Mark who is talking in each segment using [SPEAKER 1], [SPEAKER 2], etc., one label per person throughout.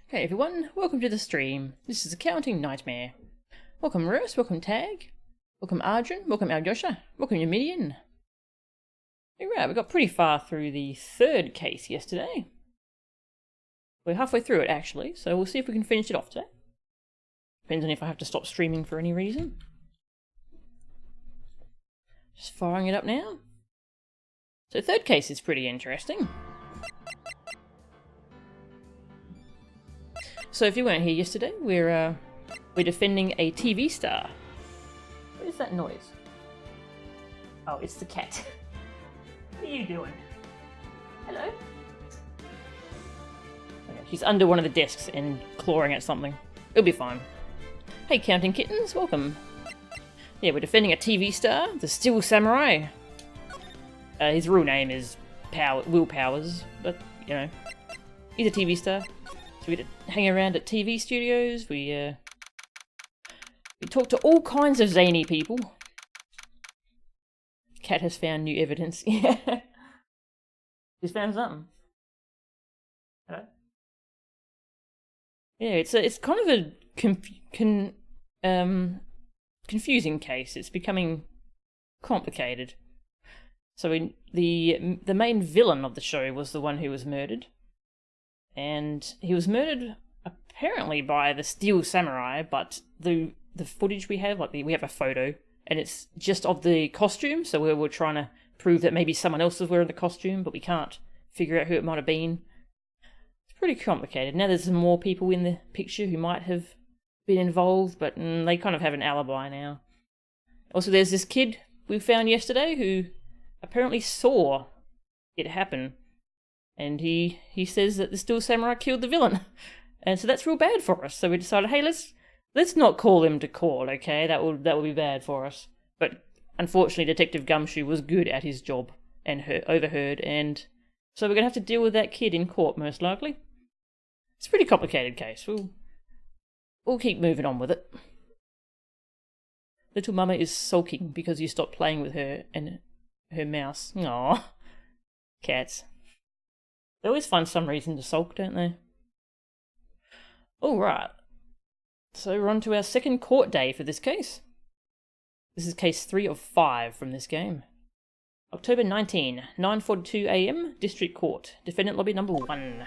[SPEAKER 1] Hey everyone, welcome to the stream. This is Accounting Nightmare. Welcome Rus, welcome Tag, welcome Arjun, welcome Alyosha, welcome Numidian. Alright, we got pretty far through the third case yesterday. We're halfway through it actually, so we'll see if we can finish it off today. Depends on if I have to stop streaming for any reason. Just firing it up now. So third case is pretty interesting. So if you weren't here yesterday, we're defending a TV star. What is that noise? Oh, it's the cat. What are you doing? Hello? Okay, she's under one of the desks and clawing at something. It'll be fine. Hey Counting Kittens, welcome. Yeah, we're defending a TV star, the Steel Samurai. His real name is Will Powers, but, you know, he's a TV star. So we hang around at TV studios, we talk to all kinds of zany people. Cat has found new evidence. Yeah. She's found something. Hello? Yeah, it's kind of a confusing case. It's becoming complicated. So the main villain of the show was the one who was murdered. And he was murdered apparently by the Steel Samurai, but the footage we have, we have a photo, and it's just of the costume, so we're trying to prove that maybe someone else was wearing the costume, but we can't figure out who it might have been. It's pretty complicated. Now there's some more people in the picture who might have been involved, but they kind of have an alibi now. Also, there's this kid we found yesterday who apparently saw it happen. And he says that the Steel Samurai killed the villain. And so that's real bad for us. So we decided, hey, let's not call him to court, okay? That will be bad for us. But unfortunately, Detective Gumshoe was good at his job and overheard, and so we're going to have to deal with that kid in court, most likely. It's a pretty complicated case. We'll keep moving on with it. Little Mama is sulking because you stopped playing with her and her mouse. Aww. Cats. They always find some reason to sulk, don't they? Alright. So we're on to our second court day for this case. This is case 3 of 5 from this game. October 19, 9:42 AM, District Court. Defendant lobby number 1.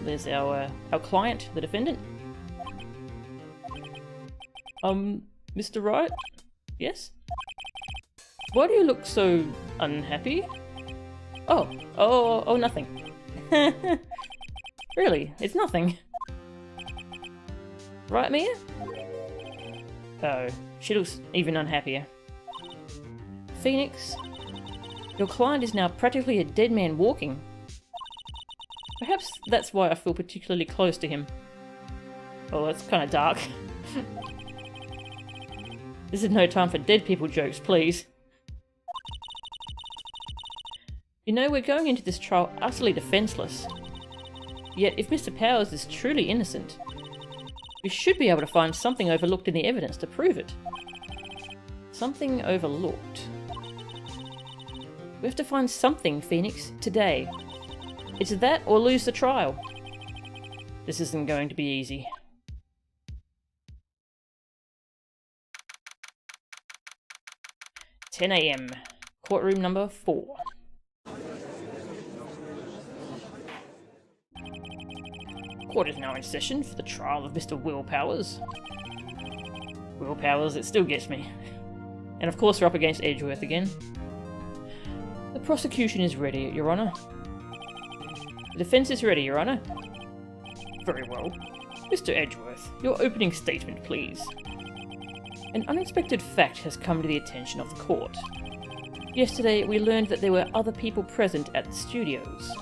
[SPEAKER 1] There's our client, the defendant. Mr. Wright? Yes? Why do you look so unhappy? Oh, nothing. Really, it's nothing. Right, Mia? Oh, she looks even unhappier. Phoenix, your client is now practically a dead man walking. Perhaps that's why I feel particularly close to him. Oh, that's kind of dark. This is no time for dead people jokes, please. You know, we're going into this trial utterly defenceless. Yet, if Mr. Powers is truly innocent, we should be able to find something overlooked in the evidence to prove it. Something overlooked. We have to find something, Phoenix, today. It's that or lose the trial. This isn't going to be easy. "10 AM, courtroom number 4. Court is now in session for the trial of Mr. Will Powers. Will Powers, it still gets me. And of course we're up against Edgeworth again. The prosecution is ready, Your Honour. The defence is ready, Your Honour. Very well. Mr. Edgeworth, your opening statement, please. An unexpected fact has come to the attention of the court. Yesterday we learned that there were other people present at the studios.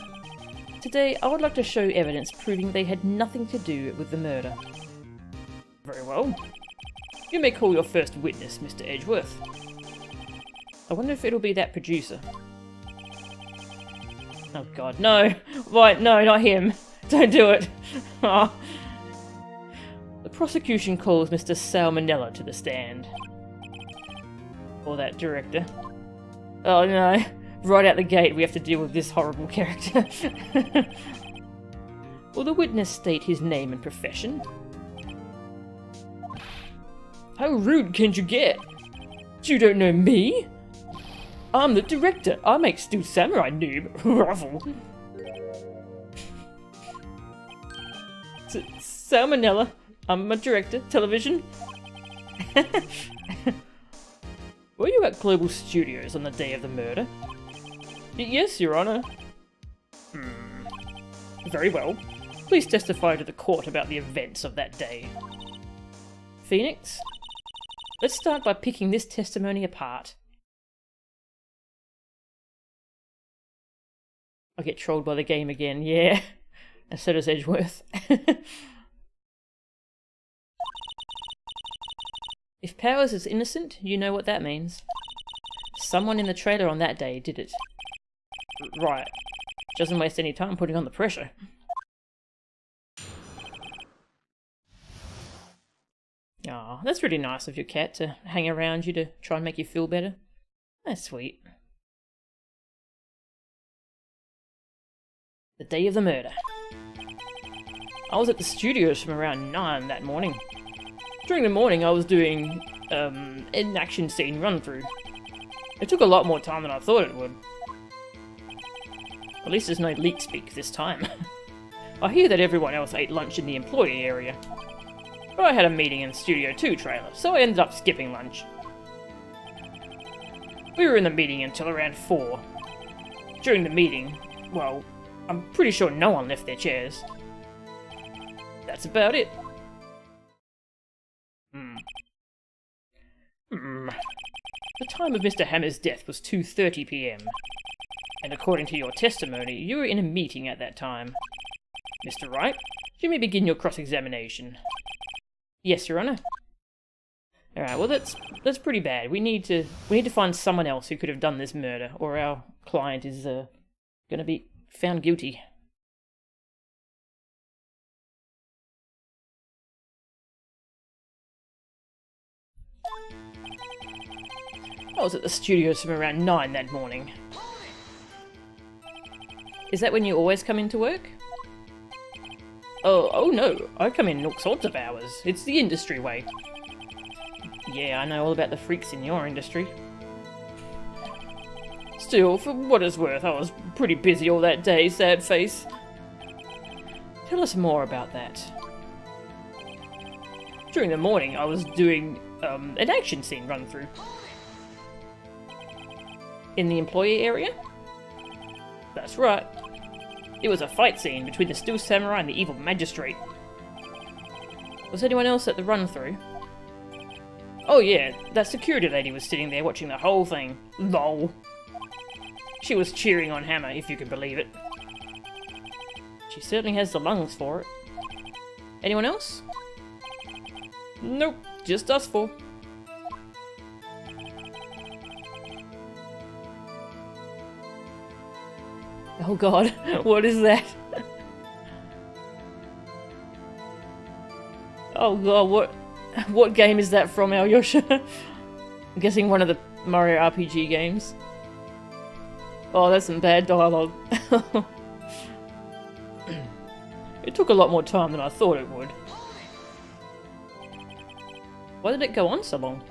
[SPEAKER 1] Today, I would like to show evidence proving they had nothing to do with the murder. Very well. You may call your first witness, Mr. Edgeworth. I wonder if it'll be that producer. Oh god, no! Right, no, not him! Don't do it! Oh. The prosecution calls Mr. Salmonella to the stand. Or that director. Oh no! Right out the gate, we have to deal with this horrible character. Will the witness state his name and profession? How rude can you get? You don't know me? I'm the director. I make Steel Samurai, noob. Ruffle. Salmonella. I'm a director. Television. Were you at Global Studios on the day of the murder? Yes, Your Honor. Very well. Please testify to the court about the events of that day. Phoenix? Let's start by picking this testimony apart. I get trolled by the game again, yeah. And so does Edgeworth. If Powers is innocent, you know what that means. Someone in the trailer on that day did it. Right. Doesn't waste any time putting on the pressure. Aw, that's really nice of your cat to hang around you to try and make you feel better. That's sweet. The day of the murder. I was at the studios from around 9 that morning. During the morning I was doing an action scene run-through. It took a lot more time than I thought it would. At least there's no leak speak this time. I hear that everyone else ate lunch in the employee area. But I had a meeting in the Studio 2 trailer, so I ended up skipping lunch. We were in the meeting until around 4. During the meeting, well, I'm pretty sure no one left their chairs. That's about it. The time of Mr. Hammer's death was 2:30 PM. And according to your testimony, you were in a meeting at that time. Mr. Wright, you may begin your cross-examination. Yes, Your Honor. Alright, well that's pretty bad. We need to find someone else who could have done this murder, or our client is gonna be found guilty. I was at the studios from around 9 that morning. Is that when you always come into work? Oh no, I come in all sorts of hours. It's the industry way. Yeah, I know all about the freaks in your industry. Still, for what it's worth, I was pretty busy all that day, sad face. Tell us more about that. During the morning, I was doing an action scene run-through. In the employee area? That's right. It was a fight scene between the Steel Samurai and the evil magistrate. Was anyone else at the run-through? Oh yeah, that security lady was sitting there watching the whole thing. LOL. She was cheering on Hammer, if you can believe it. She certainly has the lungs for it. Anyone else? Nope, just us four. Oh god, what is that? Oh god, what game is that from, Alyosha? I'm guessing one of the Mario RPG games. Oh, that's some bad dialogue. It took a lot more time than I thought it would. Why did it go on so long?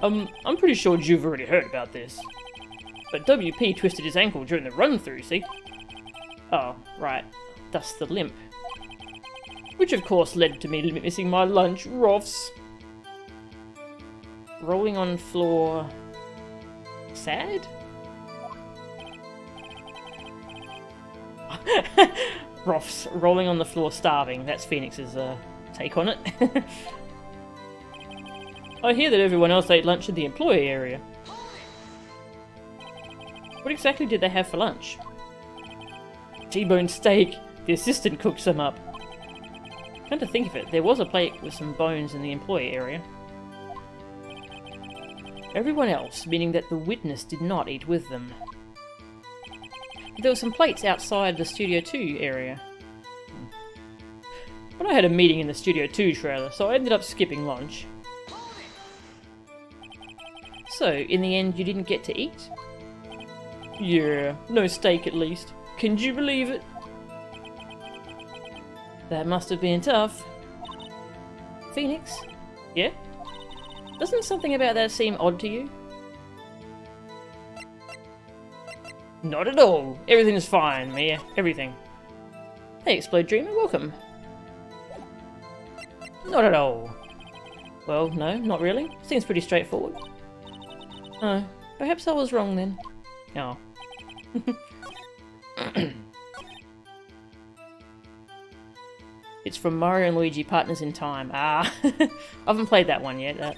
[SPEAKER 1] I'm pretty sure you've already heard about this. But WP twisted his ankle during the run-through, see? Oh, right. Thus the limp. Which of course led to me missing my lunch, Roths. Rolling on floor... sad? Roths, rolling on the floor starving. That's Phoenix's take on it. I hear that everyone else ate lunch in the employee area. What exactly did they have for lunch? T-bone steak. The assistant cooked some up. Come to think of it, there was a plate with some bones in the employee area. Everyone else, meaning that the witness did not eat with them. There were some plates outside the Studio 2 area. But I had a meeting in the Studio 2 trailer, so I ended up skipping lunch. So, in the end, you didn't get to eat? Yeah, no steak at least. Can you believe it? That must have been tough. Phoenix? Yeah? Doesn't something about that seem odd to you? Not at all. Everything's fine, Mia. Everything. Hey, Explode Dreamer, welcome. Not at all. Well, no, not really. Seems pretty straightforward. Oh, perhaps I was wrong then. Oh. It's from Mario and Luigi Partners in Time. Ah, I haven't played that one yet.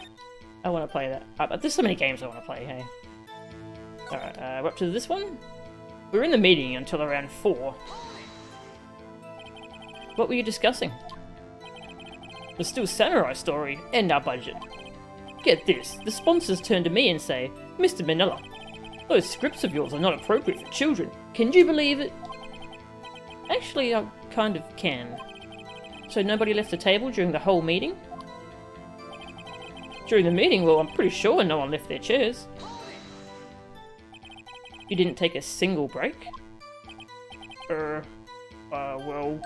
[SPEAKER 1] I want to play that. But there's so many games I want to play, hey. Alright, we're up to this one? We were in the meeting until around 4. What were you discussing? The Still Samurai story and our budget. Get this, the sponsors turn to me and say, Mr. Manila, those scripts of yours are not appropriate for children. Can you believe it? Actually, I kind of can. So nobody left the table during the whole meeting? During the meeting, well, I'm pretty sure no one left their chairs. You didn't take a single break? Well...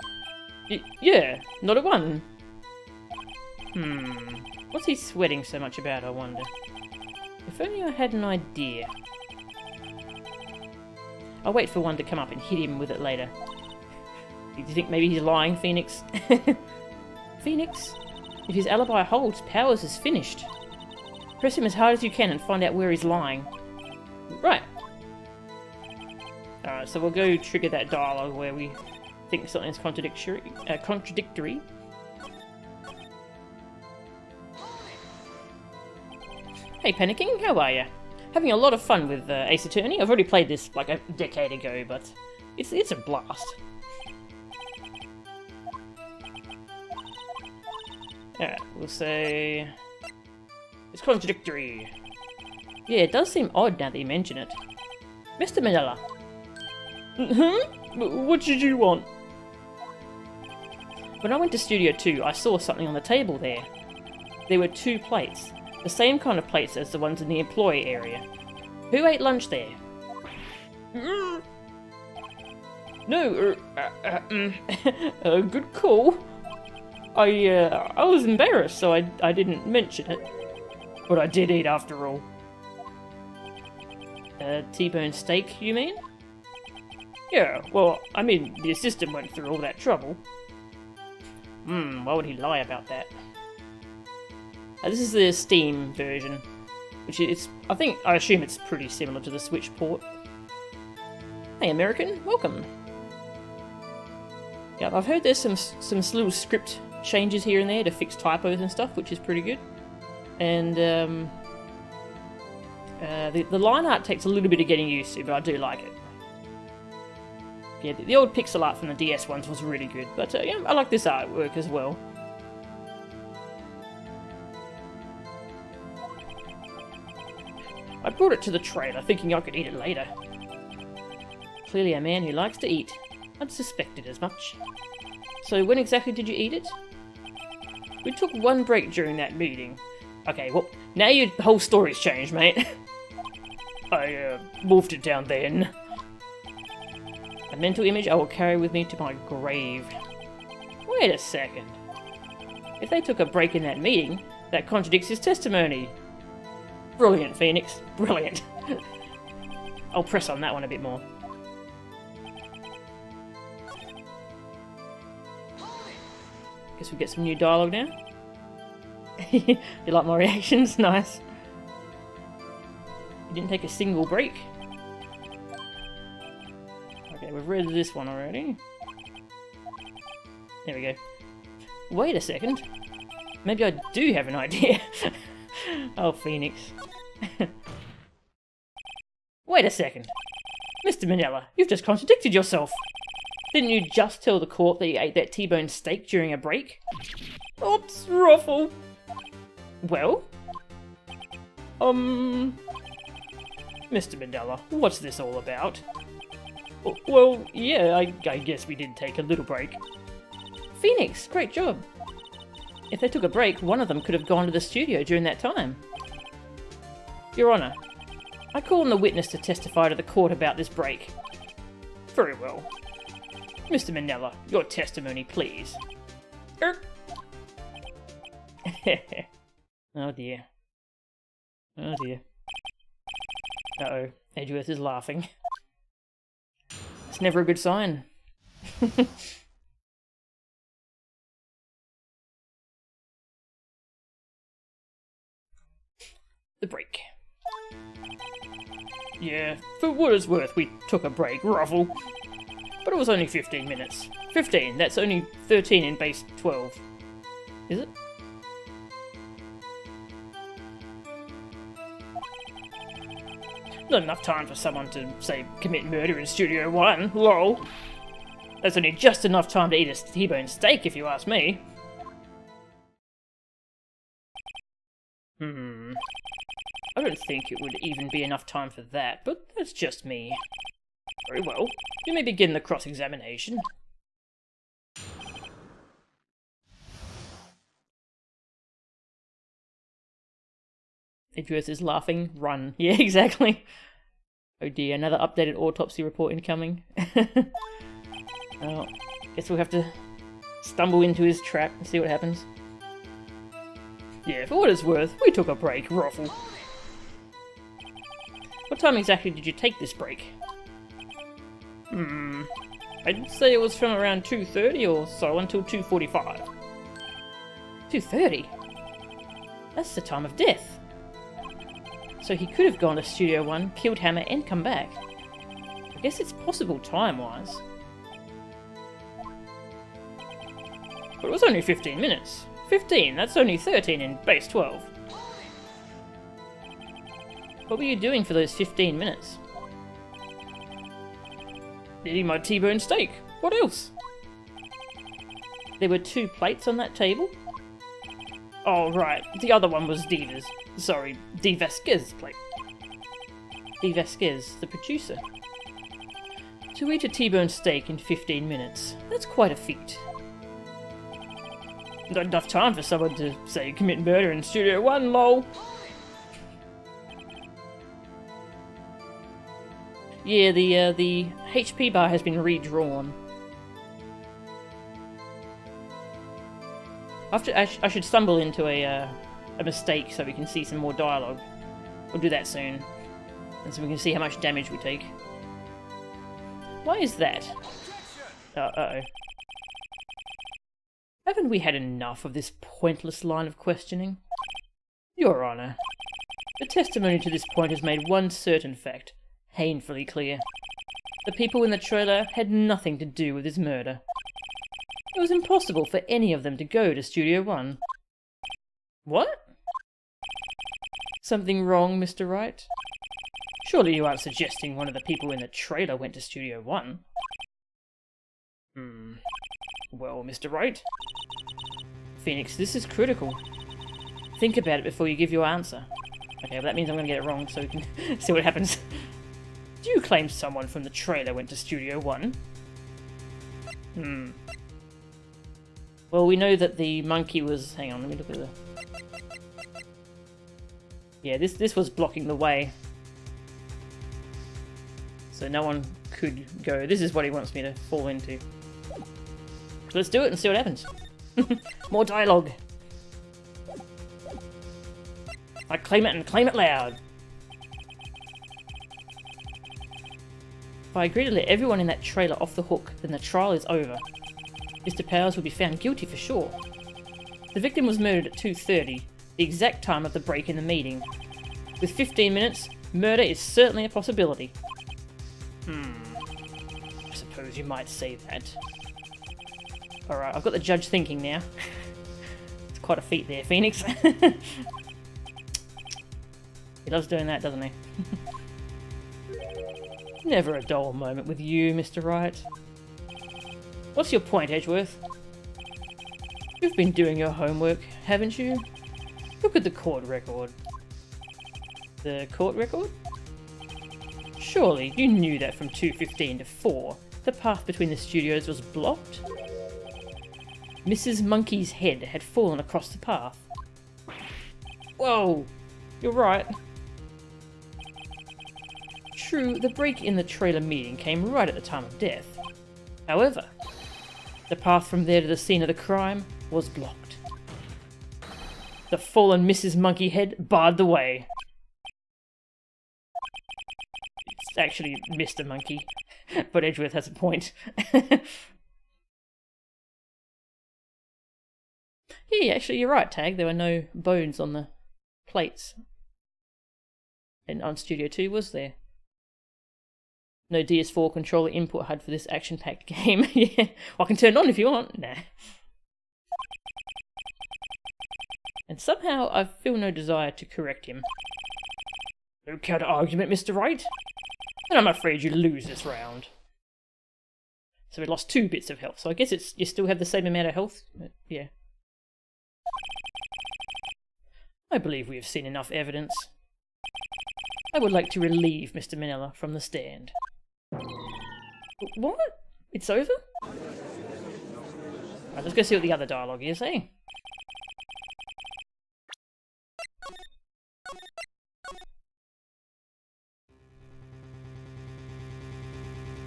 [SPEAKER 1] yeah, not a one. What's he sweating so much about, I wonder? If only I had an idea. I'll wait for one to come up and hit him with it later. Do you think maybe he's lying, Phoenix? Phoenix? If his alibi holds, Powers is finished. Press him as hard as you can and find out where he's lying. Right. Alright, so we'll go trigger that dialogue where we think something's contradictory. Hey Panicking, how are ya? Having a lot of fun with Ace Attorney. I've already played this like a decade ago, but it's a blast. Alright, we'll say... it's contradictory. Yeah, it does seem odd now that you mention it. Mr. Manila. What did you want? When I went to Studio 2, I saw something on the table there. There were 2 plates. The same kind of plates as the ones in the employee area. Who ate lunch there? No, good call. I was embarrassed, so I didn't mention it. But I did eat after all. T-bone steak, you mean? Yeah, well, I mean, the assistant went through all that trouble. Why would he lie about that? This is the Steam version, which is, I assume it's pretty similar to the Switch port. Hey American, welcome. Yeah, I've heard there's some little script changes here and there to fix typos and stuff, which is pretty good. And the line art takes a little bit of getting used to, but I do like it. Yeah, the old pixel art from the DS ones was really good, but yeah, I like this artwork as well. I brought it to the trailer thinking I could eat it later. Clearly a man who likes to eat. I'd suspected as much. So when exactly did you eat it? We took one break during that meeting. Okay, well, now your whole story's changed, mate. I wolfed it down then. A mental image I will carry with me to my grave. Wait a second. If they took a break in that meeting, that contradicts his testimony. Brilliant, Phoenix. Brilliant. I'll press on that one a bit more. Guess we get some new dialogue now. You like my reactions? Nice. You didn't take a single break. Okay, we've read this one already. There we go. Wait a second. Maybe I do have an idea. Oh, Phoenix. Wait a second. Mr. Manila, you've just contradicted yourself. Didn't you just tell the court that you ate that T-bone steak during a break? Oops, ruffle. Well? Mr. Mandela, what's this all about? Well, yeah, I guess we did take a little break. Phoenix, great job. If they took a break, one of them could have gone to the studio during that time. Your Honour, I call on the witness to testify to the court about this break. Very well. Mr. Manella, your testimony, please. Oh dear. Oh dear. Uh-oh, Edgeworth is laughing. It's never a good sign. The break. Yeah, for what it's worth, we took a break, ruffle. But it was only 15 minutes. 15, that's only 13 in base 12. Is it? Not enough time for someone to, say, commit murder in Studio 1, lol. That's only just enough time to eat a T-bone steak, if you ask me. I don't think it would even be enough time for that, but that's just me. Very well. You may begin the cross-examination. Edgeworth is laughing. Run. Yeah, exactly. Oh dear, another updated autopsy report incoming. Well, guess we'll have to stumble into his trap and see what happens. Yeah, for what it's worth, we took a break, ruffle. What time exactly did you take this break? I'd say it was from around 2:30 or so until 2:45. 2:30? That's the time of death. So he could have gone to Studio 1, killed Hammer, and come back. I guess it's possible time-wise. But it was only 15 minutes. 15, that's only 13 in base 12. What were you doing for those 15 minutes? Eating my T-bone steak. What else? There were 2 plates on that table? Oh, right. The other one was Diva's. Sorry, D. Vasquez's plate. D. Vasquez, the producer. To eat a T-bone steak in 15 minutes. That's quite a feat. Not enough time for someone to, say, commit murder in Studio 1, lol. Yeah, the HP bar has been redrawn. I should stumble into a mistake so we can see some more dialogue. We'll do that soon. And so we can see how much damage we take. Why is that? Uh-oh. Haven't we had enough of this pointless line of questioning? Your Honour, the testimony to this point has made one certain fact painfully clear. The people in the trailer had nothing to do with his murder. It was impossible for any of them to go to Studio 1. What? Something wrong, Mr. Wright? Surely you aren't suggesting one of the people in the trailer went to Studio 1? Well, Mr. Wright? Phoenix, this is critical. Think about it before you give your answer. Okay, well that means I'm going to get it wrong so we can see what happens. Do you claim someone from the trailer went to Studio 1? Well, we know that the monkey was... Hang on, let me look at the... Yeah, this was blocking the way. So no one could go. This is what he wants me to fall into. So let's do it and see what happens. More dialogue. I claim it and claim it loud. If I agree to let everyone in that trailer off the hook, then the trial is over. Mr. Powers will be found guilty for sure. The victim was murdered at 2:30, the exact time of the break in the meeting. With 15 minutes, murder is certainly a possibility. I suppose you might say that. Alright, I've got the judge thinking now. It's quite a feat there, Phoenix. He loves doing that, doesn't he? Never a dull moment with you, Mr. Wright. What's your point, Edgeworth? You've been doing your homework, haven't you? Look at the court record. The court record? Surely you knew that from 2:15 to 4, the path between the studios was blocked? Mrs. Monkey's head had fallen across the path. Whoa! You're right. True, the break in the trailer meeting came right at the time of death. However, The path from there to the scene of the crime was blocked. The fallen Mrs. Monkeyhead barred the way. It's actually Mr. Monkey, but Edgeworth has a point. Yeah, actually, you're right, Tag. There were no bones on the plates. And on Studio 2, was there? No DS4 controller input HUD for this action-packed game. Yeah, well, I can turn it on if you want. Nah. And somehow I feel no desire to correct him. No counter-argument, Mr. Wright. And I'm afraid you lose this round. So we lost 2 bits of health. So I guess you still have the same amount of health. Yeah. I believe we have seen enough evidence. I would like to relieve Mr. Manila from the stand. What? It's over? Right, let's go see what the other dialogue is, eh?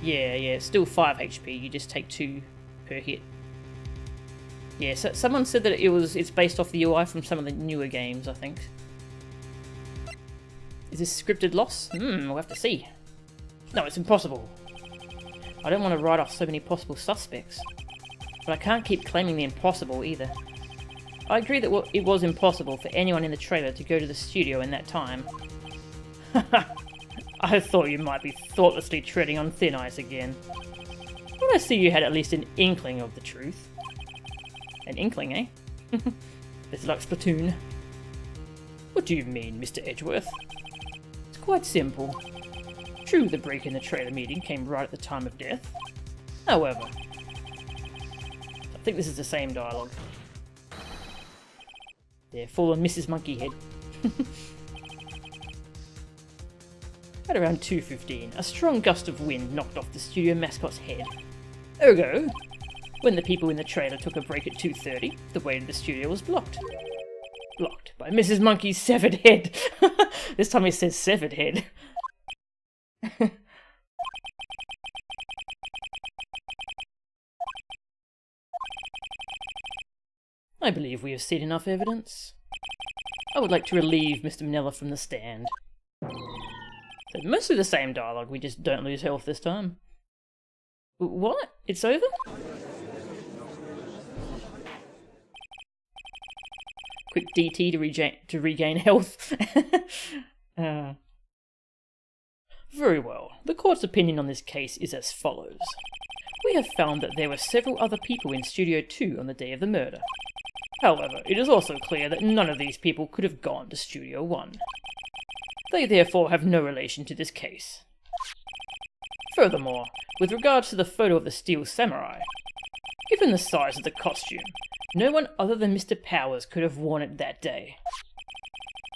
[SPEAKER 1] Yeah, it's still 5 HP, you just take 2 per hit. Yeah, so someone said that it's based off the UI from some of the newer games, I think. Is this scripted loss? We'll have to see. No, it's impossible. I don't want to write off so many possible suspects. But I can't keep claiming the impossible either. I agree that it was impossible for anyone in the trailer to go to the studio in that time. I thought you might be thoughtlessly treading on thin ice again. But I see you had at least an inkling of the truth. An inkling, eh? It's like Splatoon. What do you mean, Mr. Edgeworth? It's quite simple. True, the break in the trailer meeting came right at the time of death. However, I think this is the same dialogue. Yeah, fallen Mrs. Monkeyhead. At around 2:15, a strong gust of wind knocked off the studio mascot's head. Ergo, when the people in the trailer took a break at 2:30, the way to the studio was blocked. Blocked by Mrs. Monkey's severed head. This time he says severed head. I believe we have seen enough evidence. I would like to relieve Mr. Manila from the stand. So mostly the same dialogue, we just don't lose health this time. What? It's over? Quick DT to regain health. Very well. The court's opinion on this case is as follows. We have found that there were several other people in Studio 2 on the day of the murder. However, it is also clear that none of these people could have gone to Studio 1. They therefore have no relation to this case. Furthermore, with regards to the photo of the Steel Samurai, given the size of the costume, no one other than Mr. Powers could have worn it that day.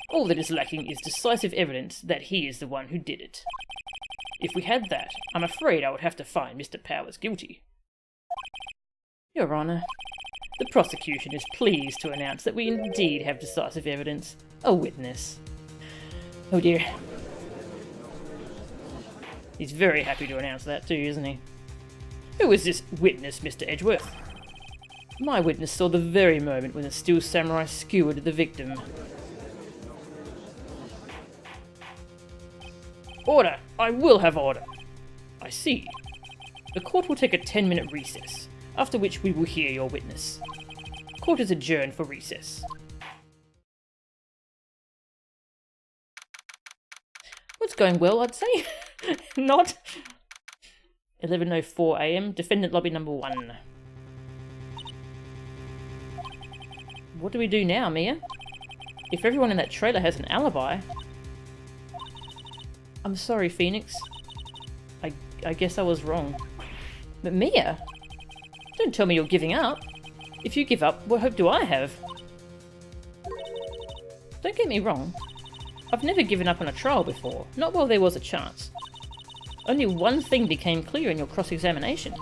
[SPEAKER 1] All that is lacking is decisive evidence that he is the one who did it. If we had that, I'm afraid I would have to find Mr. Powers guilty. Your Honour, the prosecution is pleased to announce that we indeed have decisive evidence. A witness. Oh dear. He's very happy to announce that too, isn't he? Who is this witness, Mr. Edgeworth? My witness saw the very moment when the Steel Samurai skewered the victim. Order! I will have order! I see. The court will take a 10-minute recess, after which we will hear your witness. Court is adjourned for recess. What's going well, I'd say? Not. 11:04 AM, defendant lobby number 1. What do we do now, Mia? If everyone in that trailer has an alibi... I'm sorry, Phoenix. I guess I was wrong. But Mia? Don't tell me you're giving up. If you give up, what hope do I have? Don't get me wrong. I've never given up on a trial before, not while there was a chance. Only one thing became clear in your cross-examination.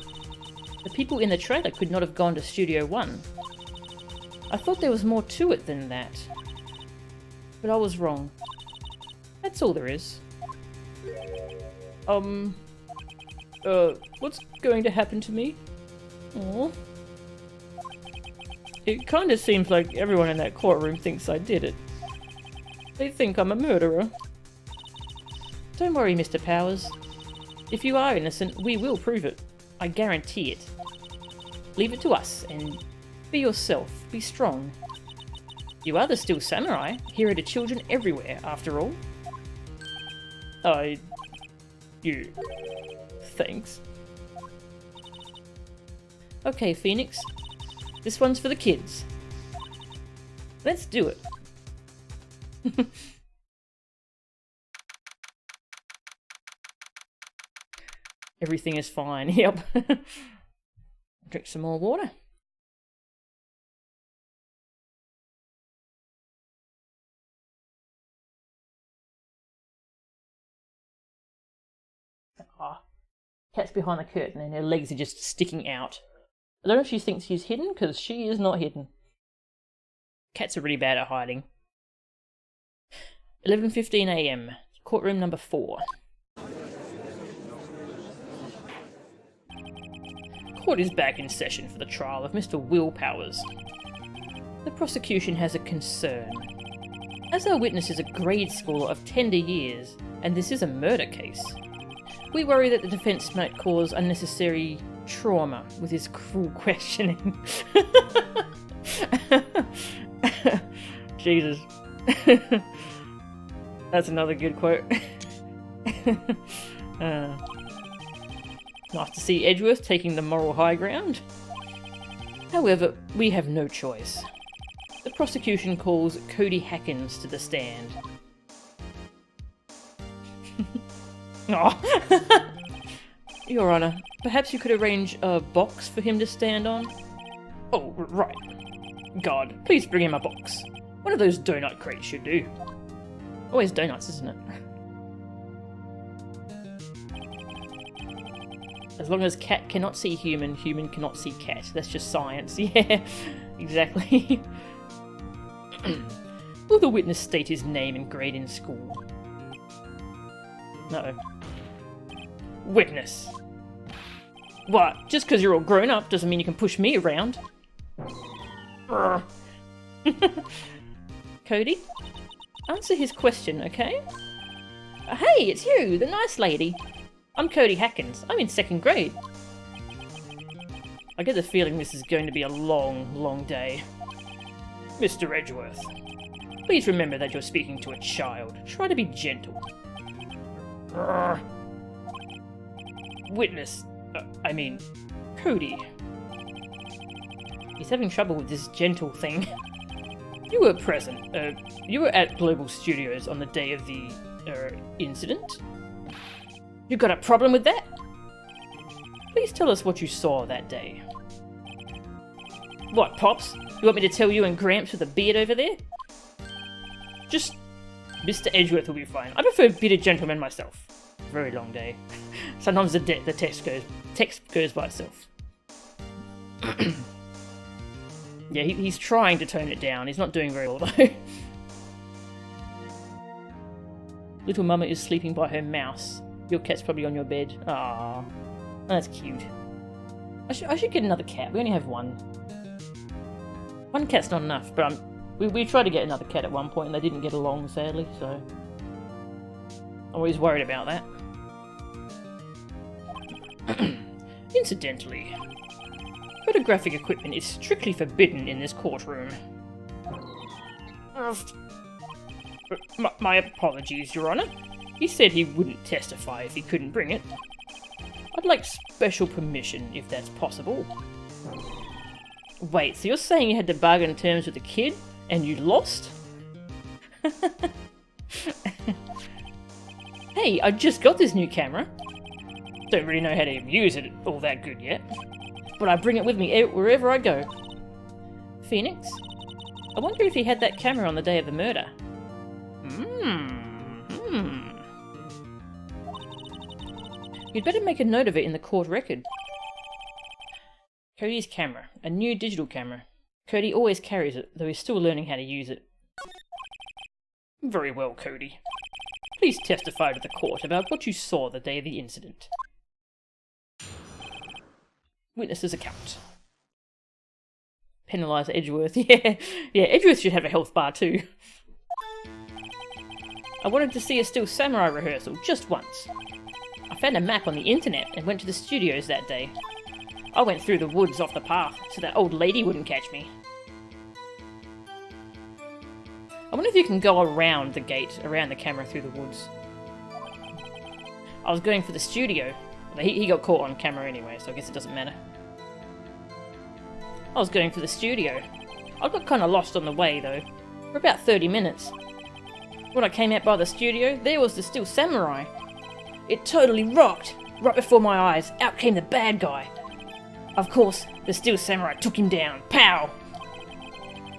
[SPEAKER 1] The people in the trailer could not have gone to Studio 1. I thought there was more to it than that. But I was wrong. That's all there is. What's going to happen to me? Aw. It kind of seems like everyone in that courtroom thinks I did it. They think I'm a murderer. Don't worry, Mr. Powers. If you are innocent, we will prove it. I guarantee it. Leave it to us, and be yourself. Be strong. You are the still samurai. Here are the children everywhere, after all. Thanks. Okay, Phoenix. This one's for the kids. Let's do it. Everything is fine, yep. Drink some more water. Oh, cat's behind the curtain and her legs are just sticking out. I don't know if she thinks she's hidden, because she is not hidden. Cats are really bad at hiding. 11:15 AM, courtroom number 4. Court is back in session for the trial of Mr. Will Powers. The prosecution has a concern. As our witness is a grade schooler of tender years, and this is a murder case, we worry that the defence might cause unnecessary trauma with his cruel questioning. Jesus. That's another good quote. Nice to see Edgeworth taking the moral high ground. However, we have no choice. The prosecution calls Cody Hackins to the stand. Oh. Your Honour, perhaps you could arrange a box for him to stand on? Oh, right. God, please bring him a box. One of those donut crates should do. Always donuts, isn't it? As long as cat cannot see human, human cannot see cat. That's just science. Yeah, exactly. Will the witness state his name and grade in school? No. Witness. What? Just because you're all grown up doesn't mean you can push me around. Cody? Answer his question, okay? Hey, it's you, the nice lady. I'm Cody Hackins. I'm in 2nd grade. I get the feeling this is going to be a long, long day. Mr. Edgeworth, please remember that you're speaking to a child. Try to be gentle. Witness. Cody. He's having trouble with this gentle thing. You were present. You were at Global Studios on the day of the, incident? You got a problem with that? Please tell us what you saw that day. What, Pops? You want me to tell you and Gramps with a beard over there? Just Mr. Edgeworth will be fine. I prefer bearded gentlemen myself. Very long day. Sometimes the text goes by itself. Yeah, he's trying to tone it down. He's not doing very well though. Little Mama is sleeping by her mouse. Your cat's probably on your bed. Ah, that's cute. I should get another cat. We only have one. One cat's not enough, but we tried to get another cat at one point and they didn't get along, sadly, so I'm always worried about that. Incidentally, photographic equipment is strictly forbidden in this courtroom. My apologies, Your Honour. He said he wouldn't testify if he couldn't bring it. I'd like special permission, if that's possible. Wait, so you're saying you had to bargain terms with the kid, and you lost? Hey, I just got this new camera. Don't really know how to use it all that good yet. But I bring it with me wherever I go. Phoenix? I wonder if he had that camera on the day of the murder. You'd better make a note of it in the court record. Cody's camera. A new digital camera. Cody always carries it, though he's still learning how to use it. Very well, Cody. Please testify to the court about what you saw the day of the incident. Witness's account. Penalise Edgeworth. Yeah, Edgeworth should have a health bar too. I wanted to see a Still Samurai rehearsal just once. I found a map on the internet and went to the studios that day. I went through the woods off the path so that old lady wouldn't catch me. I wonder if you can go around the gate, around the camera through the woods. I was going for the studio. He got caught on camera anyway, so I guess it doesn't matter. I was going for the studio. I got kind of lost on the way though, for about 30 minutes. When I came out by the studio, there was the Still Samurai. It totally rocked. Right before my eyes, out came the bad guy. Of course, the Still Samurai took him down. Pow!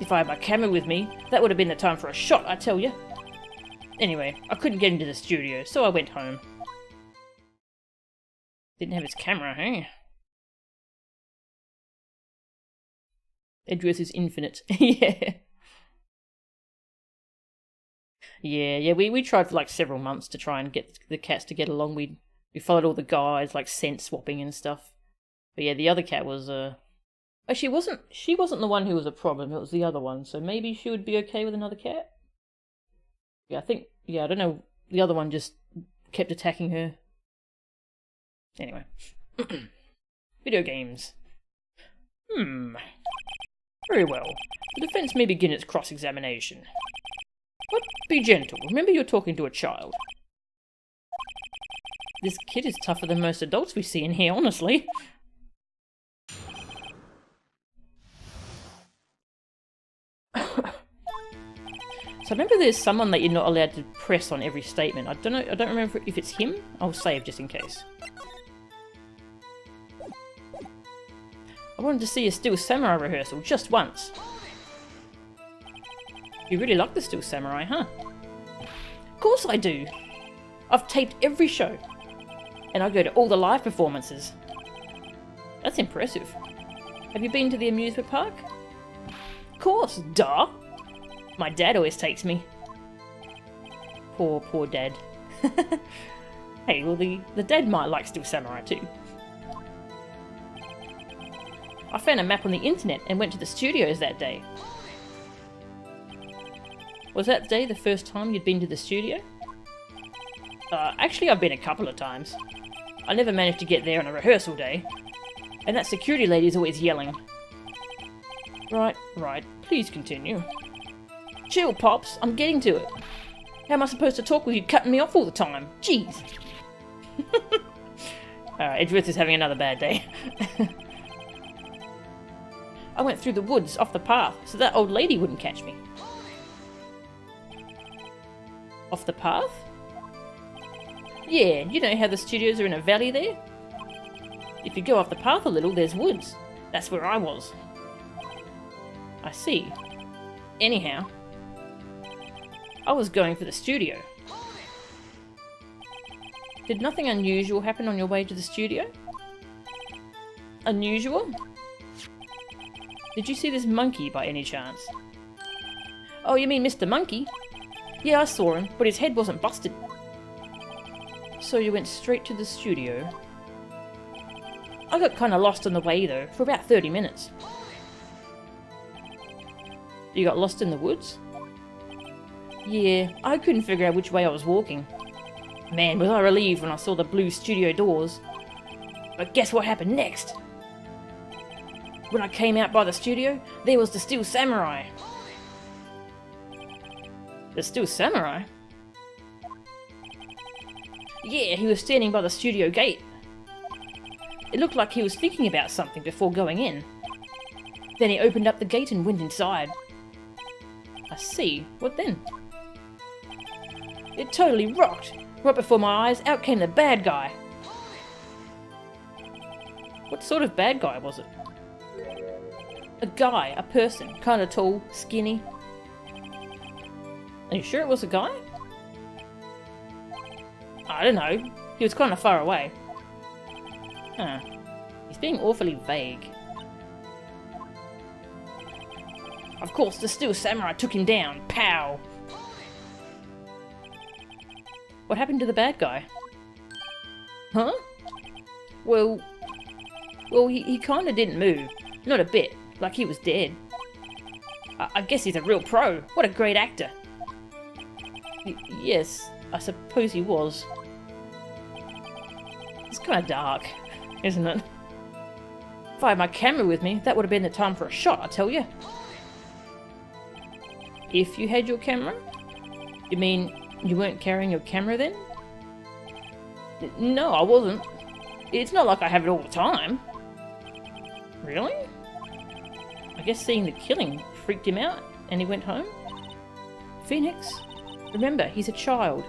[SPEAKER 1] If I had my camera with me, that would have been the time for a shot, I tell you. Anyway, I couldn't get into the studio, so I went home. Didn't have his camera, eh? Edgeworth is infinite. Yeah. Yeah, we tried for like several months to try and get the cats to get along. We followed all the guides, like scent swapping and stuff. But yeah, the other cat was actually she wasn't the one who was a problem, it was the other one, so maybe she would be okay with another cat? Yeah, I don't know, the other one just kept attacking her. Anyway. Video games. Very well. The defense may begin its cross-examination. But be gentle. Remember you're talking to a child. This kid is tougher than most adults we see in here, honestly. So remember there's someone that you're not allowed to press on every statement. I don't remember if it's him. I'll save just in case. I wanted to see a Still Samurai rehearsal just once. You really like the Still Samurai, huh? Of course I do. I've taped every show. And I go to all the live performances. That's impressive. Have you been to the amusement park? Of course, duh. My dad always takes me. Poor dad. Hey, well the dad might like Still Samurai too. I found a map on the internet and went to the studios that day. Was that day the first time you'd been to the studio? Actually I've been a couple of times. I never managed to get there on a rehearsal day. And that security lady is always yelling. Right, please continue. Chill, Pops, I'm getting to it. How am I supposed to talk with you cutting me off all the time? Jeez. Edgeworth is having another bad day. I went through the woods off the path so that old lady wouldn't catch me. Off the path? Yeah, you know how the studios are in a valley there? If you go off the path a little, there's woods. That's where I was. I see. Anyhow, I was going for the studio. Did nothing unusual happen on your way to the studio? Unusual? Did you see this monkey by any chance? Oh, you mean Mr. Monkey? Yeah, I saw him, but his head wasn't busted. So you went straight to the studio? I got kinda lost on the way though, for about 30 minutes. You got lost in the woods? Yeah, I couldn't figure out which way I was walking. Man, was I relieved when I saw the blue studio doors. But guess what happened next? When I came out by the studio, there was the Still Samurai. The Still Samurai? Yeah, he was standing by the studio gate. It looked like he was thinking about something before going in. Then he opened up the gate and went inside. I see. What then? It totally rocked. Right before my eyes, out came the bad guy. What sort of bad guy was it? A guy, a person, kinda tall, skinny. Are you sure it was a guy? I don't know. He was kinda far away. Huh. He's being awfully vague. Of course, the Still Samurai took him down. Pow! What happened to the bad guy? Huh? Well, he kinda didn't move. Not a bit. Like he was dead. I guess he's a real pro. What a great actor. Yes, I suppose he was. It's kind of dark, isn't it? If I had my camera with me, that would have been the time for a shot, I tell you. If you had your camera? You mean you weren't carrying your camera then? No, I wasn't. It's not like I have it all the time. Really? I guess seeing the killing freaked him out and he went home? Phoenix, remember, he's a child.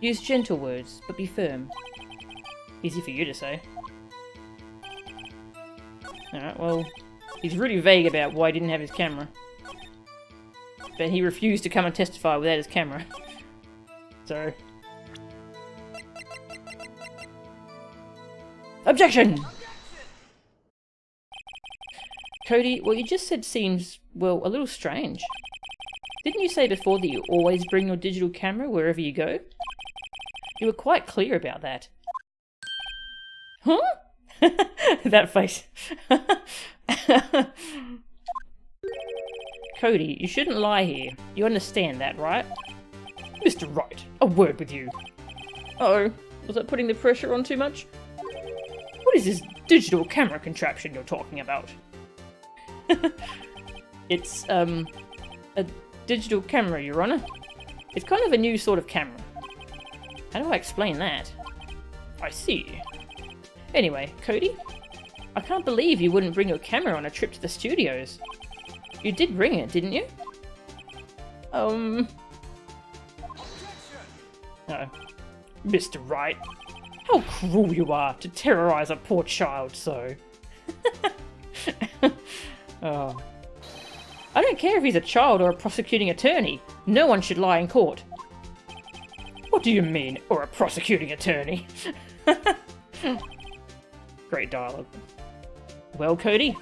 [SPEAKER 1] Use gentle words, but be firm. Easy for you to say. Alright, well, he's really vague about why he didn't have his camera. But he refused to come and testify without his camera. So... Objection! Cody, what you just said seems, well, a little strange. Didn't you say before that you always bring your digital camera wherever you go? You were quite clear about that. Huh? That face. Cody, you shouldn't lie here. You understand that, right? Mr. Wright, a word with you. Uh-oh, was that putting the pressure on too much? What is this digital camera contraption you're talking about? It's, a digital camera, Your Honor. It's kind of a new sort of camera. How do I explain that? I see. Anyway, Cody, I can't believe you wouldn't bring your camera on a trip to the studios. You did bring it, didn't you? No. Mr. Wright, how cruel you are to terrorize a poor child so. Oh. I don't care if he's a child or a prosecuting attorney. No one should lie in court. What do you mean, or a prosecuting attorney? Great dialogue. Well, Cody?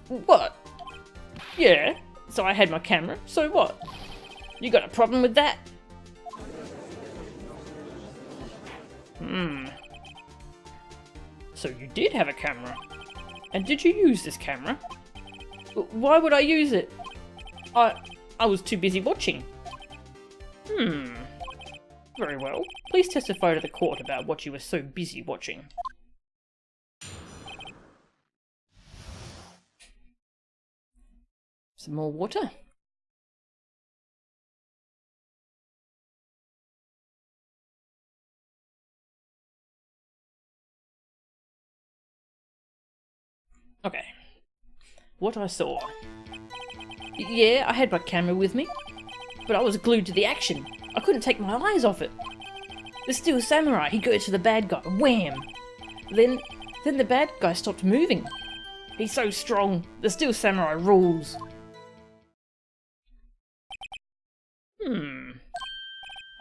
[SPEAKER 1] What? Yeah, so I had my camera, so what? You got a problem with that? So you did have a camera? And did you use this camera? Why would I use it? I was too busy watching. Very well. Please testify to the court about what you were so busy watching. Some more water? Okay. What I saw. Yeah, I had my camera with me, but I was glued to the action. I couldn't take my eyes off it. The Steel Samurai, he goes for the bad guy. Wham! Then the bad guy stopped moving. He's so strong. The Steel Samurai rules.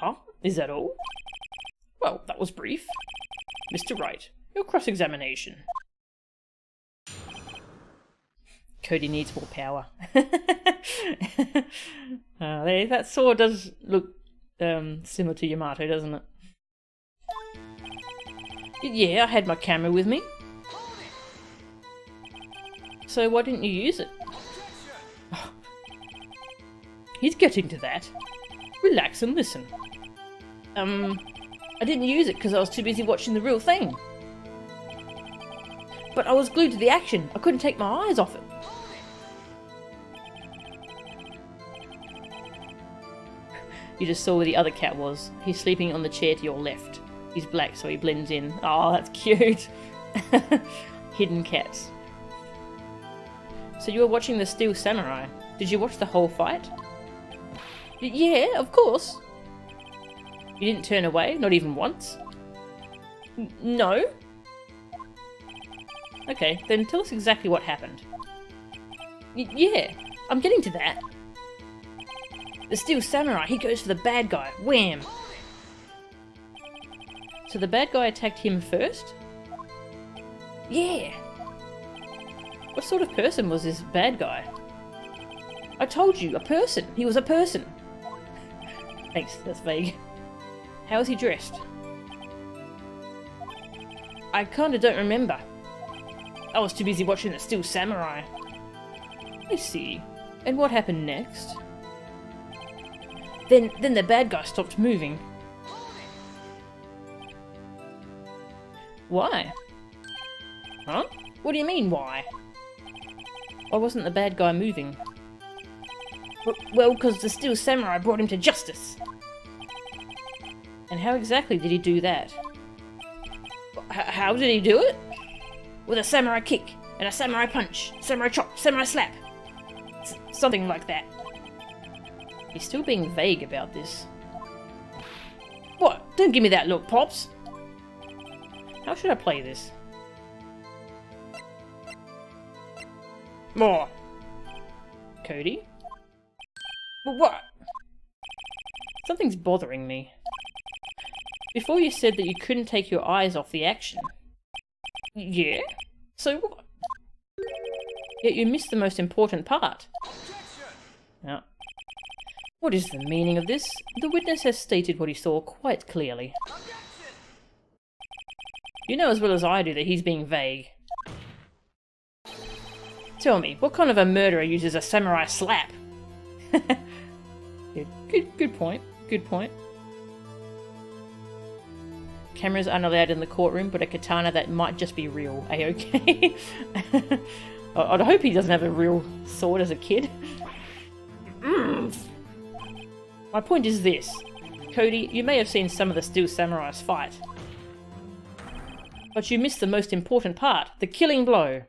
[SPEAKER 1] Oh, is that all? Well, that was brief. Mr. Wright, your cross-examination. Cody needs more power. That sword does look similar to Yamato, doesn't it? Yeah, I had my camera with me. So why didn't you use it? Oh. He's getting to that. Relax and listen. I didn't use it because I was too busy watching the real thing. But I was glued to the action. I couldn't take my eyes off it. You just saw where the other cat was. He's sleeping on the chair to your left. He's black, so he blends in. Oh, that's cute. Hidden cats. So you were watching the Steel Samurai. Did you watch the whole fight? Yeah, of course. You didn't turn away? Not even once? No? Okay, then tell us exactly what happened. Yeah, I'm getting to that. The Steel Samurai, he goes for the bad guy. Wham! So the bad guy attacked him first? Yeah! What sort of person was this bad guy? I told you, a person. He was a person. Thanks, that's vague. How was he dressed? I kinda don't remember. I was too busy watching the Steel Samurai. I see. And what happened next? Then the bad guy stopped moving. Why? Huh? What do you mean, why? Why wasn't the bad guy moving? Well, because the Steel Samurai brought him to justice. And how exactly did he do that? How did he do it? With a samurai kick, and a samurai punch, samurai chop, samurai slap. Something like that. He's still being vague about this. What? Don't give me that look, Pops! How should I play this? More! Cody? Well, what? Something's bothering me. Before you said that you couldn't take your eyes off the action. Yeah? So what? Yet you missed the most important part. Now, what is the meaning of this? The witness has stated what he saw quite clearly. You know as well as I do that he's being vague. Tell me, what kind of a murderer uses a samurai slap? Good point. Good point. Cameras aren't allowed in the courtroom, but a katana that might just be real. A-okay? I'd hope he doesn't have a real sword as a kid. My point is this. Cody, you may have seen some of the Steel Samurais fight. But you missed the most important part, the killing blow.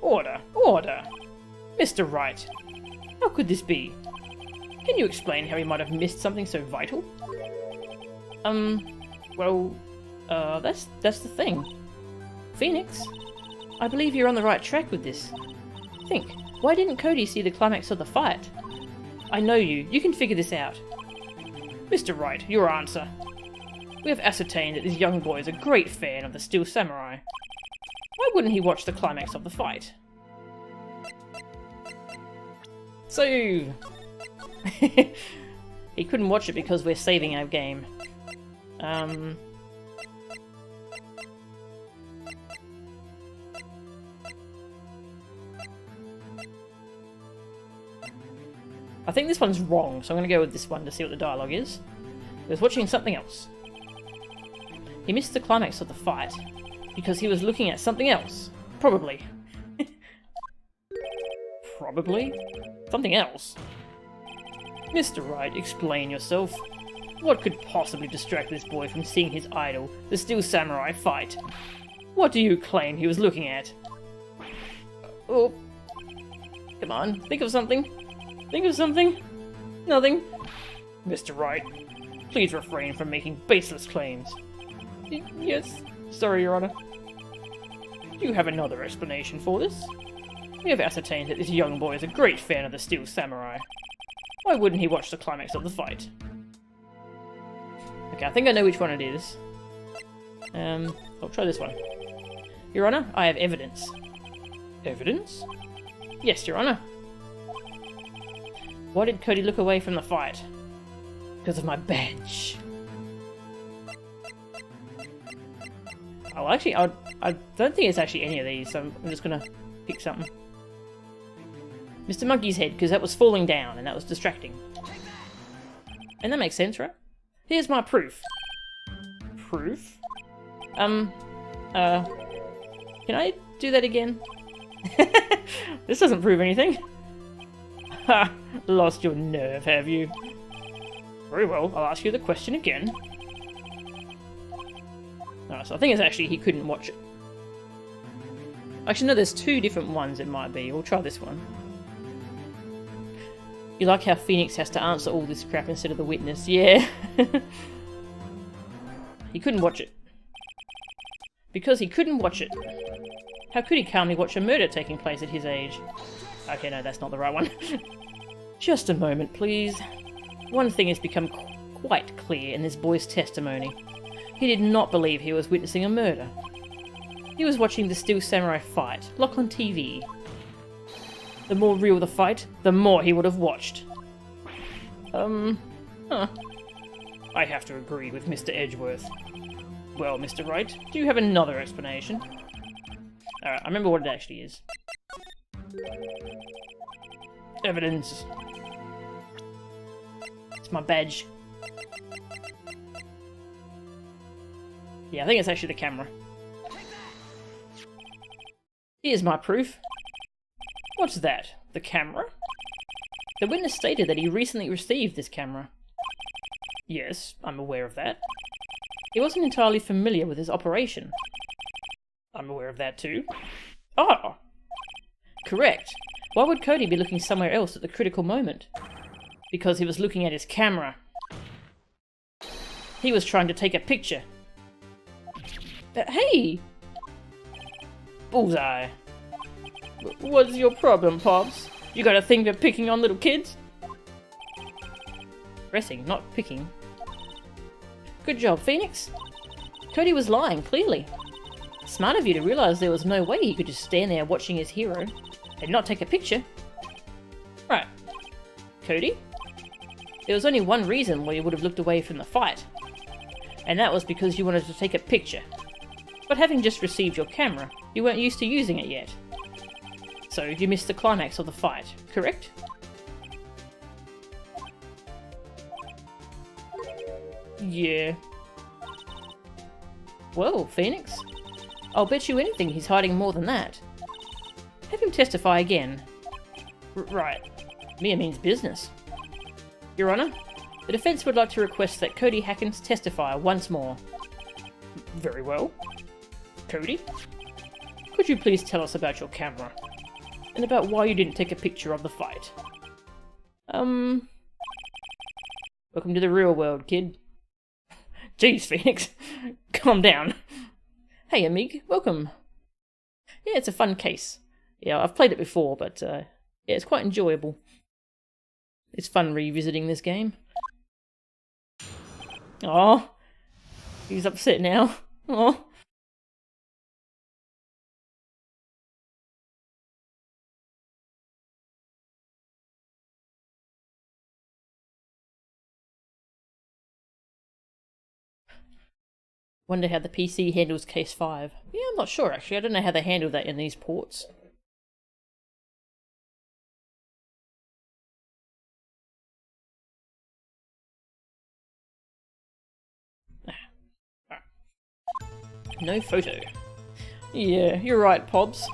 [SPEAKER 1] Order, order. Mr. Wright, how could this be? Can you explain how he might have missed something so vital? That's the thing. Phoenix, I believe you're on the right track with this. Think, why didn't Cody see the climax of the fight? I know you can figure this out. Mr. Wright, your answer. We have ascertained that this young boy is a great fan of the Steel Samurai. Why wouldn't he watch the climax of the fight? So... he couldn't watch it because we're saving our game. I think this one's wrong, so I'm going to go with this one to see what the dialogue is. He was watching something else. He missed the climax of the fight because he was looking at something else. Probably. Probably? Something else? Mr. Wright, explain yourself. What could possibly distract this boy from seeing his idol, the Steel Samurai, fight? What do you claim he was looking at? Oh. Come on, think of something. Think of something. Nothing. Mr. Wright, please refrain from making baseless claims. Yes. Sorry, Your Honor. Do you have another explanation for this? We have ascertained that this young boy is a great fan of the Steel Samurai. Why wouldn't he watch the climax of the fight? Okay, I think I know which one it is. I'll try this one. Your Honor, I have evidence. Evidence? Yes, Your Honor. Why did Cody look away from the fight? Because of my badge. Oh, actually, I don't think it's actually any of these, so I'm just gonna pick something. Mr. Monkey's head, because that was falling down, and that was distracting. And that makes sense, right? Here's my proof. Proof? Can I do that again? This doesn't prove anything. Ha! Lost your nerve, have you? Very well, I'll ask you the question again. Alright, so I think it's actually he couldn't watch it. Actually, no, there's two different ones it might be. We'll try this one. You like how Phoenix has to answer all this crap instead of the witness? Yeah. He couldn't watch it. Because he couldn't watch it. How could he calmly watch a murder taking place at his age? Okay, no, that's not the right one. Just a moment, please. One thing has become quite clear in this boy's testimony. He did not believe he was witnessing a murder. He was watching the Steel Samurai fight, lock on TV. The more real the fight, the more he would have watched. I have to agree with Mr. Edgeworth. Well, Mr. Wright, do you have another explanation? Alright, I remember what it actually is. Evidence. It's my badge. Yeah, I think it's actually the camera. Here's my proof. What's that? The camera? The witness stated that he recently received this camera. Yes, I'm aware of that. He wasn't entirely familiar with his operation. I'm aware of that too. Oh! Correct. Why would Cody be looking somewhere else at the critical moment? Because he was looking at his camera. He was trying to take a picture. Hey! Bullseye. What's your problem, Pops? You got a thing for picking on little kids? Pressing, not picking. Good job, Phoenix. Cody was lying, clearly. Smart of you to realise there was no way he could just stand there watching his hero and not take a picture. Right. Cody? There was only one reason why you would have looked away from the fight. And that was because you wanted to take a picture. But having just received your camera, you weren't used to using it yet. So you missed the climax of the fight, correct? Yeah. Well, Phoenix, I'll bet you anything he's hiding more than that. Have him testify again. Right. Mere means business. Your Honour, the defence would like to request that Cody Hackins testify once more. Very well. Cody, could you please tell us about your camera? And about why you didn't take a picture of the fight? Welcome to the real world, kid. Jeez, Phoenix. Calm down. Hey, Amig, welcome. Yeah, it's a fun case. Yeah, I've played it before, but yeah, it's quite enjoyable. It's fun revisiting this game. Oh, he's upset now. Oh. Wonder how the PC handles case 5. Yeah, I'm not sure actually. I don't know how they handle that in these ports. No photo. Yeah, you're right, Pops.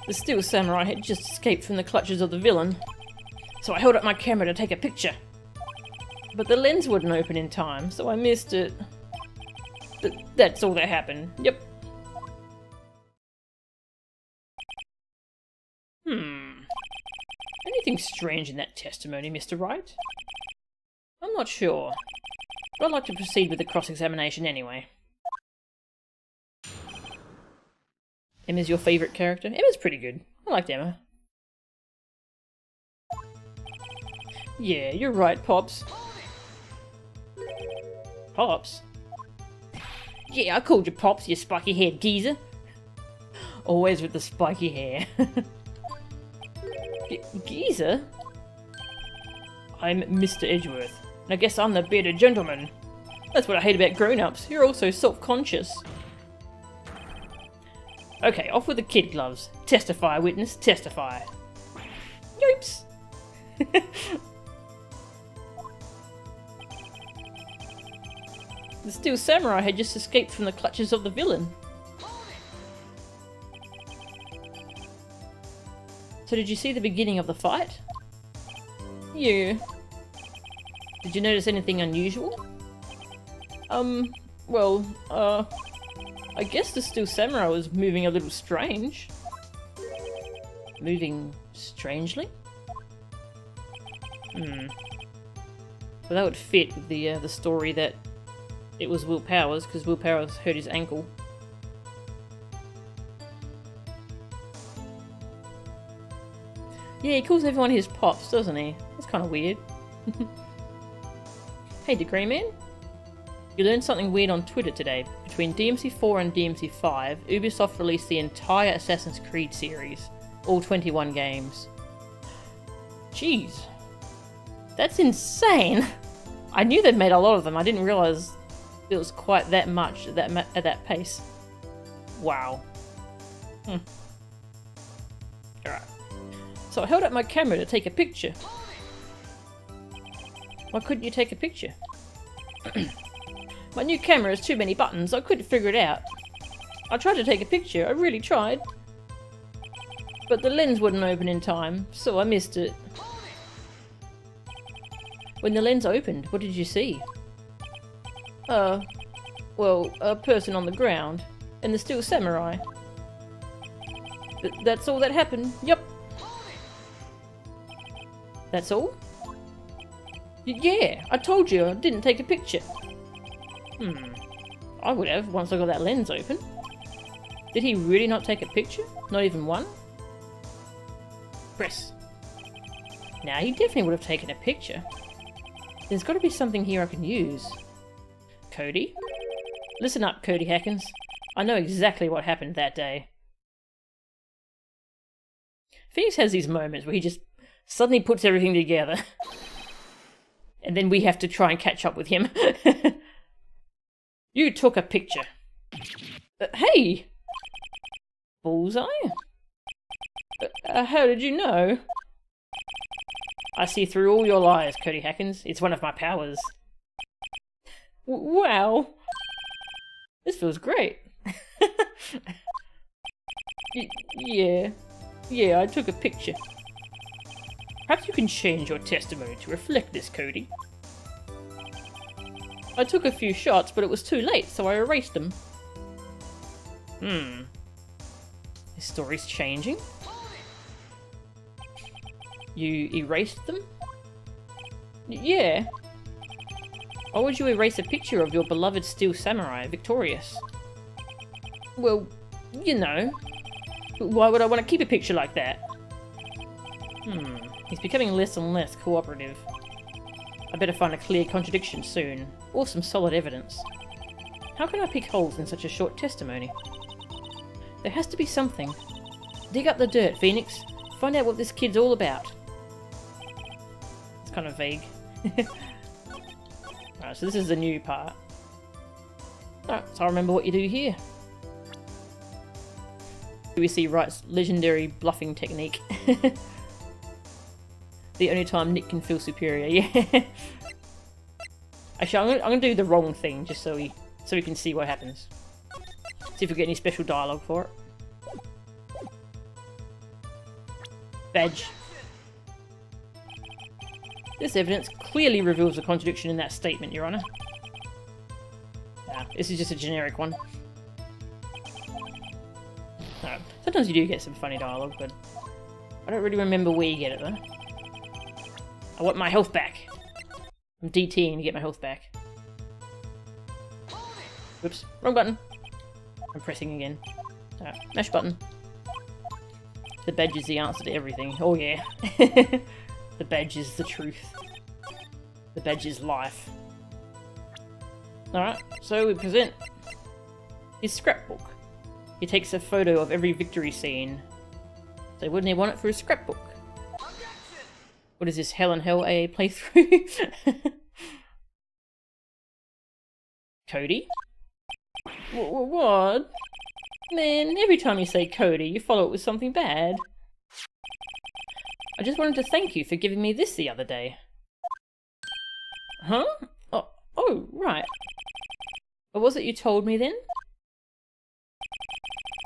[SPEAKER 1] The Steel Samurai had just escaped from the clutches of the villain, so I held up my camera to take a picture. But the lens wouldn't open in time, so I missed it. That's all that happened. Yep. Anything strange in that testimony, Mr. Wright? I'm not sure, but I'd like to proceed with the cross-examination anyway. Emma's your favourite character? Emma's pretty good. I liked Emma. Yeah, you're right, Pops. Pops? Yeah, I called you Pops, you spiky-haired geezer. Always with the spiky hair. Geezer? I'm Mr. Edgeworth, and I guess I'm the bearded gentleman. That's what I hate about grown-ups. You're all so self-conscious. Okay, off with the kid gloves. Testify, witness, testify. Yipes! The Steel Samurai had just escaped from the clutches of the villain. So did you see the beginning of the fight? Yeah. Did you notice anything unusual? Well, I guess the Steel Samurai was moving a little strange. Moving strangely? Well, that would fit with the story that it was Will Powers, because Will Powers hurt his ankle. Yeah, he calls everyone his Pops, doesn't he? That's kind of weird. Hey, Degree Man? You learned something weird on Twitter today. Between DMC4 and DMC5, Ubisoft released the entire Assassin's Creed series. All 21 games. Jeez. That's insane! I knew they'd made a lot of them, I didn't realise it was quite that much at that pace. Wow. Alright. So I held up my camera to take a picture. Why couldn't you take a picture? My new camera has too many buttons, I couldn't figure it out. I tried to take a picture, I really tried. But the lens wouldn't open in time, so I missed it. When the lens opened, what did you see? Well, a person on the ground, and the still samurai. That's all that happened, yep. That's all? Yeah, I told you I didn't take a picture. I would have once I got that lens open. Did he really not take a picture? Not even one? Press. Now he definitely would have taken a picture. There's got to be something here I can use. Cody? Listen up, Cody Hackins. I know exactly what happened that day. Phoenix has these moments where he just suddenly puts everything together. And then we have to try and catch up with him. You took a picture. Hey! Bullseye? How did you know? I see through all your lies, Cody Hackins. It's one of my powers. Wow. This feels great. Yeah, I took a picture. Perhaps you can change your testimony to reflect this, Cody. I took a few shots, but it was too late, so I erased them. This story's changing? You erased them? Yeah. Why would you erase a picture of your beloved steel samurai, victorious? Well, you know. Why would I want to keep a picture like that? He's becoming less and less cooperative. I better find a clear contradiction soon, or some solid evidence. How can I pick holes in such a short testimony? There has to be something. Dig up the dirt, Phoenix. Find out what this kid's all about. It's kind of vague. Alright, so this is the new part. Alright, so I remember what you do here. We see Wright's legendary bluffing technique. The only time Nick can feel superior, yeah. Actually, I'm gonna do the wrong thing just so we can see what happens. See if we get any special dialogue for it. Badge. This evidence clearly reveals a contradiction in that statement, Your Honor. Nah, this is just a generic one. No, sometimes you do get some funny dialogue, but I don't really remember where you get it though. I want my health back. I'm DTing to get my health back. Whoops, wrong button. I'm pressing again. Mash button. The badge is the answer to everything. Oh yeah. The badge is the truth. The badge is life. Alright, so we present his scrapbook. He takes a photo of every victory scene. So wouldn't he want it for his scrapbook? What is this, Hell in Hell AA playthrough? Cody? What? Man, every time you say Cody, you follow it with something bad. I just wanted to thank you for giving me this the other day. Huh? Oh, right. What was it you told me then?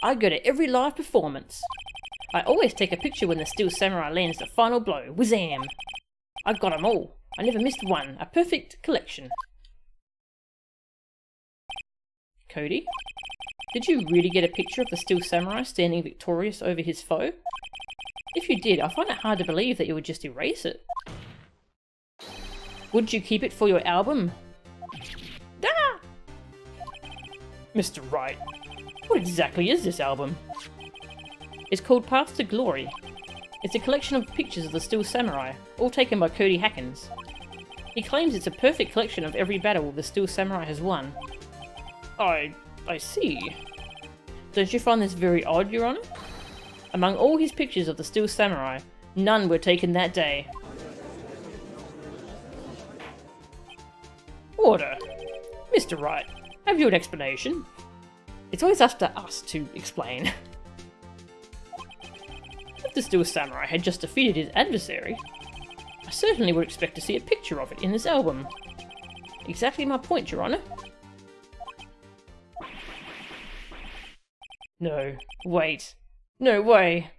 [SPEAKER 1] I go to every live performance. I always take a picture when the steel samurai lands the final blow. Wazam! I got 'em all. I never missed one. A perfect collection. Cody? Did you really get a picture of the steel samurai standing victorious over his foe? If you did, I find it hard to believe that you would just erase it. Would you keep it for your album? Ah! Mr. Wright, what exactly is this album? It's called Path to Glory. It's a collection of pictures of the steel samurai, all taken by Cody Hackins. He claims it's a perfect collection of every battle the steel samurai has won. I see. Don't you find this very odd, Your Honor? Among all his pictures of the steel samurai, none were taken that day. Order. Mr. Wright, have you an explanation? It's always up to us to explain. the Steel Samurai had just defeated his adversary, I certainly would expect to see a picture of it in this album. Exactly my point, Your Honor. No, wait. No way.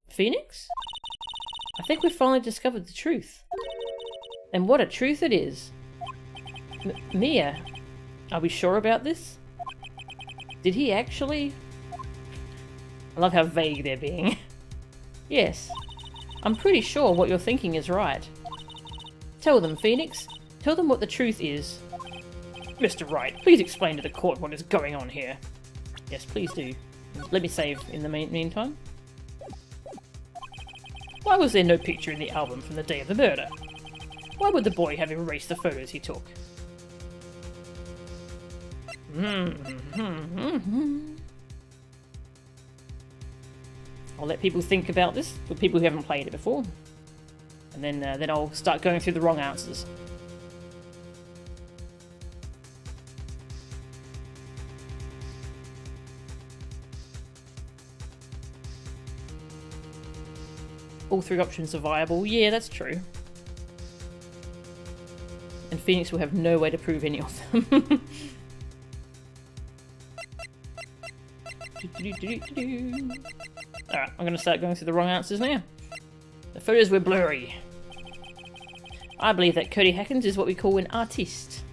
[SPEAKER 1] Phoenix? I think we've finally discovered the truth. And what a truth it is. Mia, are we sure about this? Did he actually... I love how vague they're being. Yes, I'm pretty sure what you're thinking is right. Tell them, Phoenix. Tell them what the truth is. Mr. Wright, please explain to the court what is going on here. Yes, please do. Let me save in the meantime. Why was there no picture in the album from the day of the murder? Why would the boy have erased the photos he took? I'll let people think about this, for people who haven't played it before. And then I'll start going through the wrong answers. All three options are viable. Yeah, that's true. And Phoenix will have no way to prove any of them. Alright, I'm going to start going through the wrong answers now. The photos were blurry. I believe that Cody Hackins is what we call an artiste.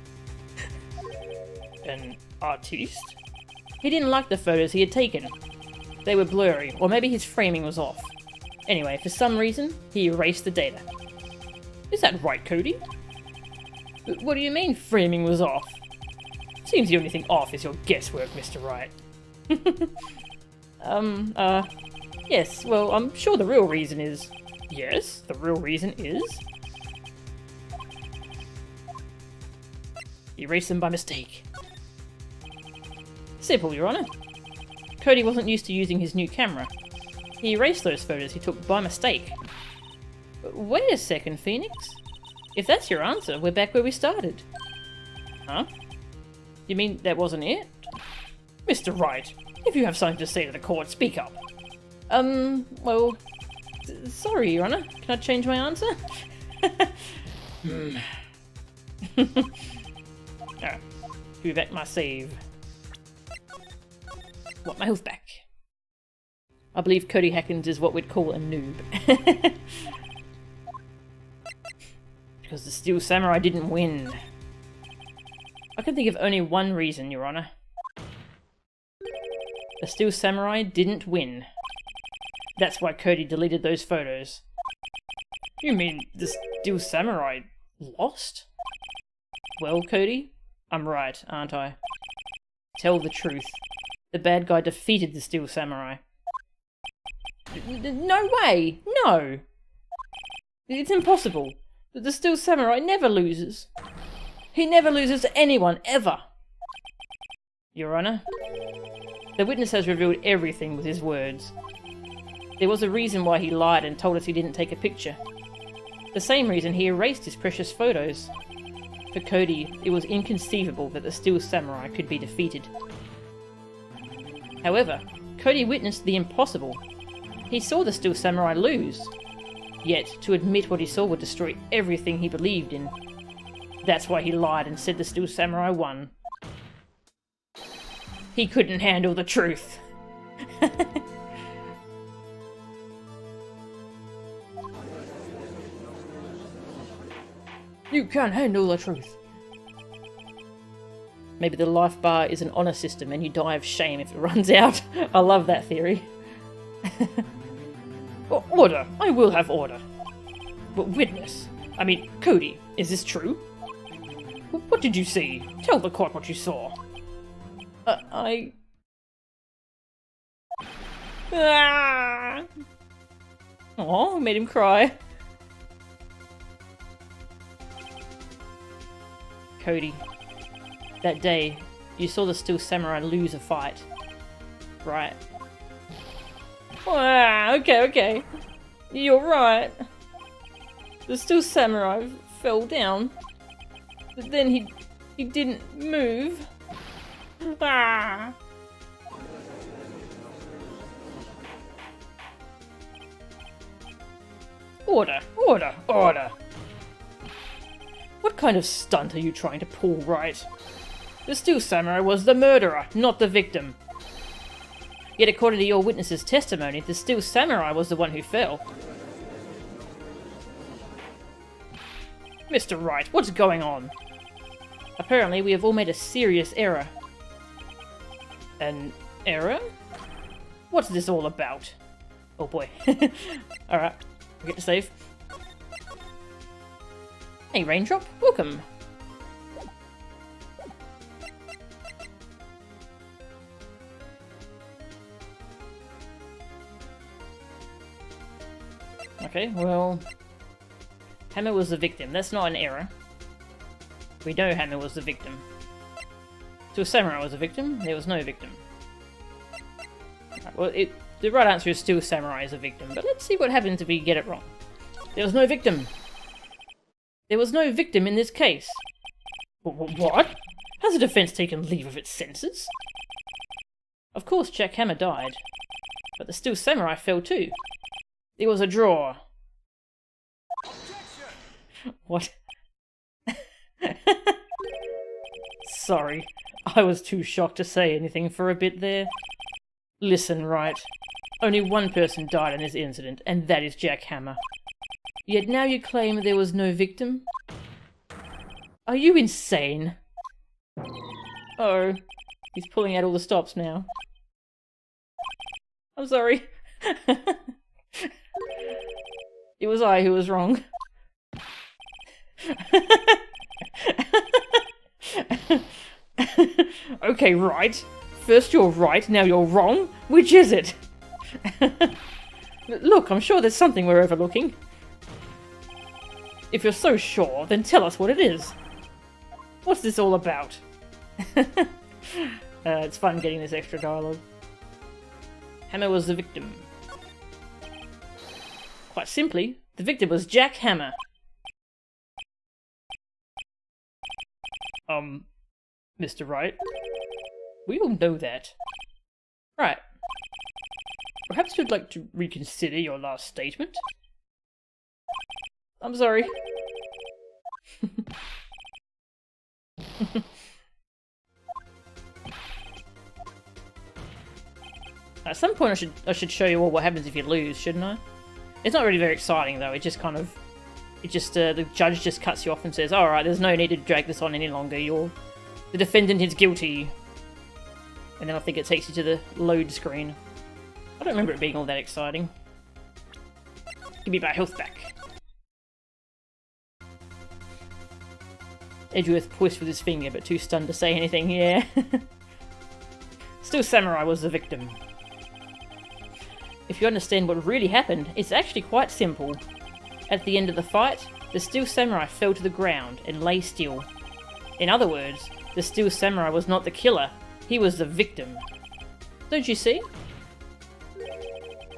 [SPEAKER 1] An artiste? He didn't like the photos he had taken. They were blurry, or maybe his framing was off. Anyway, for some reason, he erased the data. Is that right, Cody? What do you mean framing was off? Seems the only thing off is your guesswork, Mr. Wright. Yes, well, I'm sure the real reason is... Yes, the real reason is... Erase them by mistake. Simple, Your Honor. Cody wasn't used to using his new camera. He erased those photos he took by mistake. Wait a second, Phoenix. If that's your answer, we're back where we started. Huh? You mean that wasn't it? Mr. Wright, if you have something to say to the court, speak up. Well... Sorry, Your Honor. Can I change my answer? Alright. Give me back my save. Want my health back. I believe Cody Hackins is what we'd call a noob. Because the Steel Samurai didn't win. I can think of only one reason, Your Honor. The Steel Samurai didn't win. That's why Cody deleted those photos. You mean the Steel Samurai lost? Well, Cody, I'm right, aren't I? Tell the truth. The bad guy defeated the Steel Samurai. No way! No! It's impossible. The Steel Samurai never loses. He never loses to anyone, ever. Your Honor, the witness has revealed everything with his words. There was a reason why he lied and told us he didn't take a picture. The same reason he erased his precious photos. For Cody, it was inconceivable that the Steel Samurai could be defeated. However, Cody witnessed the impossible. He saw the Steel Samurai lose. Yet, to admit what he saw would destroy everything he believed in. That's why he lied and said the Steel Samurai won. He couldn't handle the truth. You can't handle the truth. Maybe the life bar is an honor system and you die of shame if it runs out. I love that theory. Order! I will have order. But witness, I mean, Cody, is this true? What did you see? Tell the court what you saw. Oh, made him cry. Cody, that day, you saw the Steel Samurai lose a fight, right? Okay. You're right. The Steel Samurai fell down, but then he didn't move. Order! Order! Order! What kind of stunt are you trying to pull, Wright? The Steel Samurai was the murderer, not the victim. Yet according to your witness's testimony, the Steel Samurai was the one who fell. Mr. Wright, what's going on? Apparently we have all made a serious error. An error? What's this all about? Oh boy. Alright, we get to save. Hey Raindrop, welcome! Okay, well... Hammer was the victim. That's not an error. We know Hammer was the victim. Steel Samurai was the victim. There was no victim. Right, well, the right answer is Steel Samurai is a victim, but let's see what happens if we get it wrong. There was no victim. There was no victim in this case. What? Has the defense taken leave of its senses? Of course Jack Hammer died, but the Steel Samurai fell too. It was a draw. What? Sorry, I was too shocked to say anything for a bit there. Listen, Wright. Only one person died in this incident, and that is Jack Hammer. Yet now you claim there was no victim? Are you insane? Oh, he's pulling out all the stops now. I'm sorry. It was I who was wrong. Okay, right. First you're right, now you're wrong? Which is it? Look, I'm sure there's something we're overlooking. If you're so sure, then tell us what it is. What's this all about? It's fun getting this extra dialogue. Hammer was the victim. Quite simply, the victim was Jack Hammer. Mr. Wright, we all know that. Right. Perhaps you'd like to reconsider your last statement? I'm sorry. At some point I should show you all what happens if you lose, shouldn't I? It's not really very exciting though, it just kind of... the judge just cuts you off and says, alright, there's no need to drag this on any longer, the defendant is guilty. And then I think it takes you to the load screen. I don't remember it being all that exciting. Give me my health back. Edgeworth pushed with his finger, but too stunned to say anything, yeah. Steel Samurai was the victim. If you understand what really happened, it's actually quite simple. At the end of the fight, the Steel Samurai fell to the ground and lay still. In other words, the Steel Samurai was not the killer, he was the victim. Don't you see?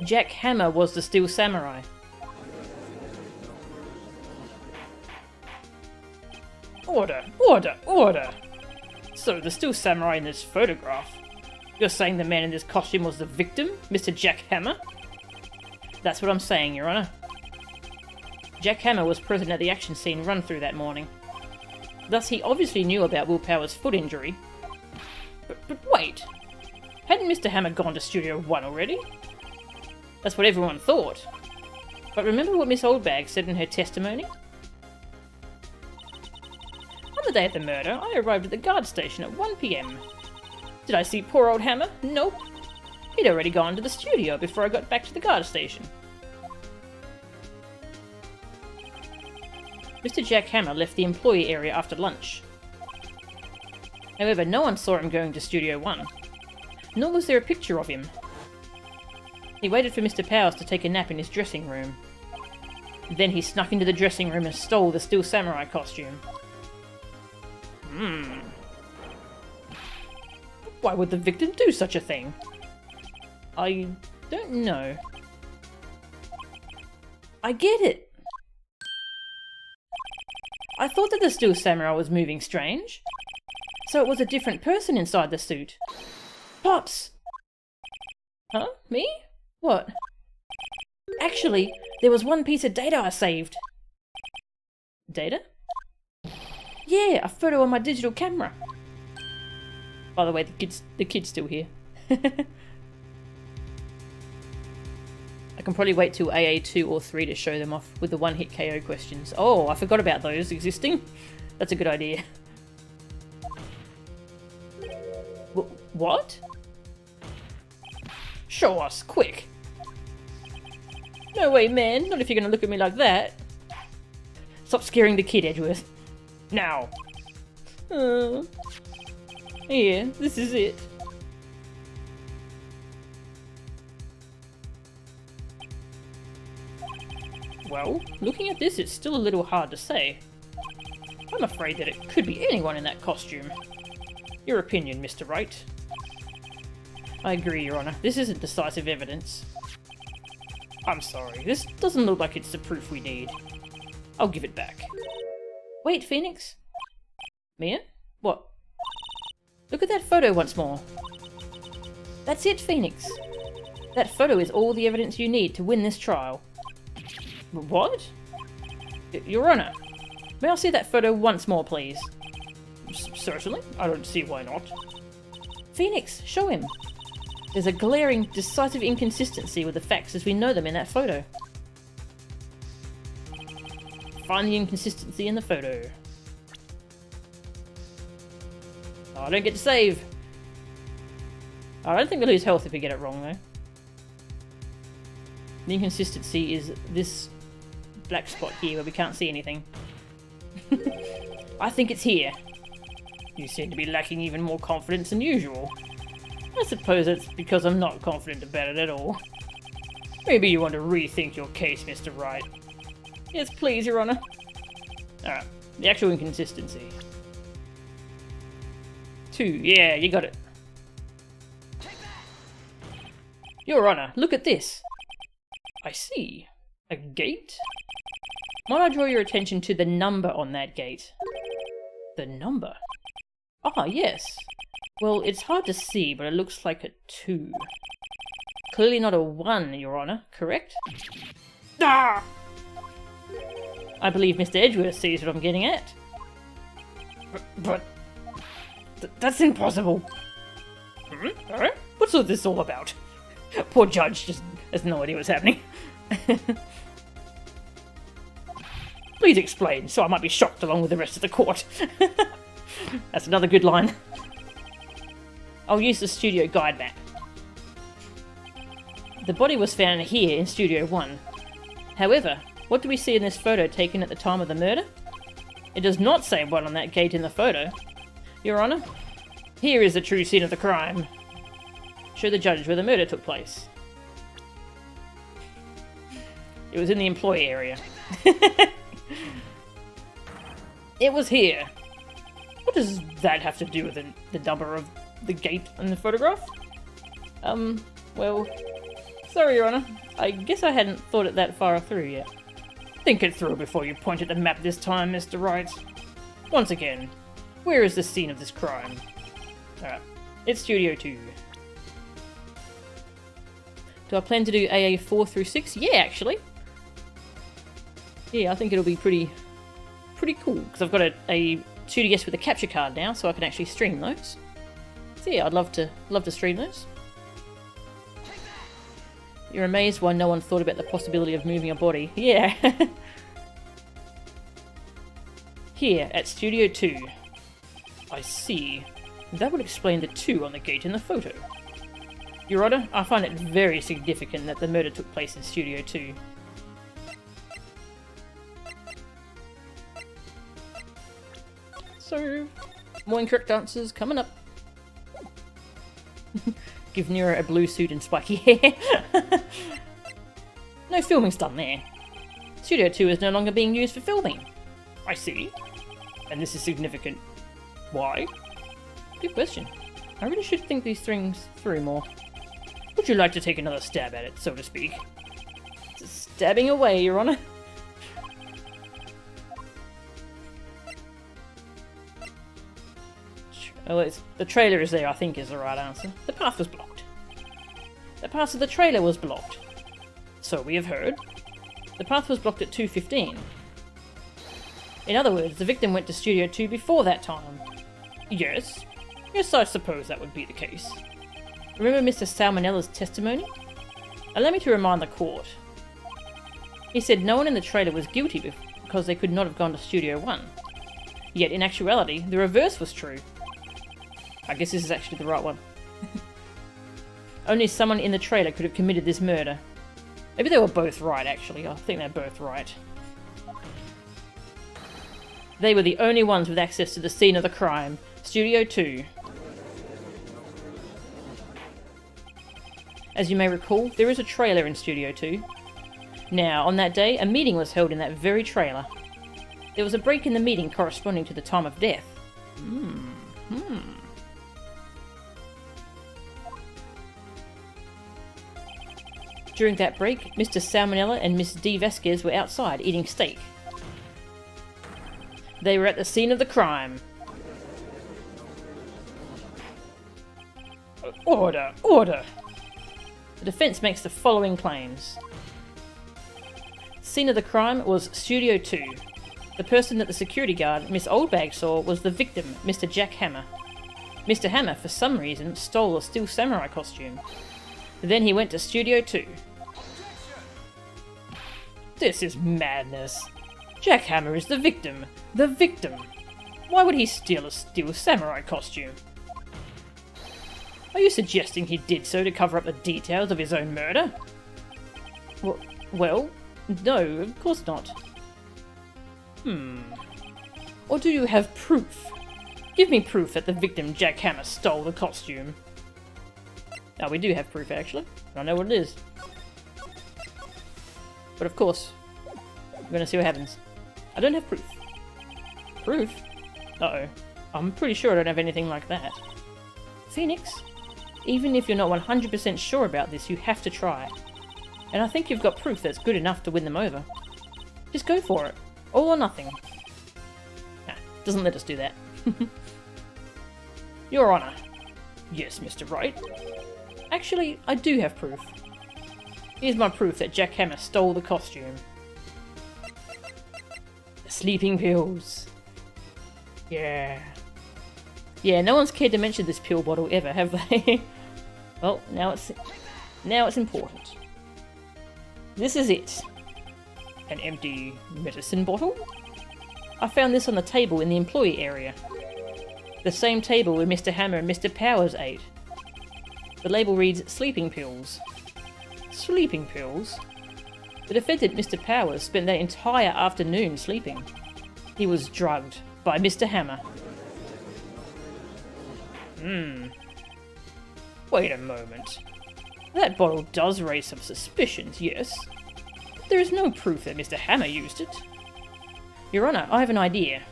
[SPEAKER 1] Jack Hammer was the Steel Samurai. Order! Order! Order! So, the Steel Samurai in this photograph. You're saying the man in this costume was the victim, Mr. Jack Hammer? That's what I'm saying, Your Honor. Jack Hammer was present at the action scene run-through that morning. Thus, he obviously knew about Will Power's foot injury. But wait! Hadn't Mr. Hammer gone to Studio 1 already? That's what everyone thought. But remember what Miss Oldbag said in her testimony? On the day of the murder, I arrived at the guard station at 1 PM. Did I see poor old Hammer? Nope. He'd already gone to the studio before I got back to the guard station. Mr. Jack Hammer left the employee area after lunch. However, no one saw him going to Studio 1. Nor was there a picture of him. He waited for Mr. Powers to take a nap in his dressing room. Then he snuck into the dressing room and stole the Steel Samurai costume. Why would the victim do such a thing? I don't know. I get it. I thought that the Steel Samurai was moving strange. So it was a different person inside the suit. Pops! Huh? Me? What? Actually, there was one piece of data I saved. Data? Yeah, a photo on my digital camera. By the way, the kid's still here. I can probably wait till AA 2 or 3 to show them off with the one-hit KO questions. Oh, I forgot about those existing. That's a good idea. What? Show us, quick. No way, man. Not if you're gonna look at me like that. Stop scaring the kid, Edgeworth. Now. Here, this is it. Well, looking at this, it's still a little hard to say. I'm afraid that it could be anyone in that costume. Your opinion, Mr. Wright? I agree, Your Honor. This isn't decisive evidence. I'm sorry. This doesn't look like it's the proof we need. I'll give it back. Wait, Phoenix? Mia? What? Look at that photo once more. That's it, Phoenix. That photo is all the evidence you need to win this trial. What? Your Honor, may I see that photo once more, please? Certainly. I don't see why not. Phoenix, show him. There's a glaring, decisive inconsistency with the facts as we know them in that photo. Find the inconsistency in the photo. Oh, I don't get to save. I don't think we lose health if we get it wrong, though. The inconsistency is this black spot here where we can't see anything. I think it's here. You seem to be lacking even more confidence than usual. I suppose it's because I'm not confident about it at all. Maybe you want to rethink your case, Mr. Wright. Yes, please, Your Honor. Alright, the actual inconsistency. 2, yeah, you got it. Your Honor, look at this. I see. A gate? Might I draw your attention to the number on that gate? The number? Ah, yes. Well, it's hard to see, but it looks like a 2. Clearly not a 1, Your Honor, correct? Ah! I believe Mr. Edgeworth sees what I'm getting at. But that's impossible. What's all this all about? Poor judge just has no idea what's happening. Please explain, so I might be shocked along with the rest of the court. That's another good line. I'll use the studio guide map. The body was found here in Studio 1. However, what do we see in this photo taken at the time of the murder? It does not say 1 on that gate in the photo. Your Honor, here is the true scene of the crime. Show the judge where the murder took place. It was in the employee area. It was here. What does that have to do with the number of the gate in the photograph? Well, sorry, Your Honor. I guess I hadn't thought it that far through yet. Think it through before you point at the map this time, Mr. Wright. Once again, where is the scene of this crime? Alright, it's Studio 2. Do I plan to do AA 4 through 6? Yeah, actually. Yeah, I think it'll be pretty cool, because I've got a 2DS with a capture card now, so I can actually stream those. So yeah, I'd love to stream those. You're amazed why no one thought about the possibility of moving a body. Yeah. Here, at Studio 2. I see. That would explain the 2 on the gate in the photo. Your Honor, I find it very significant that the murder took place in Studio 2. So, more incorrect answers coming up. Give Nero a blue suit and spiky hair. No filming's done there. Studio 2 is no longer being used for filming. I see. And this is significant. Why? Good question. I really should think these things through more. Would you like to take another stab at it, so to speak? Stabbing away, Your Honor. Oh, the trailer is there, I think, is the right answer. The path was blocked. The path of the trailer was blocked. So we have heard. The path was blocked at 2:15. In other words, the victim went to Studio 2 before that time. Yes. Yes, I suppose that would be the case. Remember Mr. Salmonella's testimony? Allow me to remind the court. He said no one in the trailer was guilty because they could not have gone to Studio 1. Yet, in actuality, the reverse was true. I guess this is actually the right one. Only someone in the trailer could have committed this murder. Maybe they were both right, actually. I think they're both right. They were the only ones with access to the scene of the crime, Studio 2. As you may recall, there is a trailer in Studio 2. Now, on that day, a meeting was held in that very trailer. There was a break in the meeting corresponding to the time of death. During that break, Mr. Salmonella and Miss D. Vasquez were outside eating steak. They were at the scene of the crime. Order! Order! The defense makes the following claims. The scene of the crime was Studio 2. The person that the security guard, Miss Oldbag, saw was the victim, Mr. Jack Hammer. Mr. Hammer, for some reason, stole a Steel Samurai costume. Then he went to Studio 2. This is madness. Jack Hammer is the victim. The victim. Why would he steal a Steel Samurai costume? Are you suggesting he did so to cover up the details of his own murder? Well, no, of course not. Or do you have proof? Give me proof that the victim, Jack Hammer, stole the costume. Now, we do have proof, actually. I know what it is. But of course, we're gonna see what happens. I don't have proof. Proof? Uh-oh. I'm pretty sure I don't have anything like that. Phoenix, even if you're not 100% sure about this, you have to try. And I think you've got proof that's good enough to win them over. Just go for it. All or nothing. Nah, doesn't let us do that. Your Honor. Yes, Mr. Wright. Actually, I do have proof. Here's my proof that Jack Hammer stole the costume. The sleeping pills. Yeah. Yeah, no one's cared to mention this pill bottle ever, have they? Well, now it's important. This is it. An empty medicine bottle? I found this on the table in the employee area. The same table where Mr. Hammer and Mr. Powers ate. The label reads sleeping pills. Sleeping pills? The defendant, Mr. Powers, spent that entire afternoon sleeping. He was drugged by Mr. Hammer. Wait a moment. That bottle does raise some suspicions, yes. But there is no proof that Mr. Hammer used it. Your Honor, I have an idea.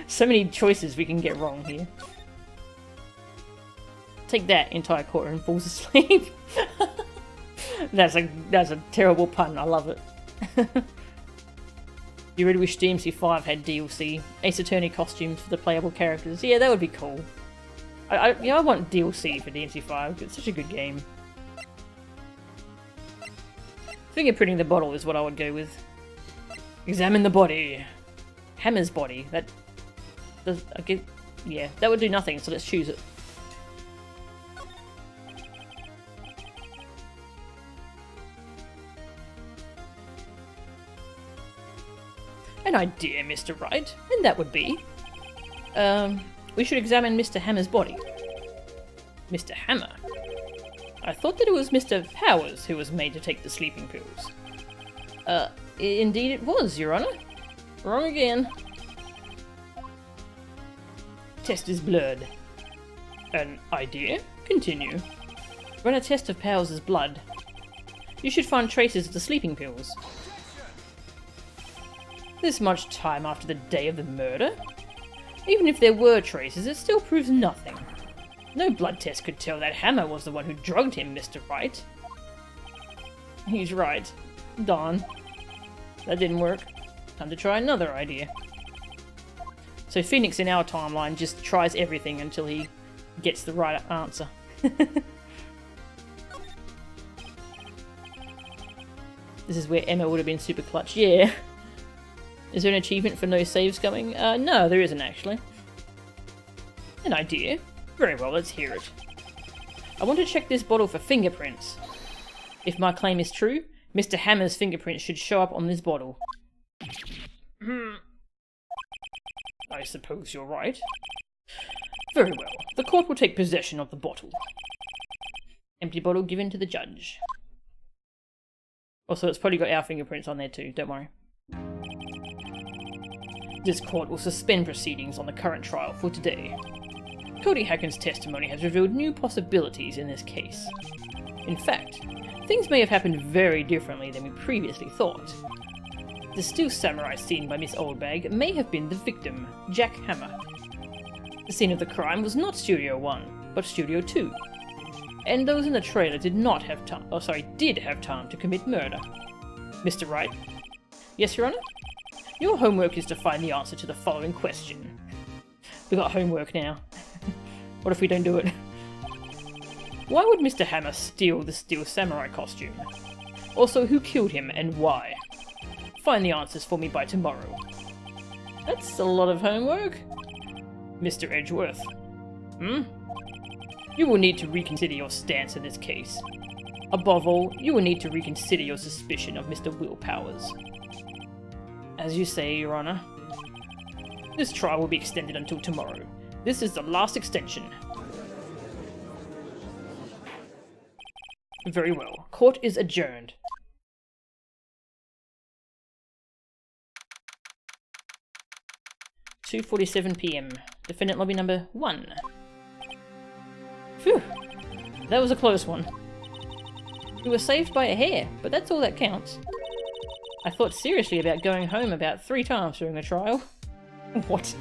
[SPEAKER 1] So many choices we can get wrong here. Take that, entire courtroom falls asleep. That's a terrible pun, I love it. You really wish DMC5 had DLC, Ace Attorney costumes for the playable characters. Yeah, that would be cool. I want DLC for DMC5, it's such a good game. Fingerprinting the bottle is what I would go with. Examine the body. Hammer's body. That does, yeah, that would do nothing, so let's choose it. An idea, Mr. Wright, and that would be... we should examine Mr. Hammer's body. Mr. Hammer? I thought that it was Mr. Powers who was made to take the sleeping pills. Indeed it was, Your Honor. Wrong again. Test his blood. An idea? Continue. Run a test of Powers' blood. You should find traces of the sleeping pills. This much time after the day of the murder? Even if there were traces, it still proves nothing. No blood test could tell that Hammer was the one who drugged him, Mr. Wright. He's right. Darn. That didn't work. Time to try another idea. So Phoenix in our timeline just tries everything until he gets the right answer. This is where Emma would have been super clutch. Yeah. Is there an achievement for no saves going? No, there isn't actually. An idea. Very well, let's hear it. I want to check this bottle for fingerprints. If my claim is true, Mr. Hammer's fingerprints should show up on this bottle. I suppose you're right. Very well. The court will take possession of the bottle. Empty bottle given to the judge. Also, it's probably got our fingerprints on there too, don't worry. This court will suspend proceedings on the current trial for today. Cody Hacken's testimony has revealed new possibilities in this case. In fact, things may have happened very differently than we previously thought. The still samurai seen by Miss Oldbag may have been the victim, Jack Hammer. The scene of the crime was not Studio 1, but Studio 2. And those in the trailer did have time to commit murder. Mr. Wright? Yes, Your Honor? Your homework is to find the answer to the following question. We got homework now. What if we don't do it? Why would Mr. Hammer steal the steel samurai costume? Also, who killed him and why? Find the answers for me by tomorrow. That's a lot of homework. Mr. Edgeworth. You will need to reconsider your stance in this case. Above all, you will need to reconsider your suspicion of Mr. Will Powers. As you say, Your Honor. This trial will be extended until tomorrow. This is the last extension. Very well. Court is adjourned. (2:47 PM). Defendant lobby number 1. Phew. That was a close one. We were saved by a hair, but that's all that counts. I thought seriously about going home about 3 times during the trial. What?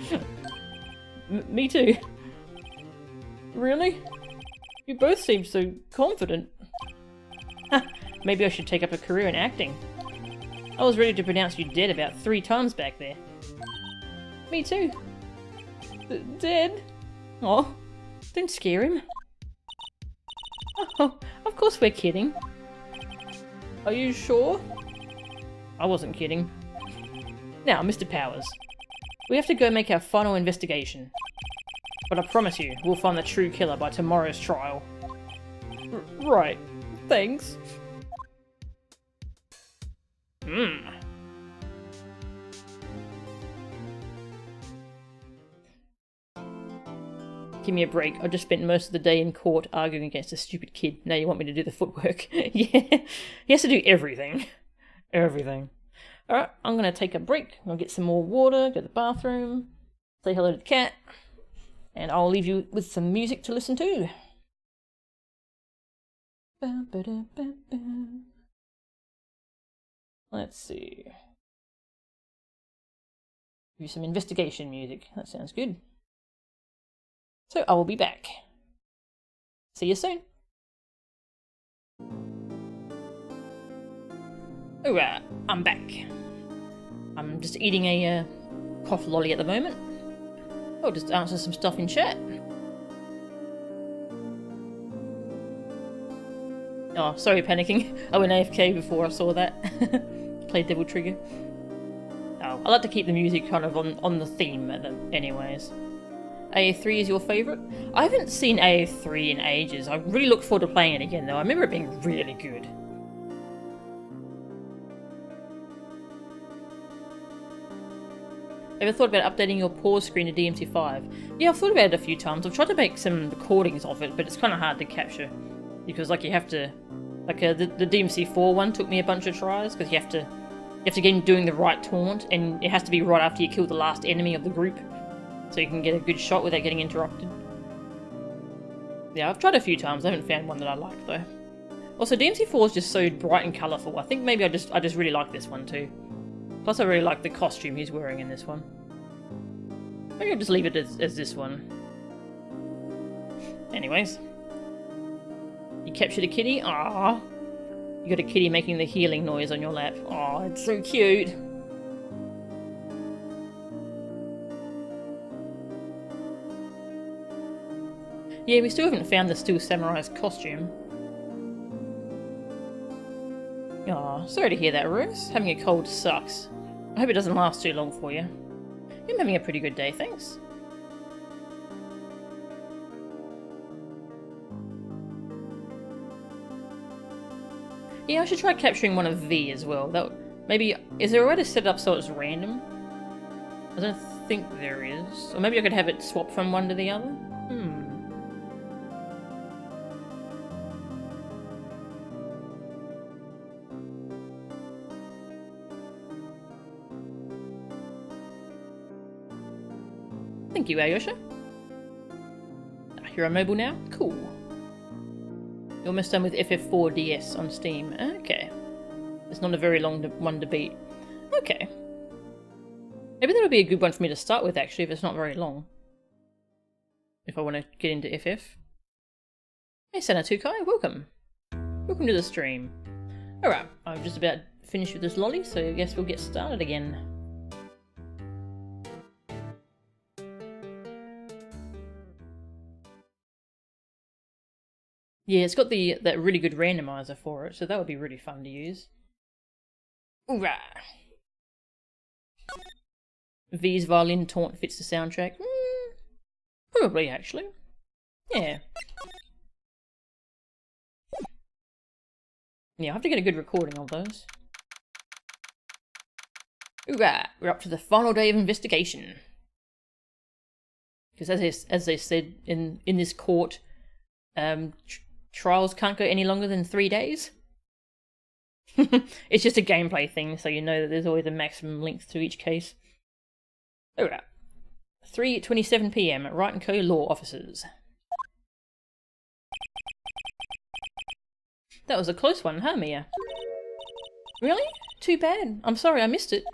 [SPEAKER 1] Me too. Really? You both seem so confident. Maybe I should take up a career in acting. I was ready to pronounce you dead about 3 times back there. Me too. Dead? Oh, don't scare him. Oh, of course we're kidding. Are you sure? I wasn't kidding. Now, Mr. Powers, we have to go make our final investigation. But I promise you, we'll find the true killer by tomorrow's trial. Right. Thanks. Give me a break. I just spent most of the day in court arguing against a stupid kid. Now you want me to do the footwork. Yeah. He has to do everything. Everything. Alright, I'm going to take a break. I'll get some more water, go to the bathroom, say hello to the cat, and I'll leave you with some music to listen to. Let's see. Do some investigation music. That sounds good. So I will be back. See you soon. Alright, I'm back. I'm just eating a cough lolly at the moment. I'll just answer some stuff in chat. Oh, sorry, panicking. I went AFK before I saw that. Played Devil Trigger. Oh, I like to keep the music kind of on the theme anyways. AA3 is your favourite? I haven't seen AA3 in ages. I really look forward to playing it again though. I remember it being really good. Ever thought about updating your pause screen to DMC5? Yeah, I've thought about it a few times. I've tried to make some recordings of it, but it's kind of hard to capture. Because like you have to... Like the DMC4 one took me a bunch of tries, because you have to get him doing the right taunt, and it has to be right after you kill the last enemy of the group. So you can get a good shot without getting interrupted. Yeah, I've tried a few times. I haven't found one that I like though. Also, DMC4 is just so bright and colourful. I think maybe I just really like this one too. Plus I really like the costume he's wearing in this one. Maybe I'll just leave it as this one. Anyways. You captured a kitty? Aww. You got a kitty making the healing noise on your lap. Aww, it's so cute. Yeah, we still haven't found the Steel Samurai's costume. Aw, sorry to hear that, Ruth. Having a cold sucks. I hope it doesn't last too long for you. I'm having a pretty good day, thanks. Yeah, I should try capturing one of V as well. Maybe, is there a way to set it up so it's random? I don't think there is. Or maybe I could have it swap from one to the other? Thank you, Alyosha. You're on mobile now? Cool. You're almost done with FF4DS on Steam. Okay. It's not a very long one to beat. Okay. Maybe that'll be a good one for me to start with, actually, if it's not very long. If I want to get into FF. Hey, Sanatukai, welcome. Welcome to the stream. Alright, I'm just about finished with this lolly, so I guess we'll get started again. Yeah, it's got that really good randomizer for it, so that would be really fun to use. Hoorah! V's violin taunt fits the soundtrack. Probably, actually. Yeah. Yeah, I have to get a good recording of those. Hoorah! We're up to the final day of investigation. Because as they said in this court, trials can't go any longer than 3 days. It's just a gameplay thing, so you know that there's always a maximum length to each case. Alright. 3:27 PM at Wright & Co. Law Offices. That was a close one, huh, Mia? Really? Too bad. I'm sorry I missed it.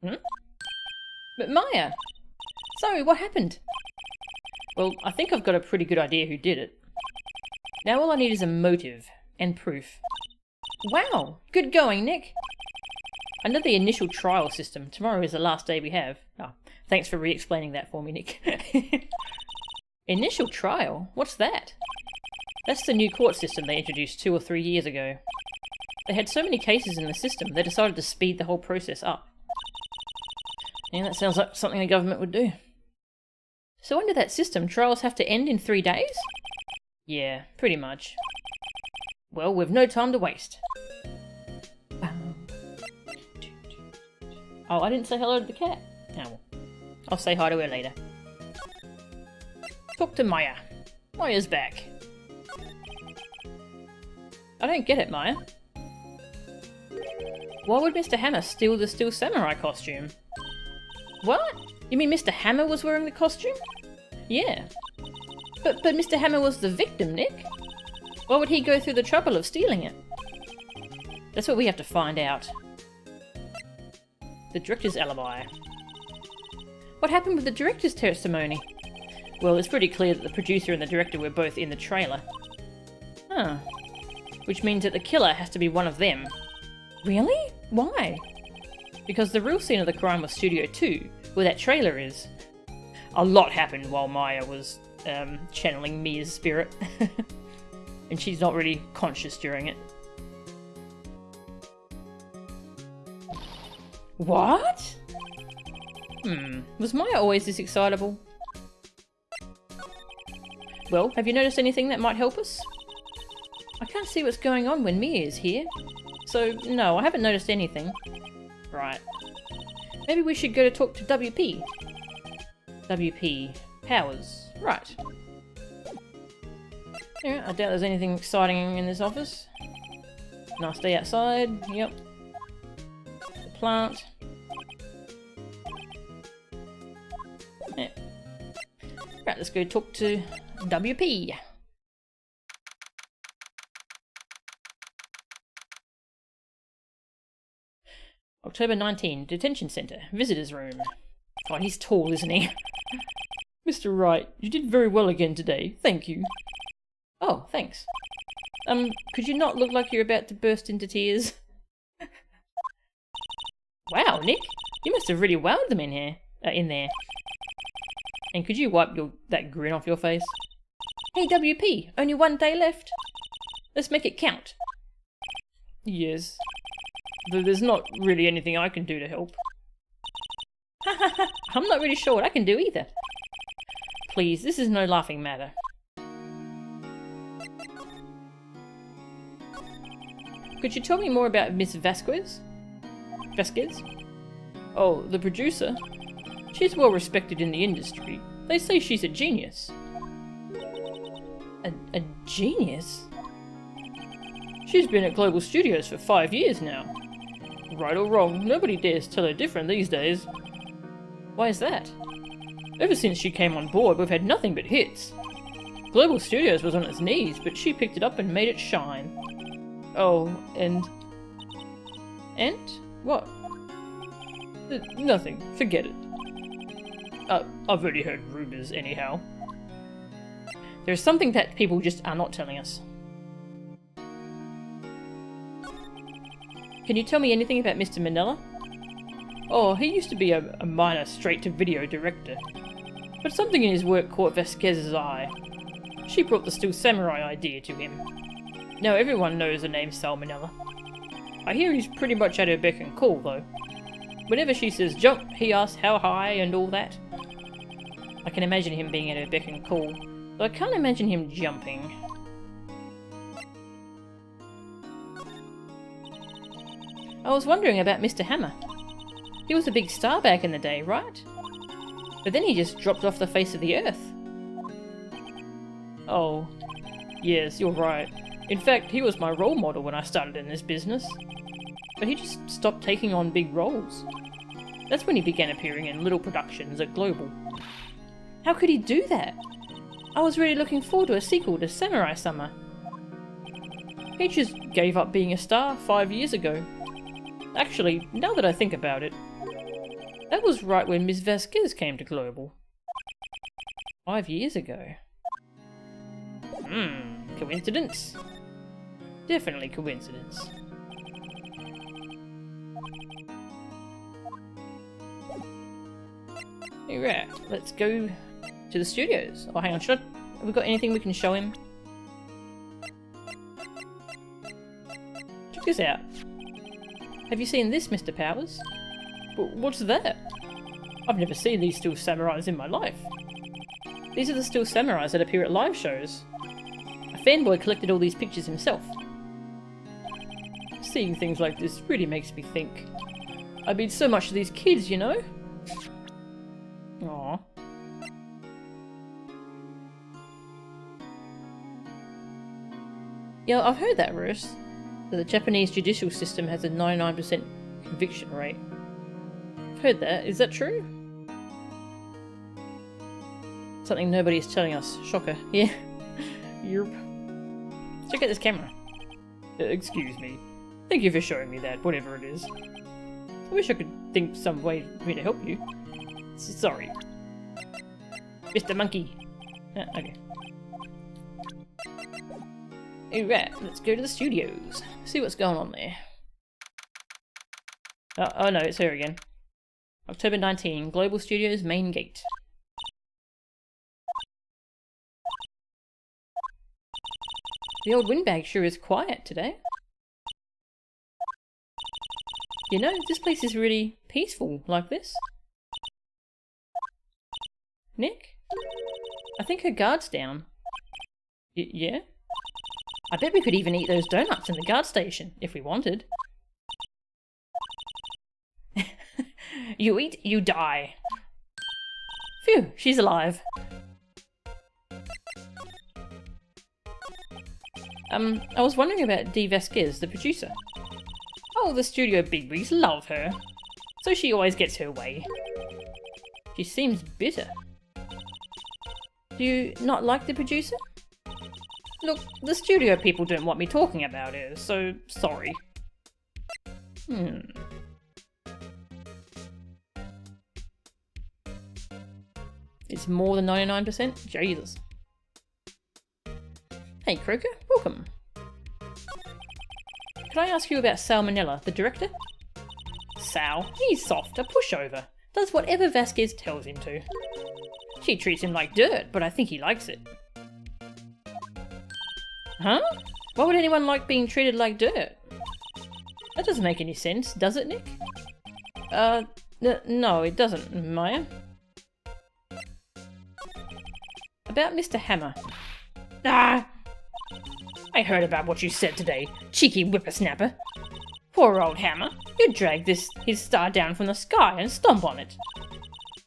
[SPEAKER 1] But Maya! Sorry, what happened? Well, I think I've got a pretty good idea who did it. Now all I need is a motive and proof. Wow! Good going, Nick! I know the initial trial system. Tomorrow is the last day we have. Oh, thanks for re-explaining that for me, Nick. Initial trial? What's that? That's the new court system they introduced 2 or 3 years ago. They had so many cases in the system, they decided to speed the whole process up. Yeah, that sounds like something the government would do. So under that system, trials have to end in 3 days? Yeah, pretty much. Well, we've no time to waste. Oh, I didn't say hello to the cat. Oh, well. I'll say hi to her later. Talk to Maya. Maya's back. I don't get it, Maya. Why would Mr. Hammer steal the Steel Samurai costume? What? You mean Mr. Hammer was wearing the costume? Yeah. But Mr. Hammer was the victim, Nick. Why would he go through the trouble of stealing it? That's what we have to find out. The director's alibi. What happened with the director's testimony? Well, it's pretty clear that the producer and the director were both in the trailer. Huh. Which means that the killer has to be one of them. Really? Why? Because the real scene of the crime was Studio 2, where that trailer is. A lot happened while Maya was channeling Mia's spirit. And she's not really conscious during it. What? Was Maya always this excitable? Well, have you noticed anything that might help us? I can't see what's going on when Mia is here. So, no, I haven't noticed anything. Right. Maybe we should go to talk to WP. WP. Powers. Right. Yeah, I doubt there's anything exciting in this office. Nice day outside. Yep. The plant. Yeah. Right, let's go talk to WP. October 19, Detention Centre, Visitors Room. Oh, he's tall, isn't he? Mr. Wright, you did very well again today. Thank you. Oh, thanks. Could you not look like you're about to burst into tears? Wow, Nick, you must have really wowed them in there. And could you wipe that grin off your face? Hey, WP, only 1 day left. Let's make it count. Yes. Though there's not really anything I can do to help. I'm not really sure what I can do either. Please, this is no laughing matter. Could you tell me more about Miss Vasquez? Vasquez? Oh, the producer? She's well respected in the industry. They say she's a genius. A genius? She's been at Global Studios for 5 years now. Right or wrong, nobody dares tell her different these days. Why is that? Ever since she came on board, we've had nothing but hits. Global Studios was on its knees, but she picked it up and made it shine. Oh, and... And? What? Nothing. Forget it. I've already heard rumours anyhow. There's something that people just are not telling us. Can you tell me anything about Mr. Manila? Oh, he used to be a minor straight-to-video director. But something in his work caught Vasquez's eye. She brought the Still Samurai idea to him. Now everyone knows the name Sal Manila. I hear he's pretty much at her beck and call, though. Whenever she says jump, he asks how high and all that. I can imagine him being at her beck and call, though I can't imagine him jumping. I was wondering about Mr. Hammer. He was a big star back in the day, right? But then he just dropped off the face of the earth. Oh, yes, you're right. In fact, he was my role model when I started in this business. But he just stopped taking on big roles. That's when he began appearing in little productions at Global. How could he do that? I was really looking forward to a sequel to Samurai Summer. He just gave up being a star 5 years ago. Actually, now that I think about it, that was right when Ms. Vasquez came to Global. 5 years ago. Coincidence? Definitely coincidence. Alright, let's go to the studios. Oh, hang on, have we got anything we can show him? Check this out. Have you seen this, Mr. Powers? What's that? I've never seen these Still Samurais in my life. These are the Still Samurais that appear at live shows. A fanboy collected all these pictures himself. Seeing things like this really makes me think. I mean so much to these kids, you know? Aww. Yeah, I've heard that, Rose. That the Japanese judicial system has a 99% conviction rate. I've heard that. Is that true? Something nobody is telling us. Shocker. Yeah. Yerp. Check out this camera. Excuse me. Thank you for showing me that, whatever it is. I wish I could think some way for me to help you. Sorry. Mr. Monkey. Okay. Alright, let's go to the studios. See what's going on there. Oh no, it's her again. October 19, Global Studios main gate. The old windbag sure is quiet today. You know, this place is really peaceful like this. Nick? I think her guard's down. Yeah? I bet we could even eat those donuts in the guard station, if we wanted. You eat, you die. Phew, she's alive. I was wondering about Dee Vasquez, the producer. Oh, the studio bigwigs love her. So she always gets her way. She seems bitter. Do you not like the producer? Look, the studio people don't want me talking about her, so sorry. It's more than 99%? Jesus. Hey Croker, welcome. Could I ask you about Sal Manila, the director? Sal? He's soft, a pushover. Does whatever Vasquez tells him to. She treats him like dirt, but I think he likes it. Huh? Why would anyone like being treated like dirt? That doesn't make any sense, does it, Nick? No, it doesn't, Maya. About Mr. Hammer. Ah! I heard about what you said today, cheeky whippersnapper. Poor old Hammer. You dragged his star down from the sky and stomp on it.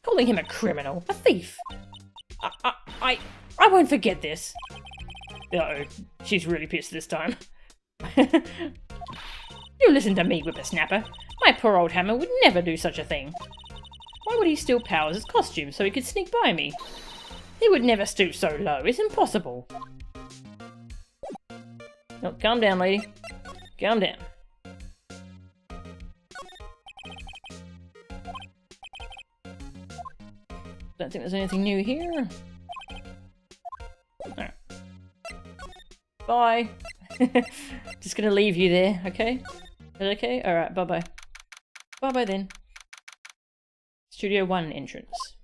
[SPEAKER 1] Calling him a criminal, a thief. I won't forget this. Uh-oh, she's really pissed this time. You listen to me, whippersnapper. My poor old Hammer would never do such a thing. Why would he steal Powers' costume so he could sneak by me? He would never stoop so low. It's impossible. Oh, calm down, lady. Calm down. Don't think there's anything new here. Alright. Bye. Just gonna leave you there, okay? Is that okay? Alright, bye-bye. Bye-bye then. Studio 1 entrance.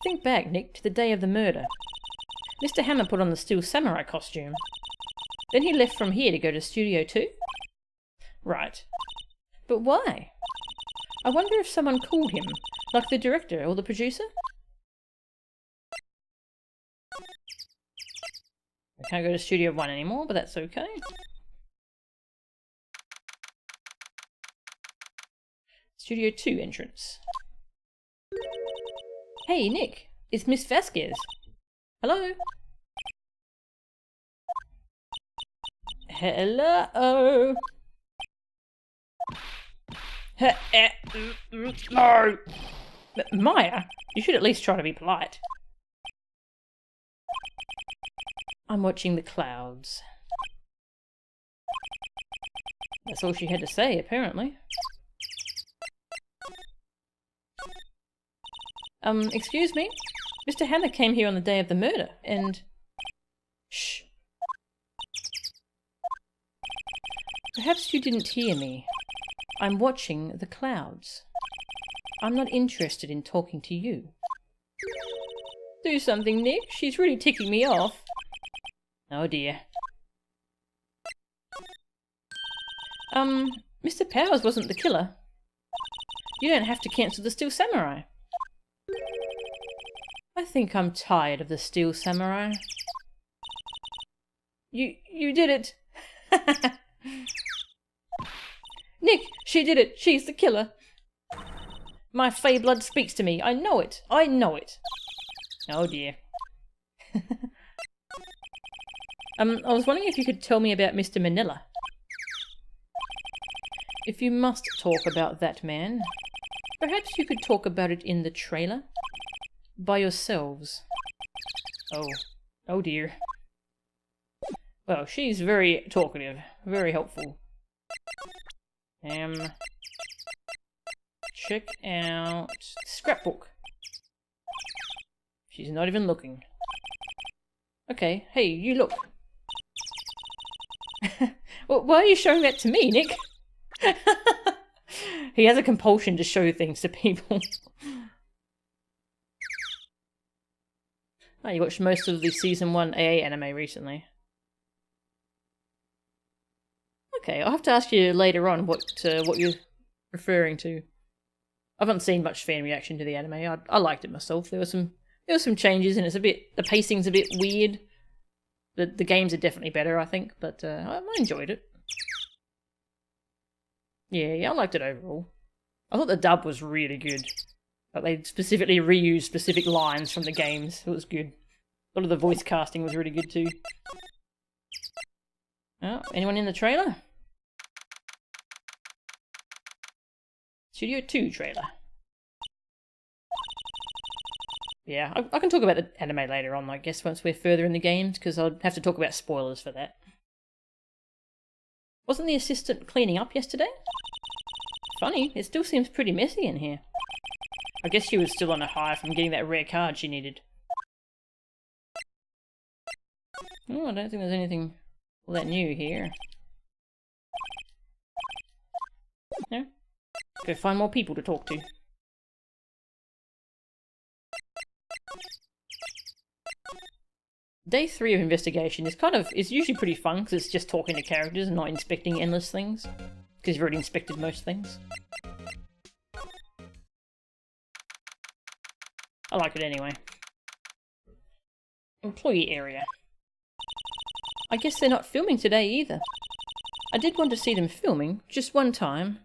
[SPEAKER 1] Think back, Nick, to the day of the murder. Mr. Hammer put on the Steel Samurai costume. Then he left from here to go to Studio 2? Right. But why? I wonder if someone called him, like the director or the producer? We can't go to Studio 1 anymore, but that's okay. Studio 2 entrance. Hey, Nick, it's Miss Vasquez. Hello? Hello? No! Maya, you should at least try to be polite. I'm watching the clouds. That's all she had to say, apparently. Excuse me? Mr. Hammer came here on the day of the murder, and... Shh. Perhaps you didn't hear me. I'm watching the clouds. I'm not interested in talking to you. Do something, Nick. She's really ticking me off. Oh dear. Mr. Powers wasn't the killer. You don't have to cancel the Steel Samurai. I think I'm tired of the Steel Samurai. You did it! Nick, she did it! She's the killer! My fey blood speaks to me. I know it! I know it! Oh dear. I was wondering if you could tell me about Mr. Manila. If you must talk about that man, perhaps you could talk about it in the trailer? By yourselves. Oh. Oh dear. Well, she's very talkative. Very helpful. Check out scrapbook. She's not even looking. Okay, hey, you look. Well, why are you showing that to me, Nick? He has a compulsion to show things to people. Oh, you watched most of the Season 1 AA anime recently. Okay, I'll have to ask you later on what you're referring to. I haven't seen much fan reaction to the anime. I liked it myself. There were some changes, and the pacing's a bit weird. The games are definitely better, I think, but I enjoyed it. Yeah, I liked it overall. I thought the dub was really good. Like they specifically reused specific lines from the games. It was good. A lot of the voice casting was really good too. Oh, anyone in the trailer? Studio 2 trailer. Yeah, I can talk about the anime later on, I guess, once we're further in the games, because I'll have to talk about spoilers for that. Wasn't the assistant cleaning up yesterday? Funny, it still seems pretty messy in here. I guess she was still on a high from getting that rare card she needed. Oh, I don't think there's anything all that new here. No? Go find more people to talk to. Day 3 of investigation is usually pretty fun because it's just talking to characters and not inspecting endless things. Because you've already inspected most things. I like it anyway. Employee area. I guess they're not filming today either. I did want to see them filming, just one time.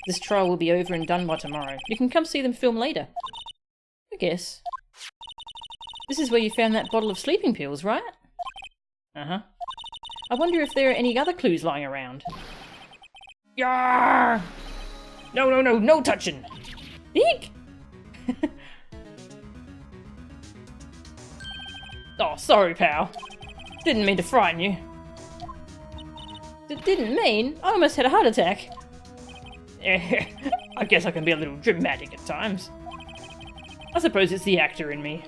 [SPEAKER 1] This trial will be over and done by tomorrow. You can come see them film later. I guess. This is where you found that bottle of sleeping pills, right? Uh-huh. I wonder if there are any other clues lying around. Yarr! No touching! Eek! Oh, sorry, pal. Didn't mean to frighten you. Didn't mean? I almost had a heart attack. I guess I can be a little dramatic at times. I suppose it's the actor in me.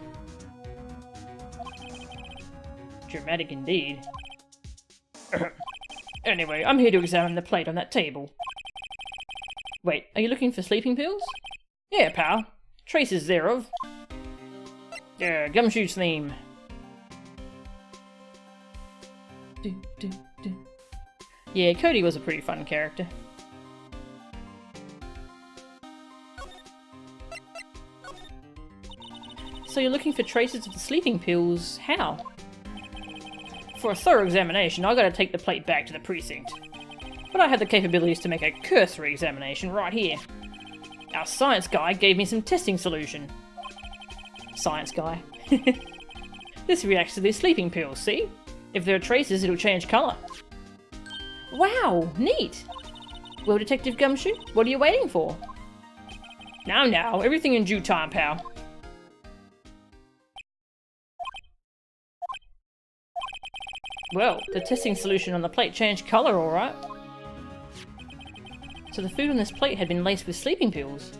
[SPEAKER 1] Dramatic indeed. Anyway, I'm here to examine the plate on that table. Wait, are you looking for sleeping pills? Yeah, pal. Traces thereof. Yeah, Gumshoe's theme. Yeah, Cody was a pretty fun character. So you're looking for traces of the sleeping pills. How? For a thorough examination, I gotta take the plate back to the precinct. But I have the capabilities to make a cursory examination right here. Our science guy gave me some testing solution. Science guy. This reacts to these sleeping pills, see? If there are traces, it'll change colour. Wow, neat! Well, Detective Gumshoe, what are you waiting for? Now, everything in due time, pal. Well, the testing solution on the plate changed colour, alright. So the food on this plate had been laced with sleeping pills.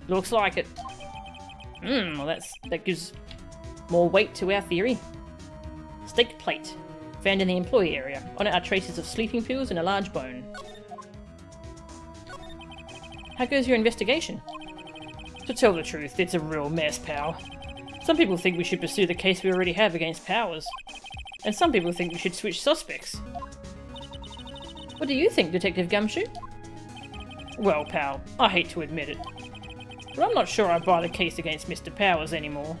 [SPEAKER 1] Looks like it. Well that gives more weight to our theory. Steak plate. Found in the employee area. On it are traces of sleeping pills and a large bone. How goes your investigation? To tell the truth, it's a real mess, pal. Some people think we should pursue the case we already have against Powers. And some people think we should switch suspects. What do you think, Detective Gumshoe? Well, pal, I hate to admit it, but I'm not sure I buy the case against Mr. Powers anymore.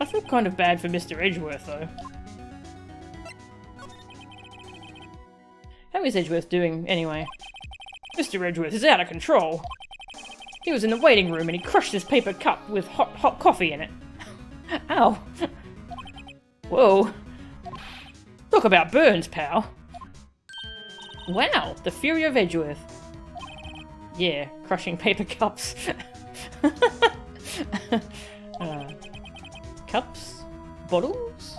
[SPEAKER 1] I feel kind of bad for Mr. Edgeworth, though. How is Edgeworth doing, anyway? Mr. Edgeworth is out of control. He was in the waiting room and he crushed this paper cup with hot coffee in it. Ow! Whoa. Talk about burns, pal. Wow, the fury of Edgeworth. Yeah, crushing paper cups. Cups? Bottles?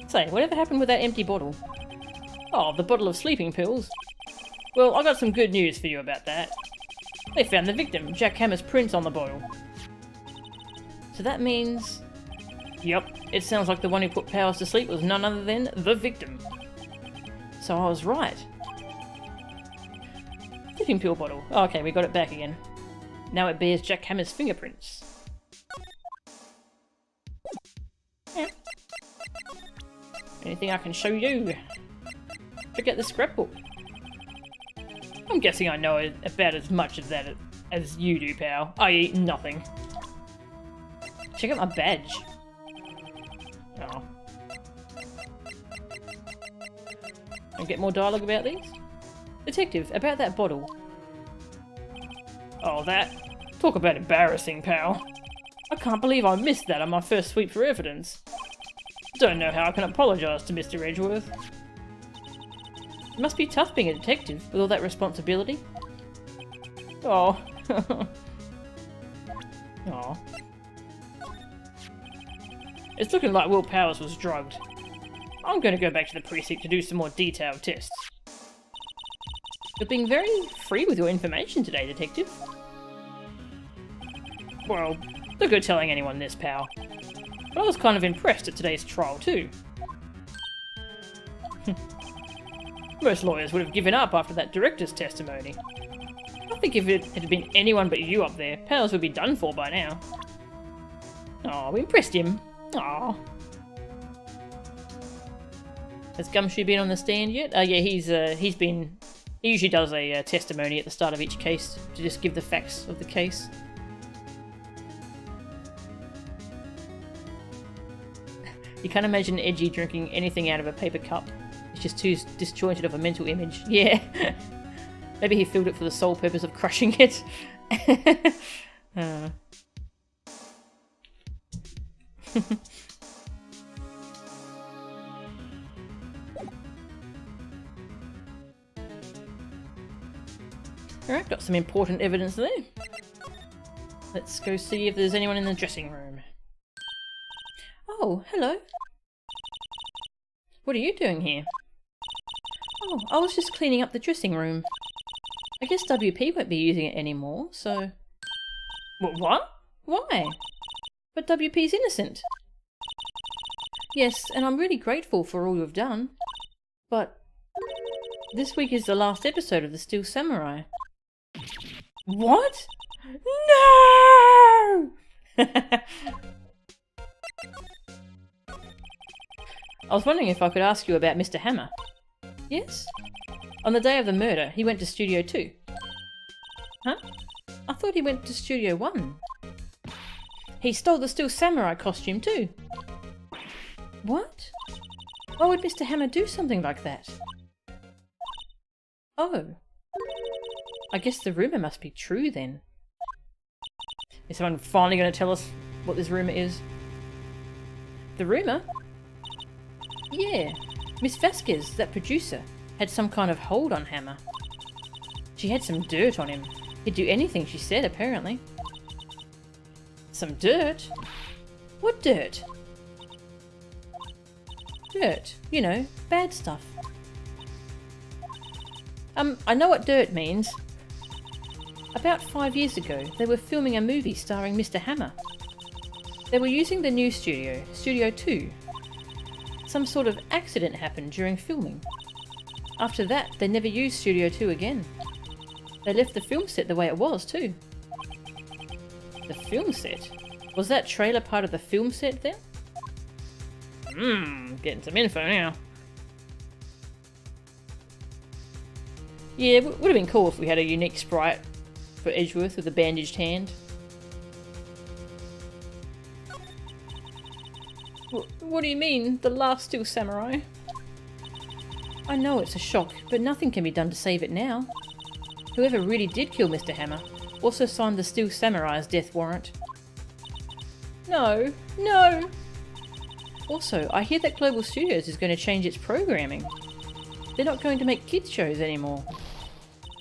[SPEAKER 1] Say, whatever happened with that empty bottle? Oh, the bottle of sleeping pills. Well, I got some good news for you about that. They found the victim, Jack Hammer's print on the bottle. So that means... Yep, it sounds like the one who put Powers to sleep was none other than the victim. So I was right. Sleeping pill bottle. Oh, okay, we got it back again. Now it bears Jack Hammer's fingerprints. Yeah. Anything I can show you? Check out the scrapbook. I'm guessing I know about as much of that as you do, pal. I.e. nothing. Check out my badge. Oh. And get more dialogue about these? Detective, about that bottle. Oh, that? Talk about embarrassing, pal. I can't believe I missed that on my first sweep for evidence. Don't know how I can apologise to Mr. Edgeworth. It must be tough being a detective with all that responsibility. Oh. Oh. It's looking like Will Powers was drugged. I'm going to go back to the precinct to do some more detailed tests. You're being very free with your information today, Detective. Well, don't go telling anyone this, pal. But I was kind of impressed at today's trial, too. Most lawyers would have given up after that director's testimony. I think if it had been anyone but you up there, Powers would be done for by now. Oh, we impressed him. Oh. Has Gumshoe been on the stand yet? Yeah, he's been. He usually does a testimony at the start of each case to just give the facts of the case. You can't imagine Edgy drinking anything out of a paper cup. It's just too disjointed of a mental image. Yeah. Maybe he filled it for the sole purpose of crushing it. Alright, got some important evidence there. Let's go see if there's anyone in the dressing room. Oh, hello. What are you doing here? Oh, I was just cleaning up the dressing room. I guess WP won't be using it anymore, so... What? Why? But WP's innocent. Yes, and I'm really grateful for all you've done. But... this week is the last episode of The Steel Samurai. What? No! I was wondering if I could ask you about Mr. Hammer. Yes? On the day of the murder, he went to Studio 2. Huh? I thought he went to Studio 1. He stole the Steel Samurai costume too. What? Why would Mr. Hammer do something like that? Oh. I guess the rumour must be true then. Is someone finally going to tell us what this rumour is? The rumour? Yeah. Miss Vasquez, that producer, had some kind of hold on Hammer. She had some dirt on him. He'd do anything she said, apparently. Some dirt? What dirt? Dirt. You know, bad stuff. I know what dirt means. About 5 years ago, they were filming a movie starring Mr. Hammer. They were using the new studio, Studio 2. Some sort of accident happened during filming. After that, they never used Studio 2 again. They left the film set the way it was, too. The film set? Was that trailer part of the film set then? Getting some info now. Yeah, it would have been cool if we had a unique sprite for Edgeworth with a bandaged hand. What do you mean, the last Steel Samurai? I know it's a shock, but nothing can be done to save it now. Whoever really did kill Mr. Hammer also signed the Steel Samurai's death warrant. No, no! Also, I hear that Global Studios is going to change its programming. They're not going to make kids shows anymore.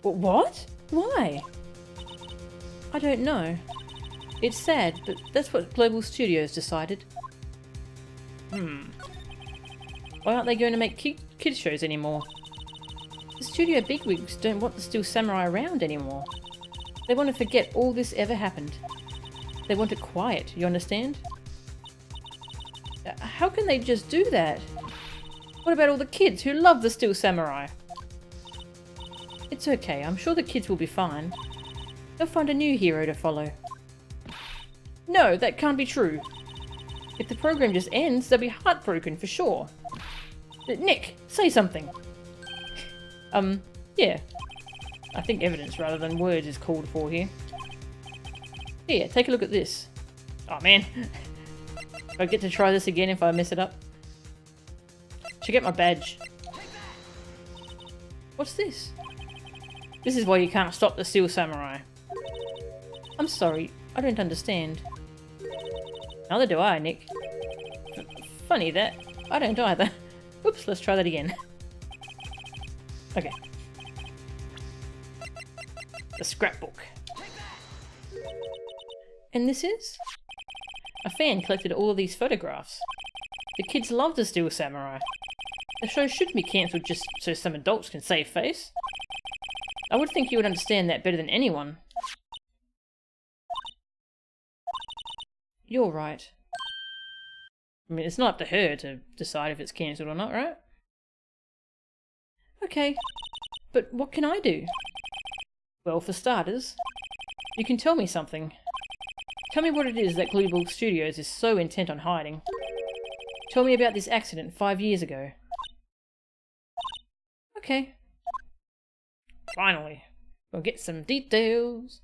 [SPEAKER 1] What? Why? I don't know. It's sad, but that's what Global Studios decided. Why aren't they going to make kids shows anymore? The studio bigwigs don't want the Steel Samurai around anymore. They want to forget all this ever happened. They want it quiet, you understand? How can they just do that? What about all the kids who love the Steel Samurai? It's okay, I'm sure the kids will be fine. They'll find a new hero to follow. No, that can't be true. If the program just ends, they'll be heartbroken for sure. Nick, say something. Yeah. I think evidence rather than words is called for here. Here, take a look at this. Oh man. Do I get to try this again if I mess it up? Check out my badge. What's this? This is why you can't stop the Steel Samurai. I'm sorry, I don't understand. Neither do I, Nick. Funny that. I don't either. Oops, let's try that again. Okay. The scrapbook. And this is? A fan collected all of these photographs. The kids love the Steel Samurai. The show shouldn't be cancelled just so some adults can save face. I would think you would understand that better than anyone. You're right. I mean, it's not up to her to decide if it's cancelled or not, right? Okay, but what can I do? Well, for starters, you can tell me something. Tell me what it is that Global Studios is so intent on hiding. Tell me about this accident 5 years ago. Okay. Finally, we'll get some details.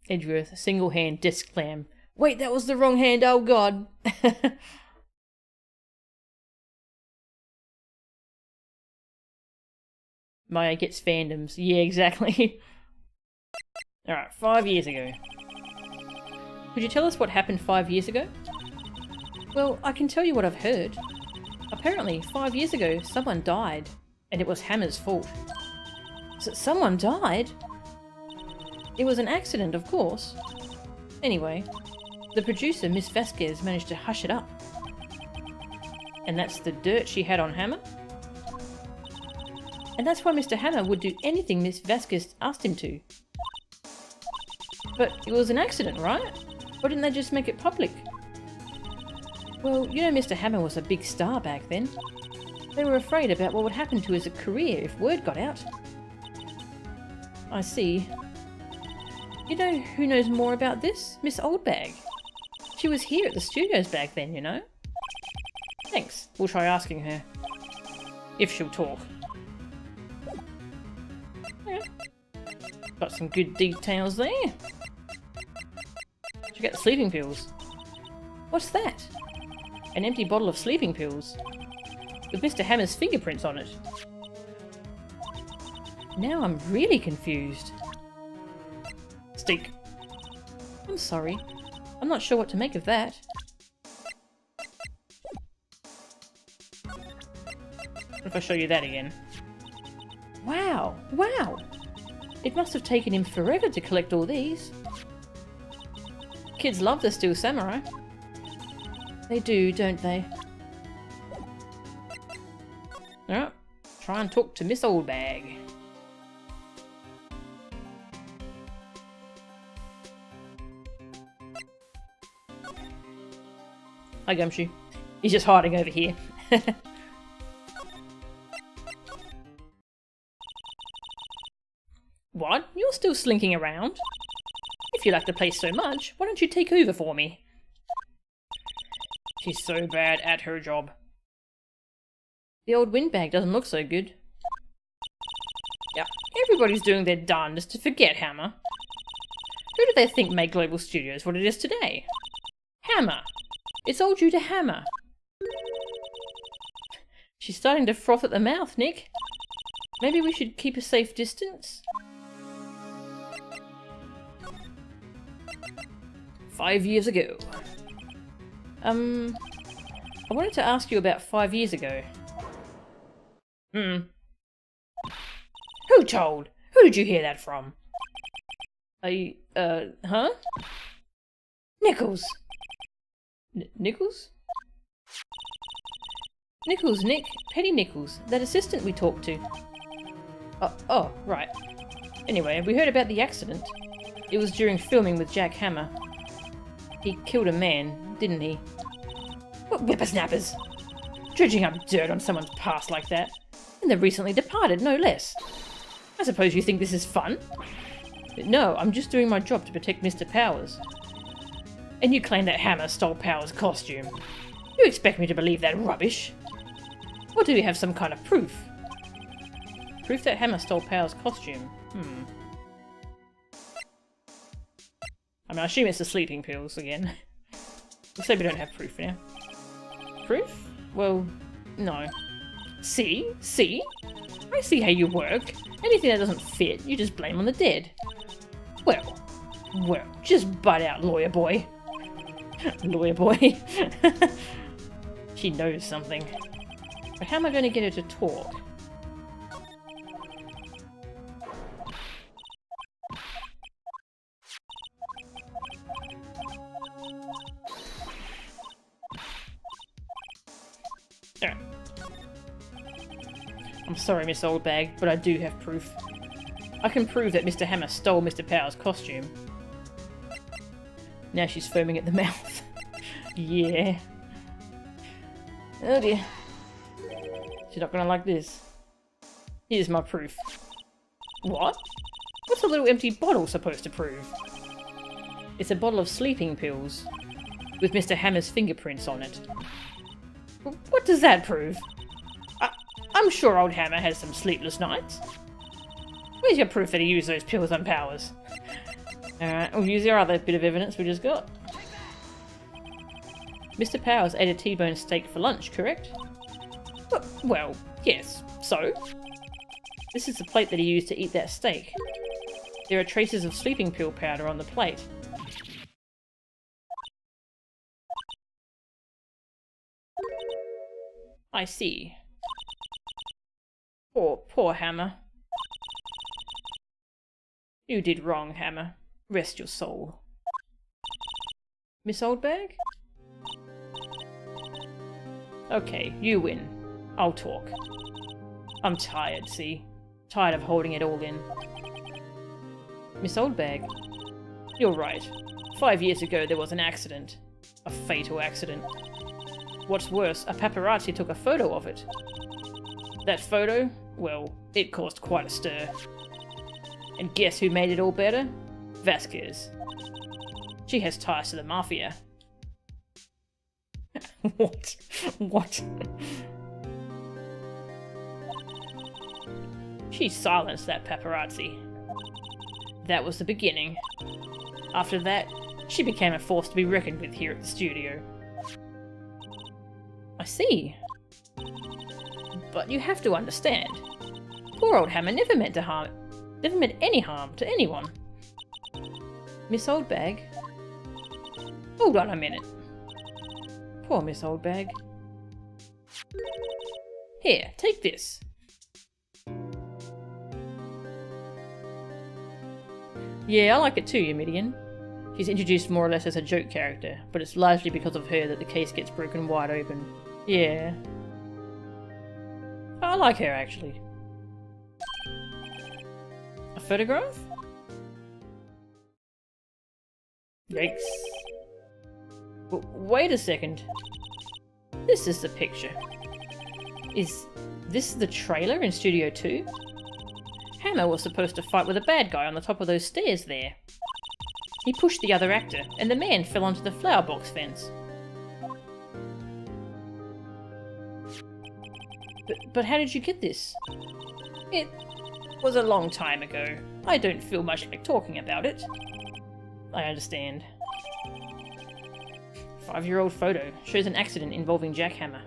[SPEAKER 1] Edgeworth, single hand disc clam. Wait, that was the wrong hand, oh god. Maya gets fandoms. Yeah, exactly. Alright, 5 years ago. Could you tell us what happened 5 years ago? Well, I can tell you what I've heard. Apparently, 5 years ago, someone died, and it was Hammer's fault. Someone died? It was an accident, of course. Anyway, the producer, Miss Vasquez, managed to hush it up. And that's the dirt she had on Hammer? And that's why Mr. Hammer would do anything Miss Vasquez asked him to. But it was an accident, right? Why didn't they just make it public? Well, you know Mr. Hammer was a big star back then. They were afraid about what would happen to his career if word got out. I see. You know who knows more about this? Miss Oldbag. She was here at the studios back then, you know? Thanks. We'll try asking her. If she'll talk. Yeah. Got some good details there. Check out the sleeping pills. What's that? An empty bottle of sleeping pills. With Mr. Hammer's fingerprints on it. Now I'm really confused. Steak. I'm sorry. I'm not sure what to make of that. What if I show you that again? Wow! Wow! It must have taken him forever to collect all these. Kids love the Steel Samurai. They do, don't they? Alright, try and talk to Miss Oldbag. Hi Gumshoe. He's just hiding over here. What? You're still slinking around? If you like the place so much, why don't you take over for me? She's so bad at her job. The old windbag doesn't look so good. Yeah, everybody's doing their darndest to forget Hammer. Who do they think made Global Studios what it is today? Hammer! It's all due to Hammer. She's starting to froth at the mouth, Nick. Maybe we should keep a safe distance? 5 years ago. I wanted to ask you about 5 years ago. Who told? Who did you hear that from? Huh? Nichols! Nichols? Nichols, Nick. Petty Nichols. That assistant we talked to. Oh, right. Anyway, we heard about the accident. It was during filming with Jack Hammer. He killed a man, didn't he? What whippersnappers! Dredging up dirt on someone's past like that. And they're recently departed, no less. I suppose you think this is fun? No, I'm just doing my job to protect Mr. Powers. And you claim that Hammer stole Powers' costume. You expect me to believe that rubbish? Or do you have some kind of proof? Proof that Hammer stole Powers' costume? I mean, I assume it's the sleeping pills again. We'll say we don't have proof for now. Proof? Well, no. See? See? I see how you work. Anything that doesn't fit, you just blame on the dead. Well, just butt out, lawyer boy. Lawyer boy. She knows something. But how am I going to get her to talk? Alright. I'm sorry, Miss Oldbag, but I do have proof. I can prove that Mr. Hammer stole Mr. Powers' costume. Now she's foaming at the mouth. Yeah. Oh dear. She's not gonna like this. Here's my proof. What? What's a little empty bottle supposed to prove? It's a bottle of sleeping pills, with Mr. Hammer's fingerprints on it. What does that prove? I'm sure old Hammer has some sleepless nights. Where's your proof that he used those pills on Powers? Alright, we'll use our other bit of evidence we just got. Mr. Powers ate a T-bone steak for lunch, correct? Well, yes. So? This is the plate that he used to eat that steak. There are traces of sleeping pill powder on the plate. I see. Poor Hammer. You did wrong, Hammer. Rest your soul. Miss Oldbag? Okay, you win. I'll talk. I'm tired, see? Tired of holding it all in. Miss Oldbag? You're right. 5 years ago there was an accident. A fatal accident. What's worse, a paparazzi took a photo of it. That photo? Well, it caused quite a stir. And guess who made it all better? Vasquez. She has ties to the Mafia. What? What? She silenced that paparazzi. That was the beginning. After that, she became a force to be reckoned with here at the studio. I see. But you have to understand. Poor old Hammer never meant any harm to anyone. Miss Oldbag? Hold on a minute. Poor Miss Oldbag. Here, take this. Yeah, I like it too, Eumidian. She's introduced more or less as a joke character, but it's largely because of her that the case gets broken wide open. Yeah. I like her, actually. A photograph? Yikes. Wait a second. This is the picture. Is this the trailer in Studio 2? Hammer was supposed to fight with a bad guy on the top of those stairs there. He pushed the other actor, and the man fell onto the flower box fence. But how did you get this? It was a long time ago. I don't feel much like talking about it. I understand. 5-year-old photo shows an accident involving Jack Hammer.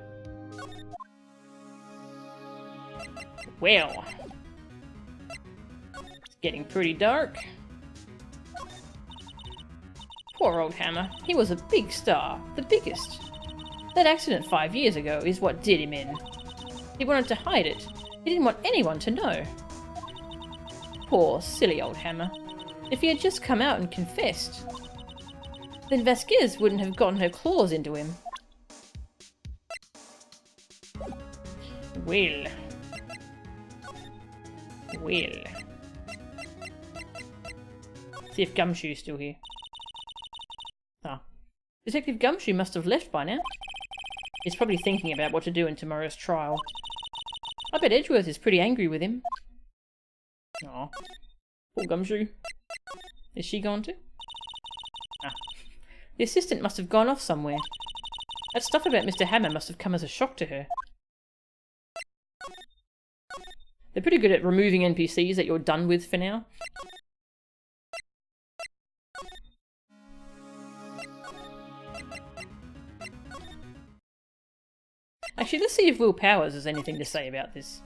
[SPEAKER 1] Well, it's getting pretty dark. Poor old Hammer. He was a big star, the biggest. That accident 5 years ago is what did him in. He wanted to hide it. He didn't want anyone to know. Poor, silly old Hammer. If he had just come out and confessed, then Vasquez wouldn't have gotten her claws into him. Well. See if Gumshoe's still here. Ah. Detective Gumshoe must have left by now. He's probably thinking about what to do in tomorrow's trial. I bet Edgeworth is pretty angry with him. Aw. Poor Gumshoe. Is she gone too? Ah. The assistant must have gone off somewhere. That stuff about Mr. Hammer must have come as a shock to her. They're pretty good at removing NPCs that you're done with for now. Actually, let's see if Will Powers has anything to say about this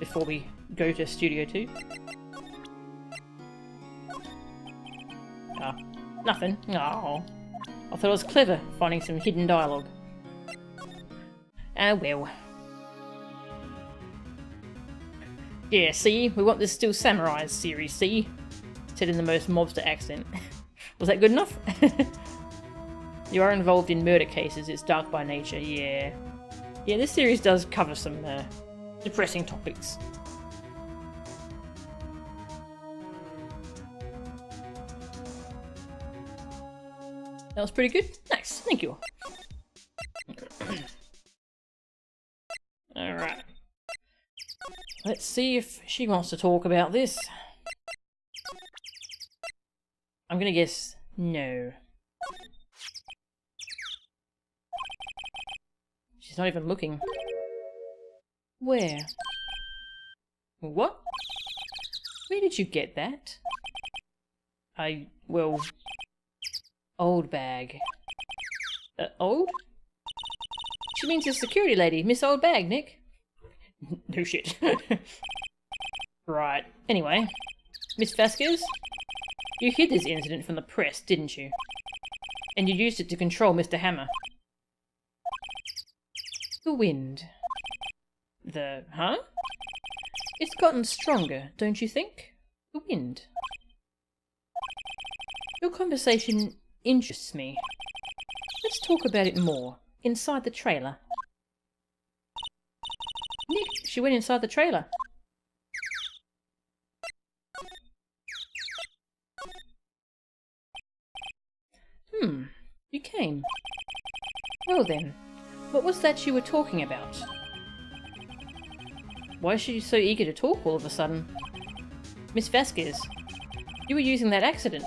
[SPEAKER 1] before we go to Studio 2. Ah, nothing. Oh, I thought it was clever finding some hidden dialogue. Ah, well. Yeah, see? We want this Still Samurai series, see? Said in the most mobster accent. Was that good enough? You are involved in murder cases, it's dark by nature, yeah. Yeah, this series does cover some depressing topics. That was pretty good. Nice, thank you. Alright. see if she wants to talk about this. I'm gonna guess no. She's not even looking. Where? What? Where did you get that? Well... Old bag. Old? She means the security lady, Miss Old Bag, Nick. No shit. Right. Anyway, Miss Vasquez, you hid this incident from the press, didn't you? And you used it to control Mr. Hammer. The wind. Huh? It's gotten stronger, don't you think? The wind. Your conversation interests me. Let's talk about it more. Inside the trailer. Nick, she went inside the trailer. You came. Well then, what was that you were talking about? Why is she so eager to talk all of a sudden? Miss Vasquez, you were using that accident.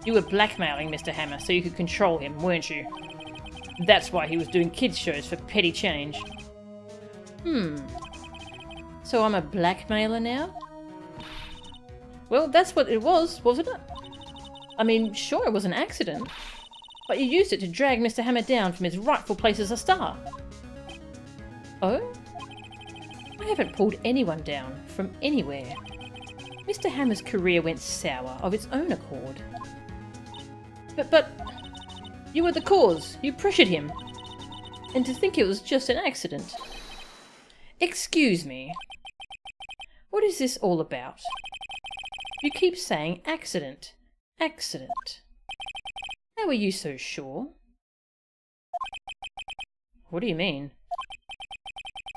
[SPEAKER 1] You were blackmailing Mr. Hammer so you could control him, weren't you? That's why he was doing kids' shows for petty change. So I'm a blackmailer now? Well, that's what it was, wasn't it? I mean, sure it was an accident, but you used it to drag Mr. Hammer down from his rightful place as a star. Oh? I haven't pulled anyone down from anywhere. Mr. Hammer's career went sour of its own accord. But you were the cause. You pressured him. And to think it was just an accident. Excuse me. What is this all about? You keep saying accident. Accident. How are you so sure? What do you mean?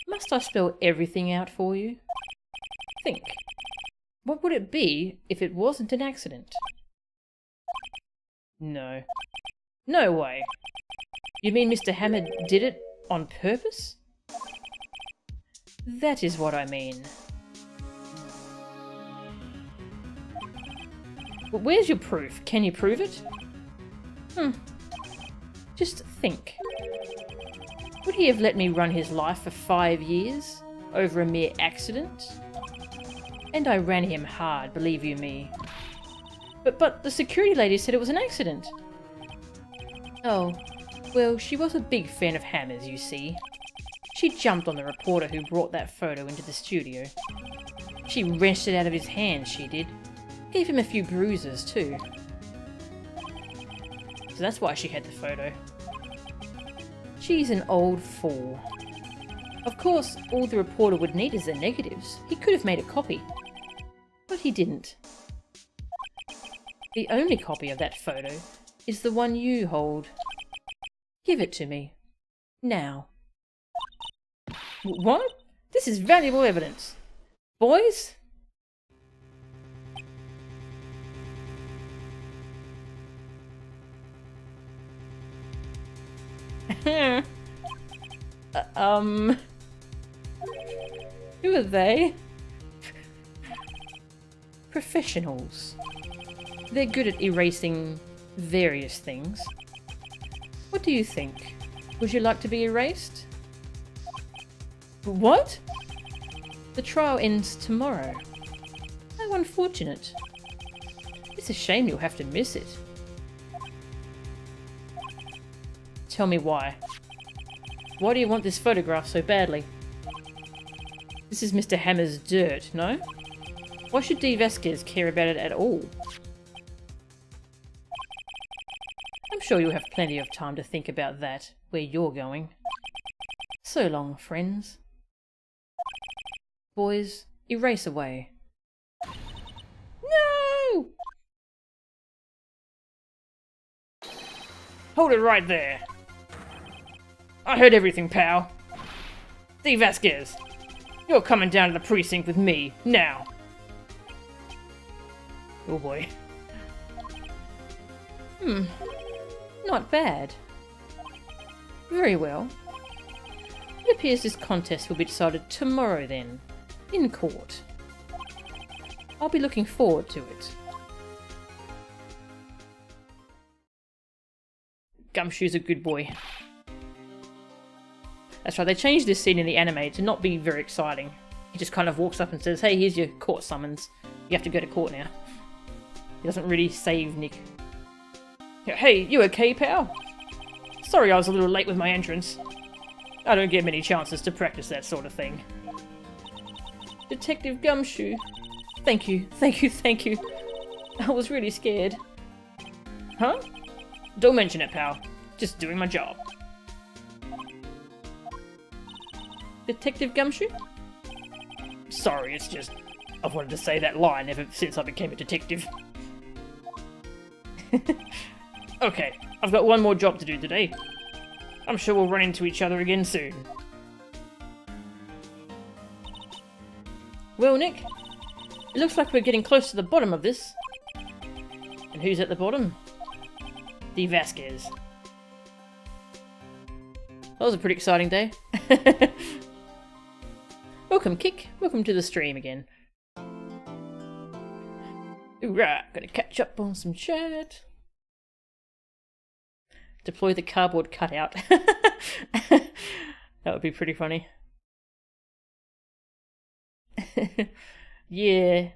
[SPEAKER 1] Must I spell everything out for you? Think. What would it be if it wasn't an accident? No. No way. You mean Mr. Hammer did it on purpose? That is what I mean. But where's your proof? Can you prove it? Just think. Would he have let me run his life for 5 years over a mere accident? And I ran him hard, believe you me. But the security lady said it was an accident. Oh, well, she was a big fan of Hammer's, you see. She jumped on the reporter who brought that photo into the studio. She wrenched it out of his hands, she did. Gave him a few bruises, too. So that's why she had the photo. She's an old fool. Of course, all the reporter would need is the negatives. He could have made a copy. But he didn't. The only copy of that photo is the one you hold. Give it to me. Now. What? This is valuable evidence. Boys? Who are they? Professionals. They're good at erasing various things. What do you think? Would you like to be erased? What? The trial ends tomorrow. How unfortunate. It's a shame you'll have to miss it. Tell me why. Why do you want this photograph so badly? This is Mr. Hammer's dirt, no? Why should D. Vasquez care about it at all? I'm sure you'll have plenty of time to think about that, where you're going. So long, friends. Boys, erase away. No! Hold it right there. I heard everything, pal. D. Vasquez, you're coming down to the precinct with me, now. Oh boy. Not bad. Very well. It appears this contest will be decided tomorrow then. in court. I'll be looking forward to it. Gumshoe's a good boy. That's right, they changed this scene in the anime to not be very exciting. He just kind of walks up and says, hey, here's your court summons. You have to go to court now. He doesn't really save Nick. Hey, you okay, pal? Sorry I was a little late with my entrance. I don't get many chances to practice that sort of thing. Detective Gumshoe. Thank you, thank you, thank you. I was really scared. Huh? Don't mention it, pal. Just doing my job. Detective Gumshoe? Sorry, it's just... I've wanted to say that line ever since I became a detective. Okay, I've got one more job to do today. I'm sure we'll run into each other again soon. Well, Nick, it looks like we're getting close to the bottom of this. And who's at the bottom? D. Vasquez. That was a pretty exciting day. Welcome, Kick. Welcome to the stream again. Alright, gonna catch up on some chat. Deploy the cardboard cutout. That would be pretty funny. Yeah.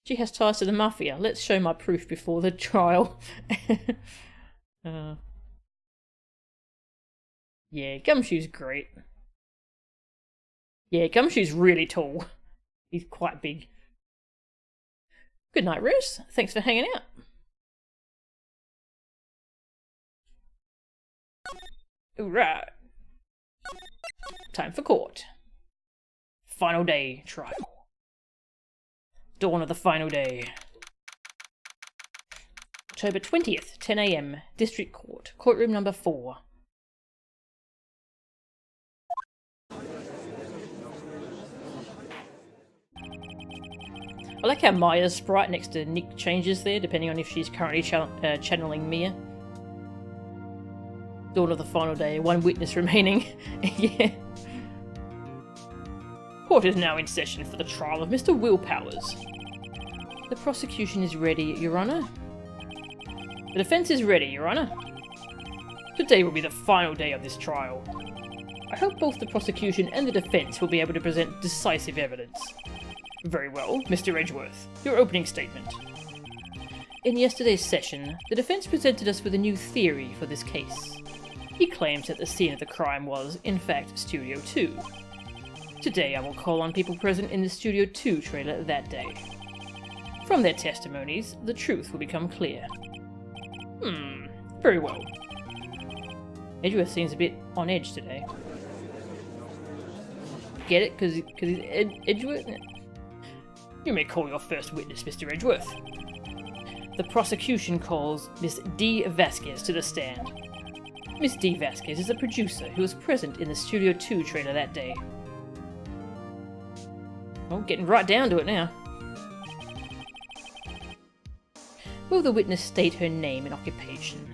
[SPEAKER 1] She has ties to the Mafia. Let's show my proof before the trial. Yeah, Gumshoe's great. Yeah, Gumshoe's really tall. He's quite big. Good night, Roos. Thanks for hanging out. Alright. Time for court. Final day trial. Dawn of the final day. October 20th, 10 AM, District Court, courtroom number 4. I like how Maya's sprite next to Nick changes there, depending on if she's currently channeling Mia. Dawn of the final day, 1 witness remaining. Yeah. Court is now in session for the trial of Mr. Will Powers. The prosecution is ready, Your Honour. The defence is ready, Your Honour. Today will be the final day of this trial. I hope both the prosecution and the defence will be able to present decisive evidence. Very well, Mr. Edgeworth, your opening statement. In yesterday's session, the defence presented us with a new theory for this case. He claims that the scene of the crime was, in fact, Studio 2. Today I will call on people present in the Studio 2 trailer that day. From their testimonies, the truth will become clear. Very well. Edgeworth seems a bit on edge today. Get it? Because he's Edgeworth? You may call your first witness, Mr. Edgeworth. The prosecution calls Miss D. Vasquez to the stand. Miss D. Vasquez is a producer who was present in the Studio 2 trailer that day. Well, getting right down to it now. Will the witness state her name and occupation?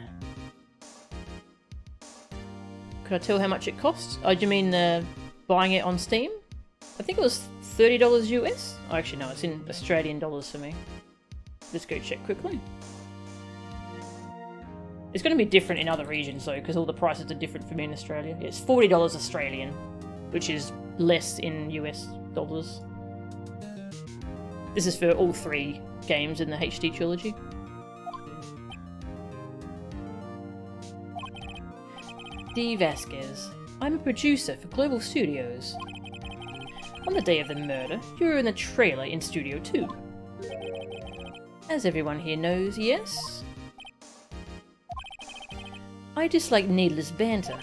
[SPEAKER 1] Could I tell how much it costs? Oh, do you mean buying it on Steam? I think it was $30 US. Oh, actually, no, it's in Australian dollars for me. Let's go check quickly. It's going to be different in other regions though, because all the prices are different for me in Australia. It's $40 Australian, which is less in US dollars. This is for all 3 games in the HD trilogy. D. Vasquez. I'm a producer for Global Studios. On the day of the murder, you were in the trailer in Studio 2. As everyone here knows, yes? I dislike needless banter.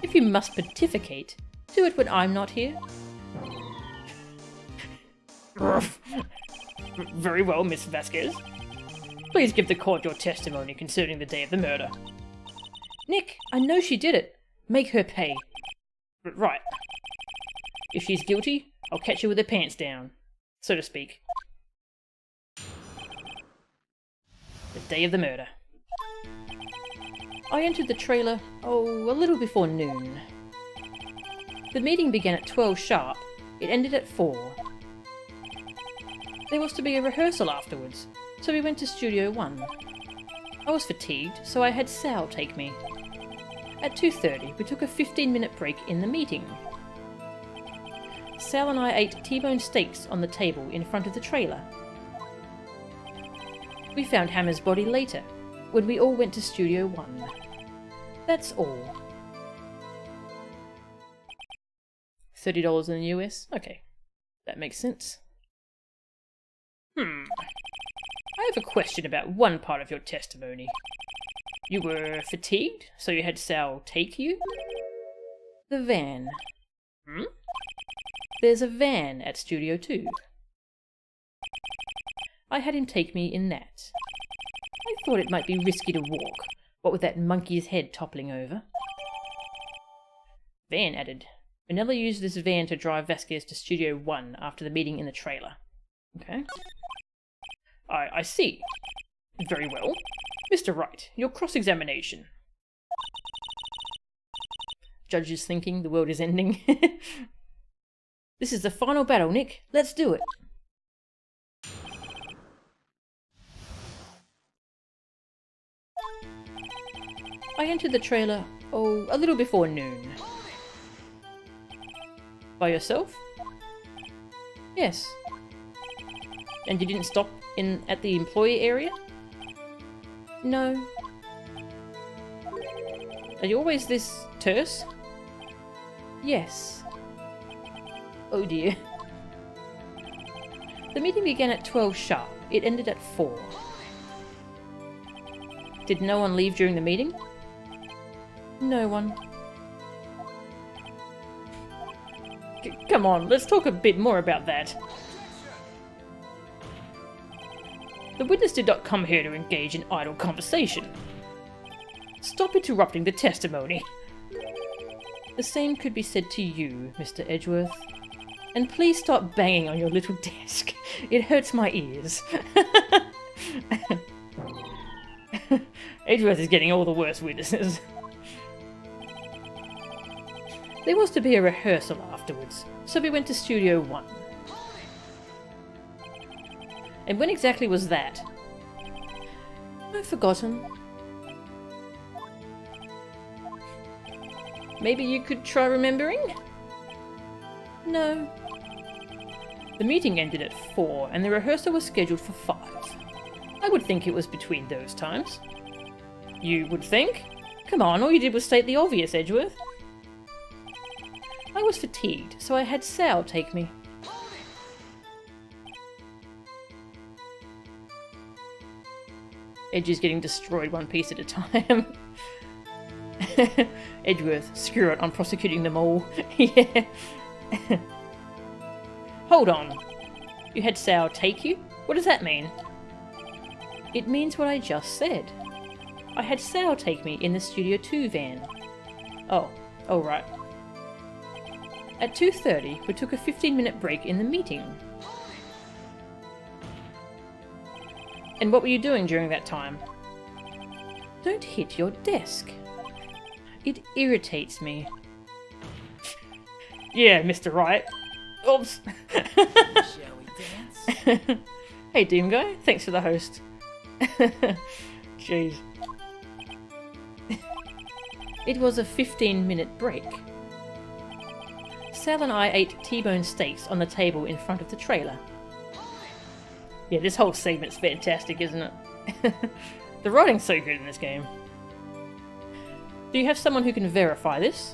[SPEAKER 1] If you must pontificate, do it when I'm not here. Very well, Miss Vasquez. Please give the court your testimony concerning the day of the murder. Nick, I know she did it. Make her pay. Right. If she's guilty, I'll catch her with her pants down, so to speak. The day of the murder. I entered the trailer, a little before noon. The meeting began at 12 sharp. It ended at 4. There was to be a rehearsal afterwards, so we went to Studio 1. I was fatigued, so I had Sal take me. At 2:30, we took a 15-minute break in the meeting. Sal and I ate T-bone steaks on the table in front of the trailer. We found Hammer's body later, when we all went to Studio 1. That's all. $30 in the US? Okay, that makes sense. I have a question about one part of your testimony. You were fatigued, so you had Sal take you? The van. There's a van at Studio 2. I had him take me in that. I thought it might be risky to walk, what with that monkey's head toppling over. Van added. Vanilla used this van to drive Vasquez to Studio 1 after the meeting in the trailer. Okay. I see. Very well. Mr. Wright, your cross-examination. Judge is thinking the world is ending. This is the final battle, Nick. Let's do it. I entered the trailer, a little before noon. By yourself? Yes. And you didn't stop at the employee area? No. Are you always this terse? Yes. Oh dear. The meeting began at 12 sharp. It ended at 4. Did no one leave during the meeting? No one. Come on, let's talk a bit more about that. The witness did not come here to engage in idle conversation. Stop interrupting the testimony. The same could be said to you, Mr. Edgeworth. And please stop banging on your little desk. It hurts my ears. Edgeworth is getting all the worst witnesses. There was to be a rehearsal afterwards, so we went to Studio 1. And when exactly was that? I've forgotten. Maybe you could try remembering? No. The meeting ended at 4 and the rehearsal was scheduled for 5. I would think it was between those times. You would think? Come on, all you did was state the obvious, Edgeworth. I was fatigued, so I had Sal take me. Edge is getting destroyed one piece at a time. Edgeworth, screw it, I'm prosecuting them all. Yeah. Hold on. You had Sal take you? What does that mean? It means what I just said. I had Sal take me in the Studio 2 van. Oh right. At 2:30, we took a 15-minute break in the meeting. And what were you doing during that time? Don't hit your desk. It irritates me. Yeah, Mr. Wright. Oops.
[SPEAKER 2] Shall we dance?
[SPEAKER 1] Hey, Doom Guy. Thanks for the host. Jeez. It was a 15-minute break. Sal and I ate T-bone steaks on the table in front of the trailer. Yeah, this whole segment's fantastic, isn't it? The writing's so good in this game. Do you have someone who can verify this?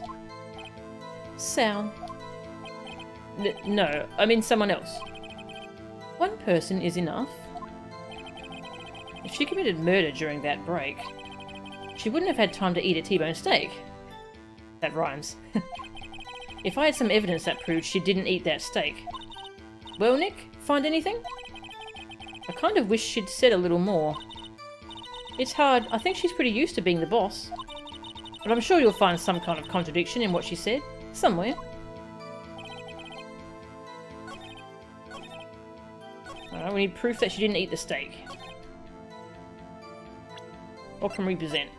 [SPEAKER 1] Sal. No, I mean someone else. One person is enough. If she committed murder during that break, she wouldn't have had time to eat a T-bone steak. That rhymes. If I had some evidence that proved she didn't eat that steak. Well, Nick, find anything? I kind of wish she'd said a little more. It's hard. I think she's pretty used to being the boss. But I'm sure you'll find some kind of contradiction in what she said. Somewhere. Alright, we need proof that she didn't eat the steak. What can we present?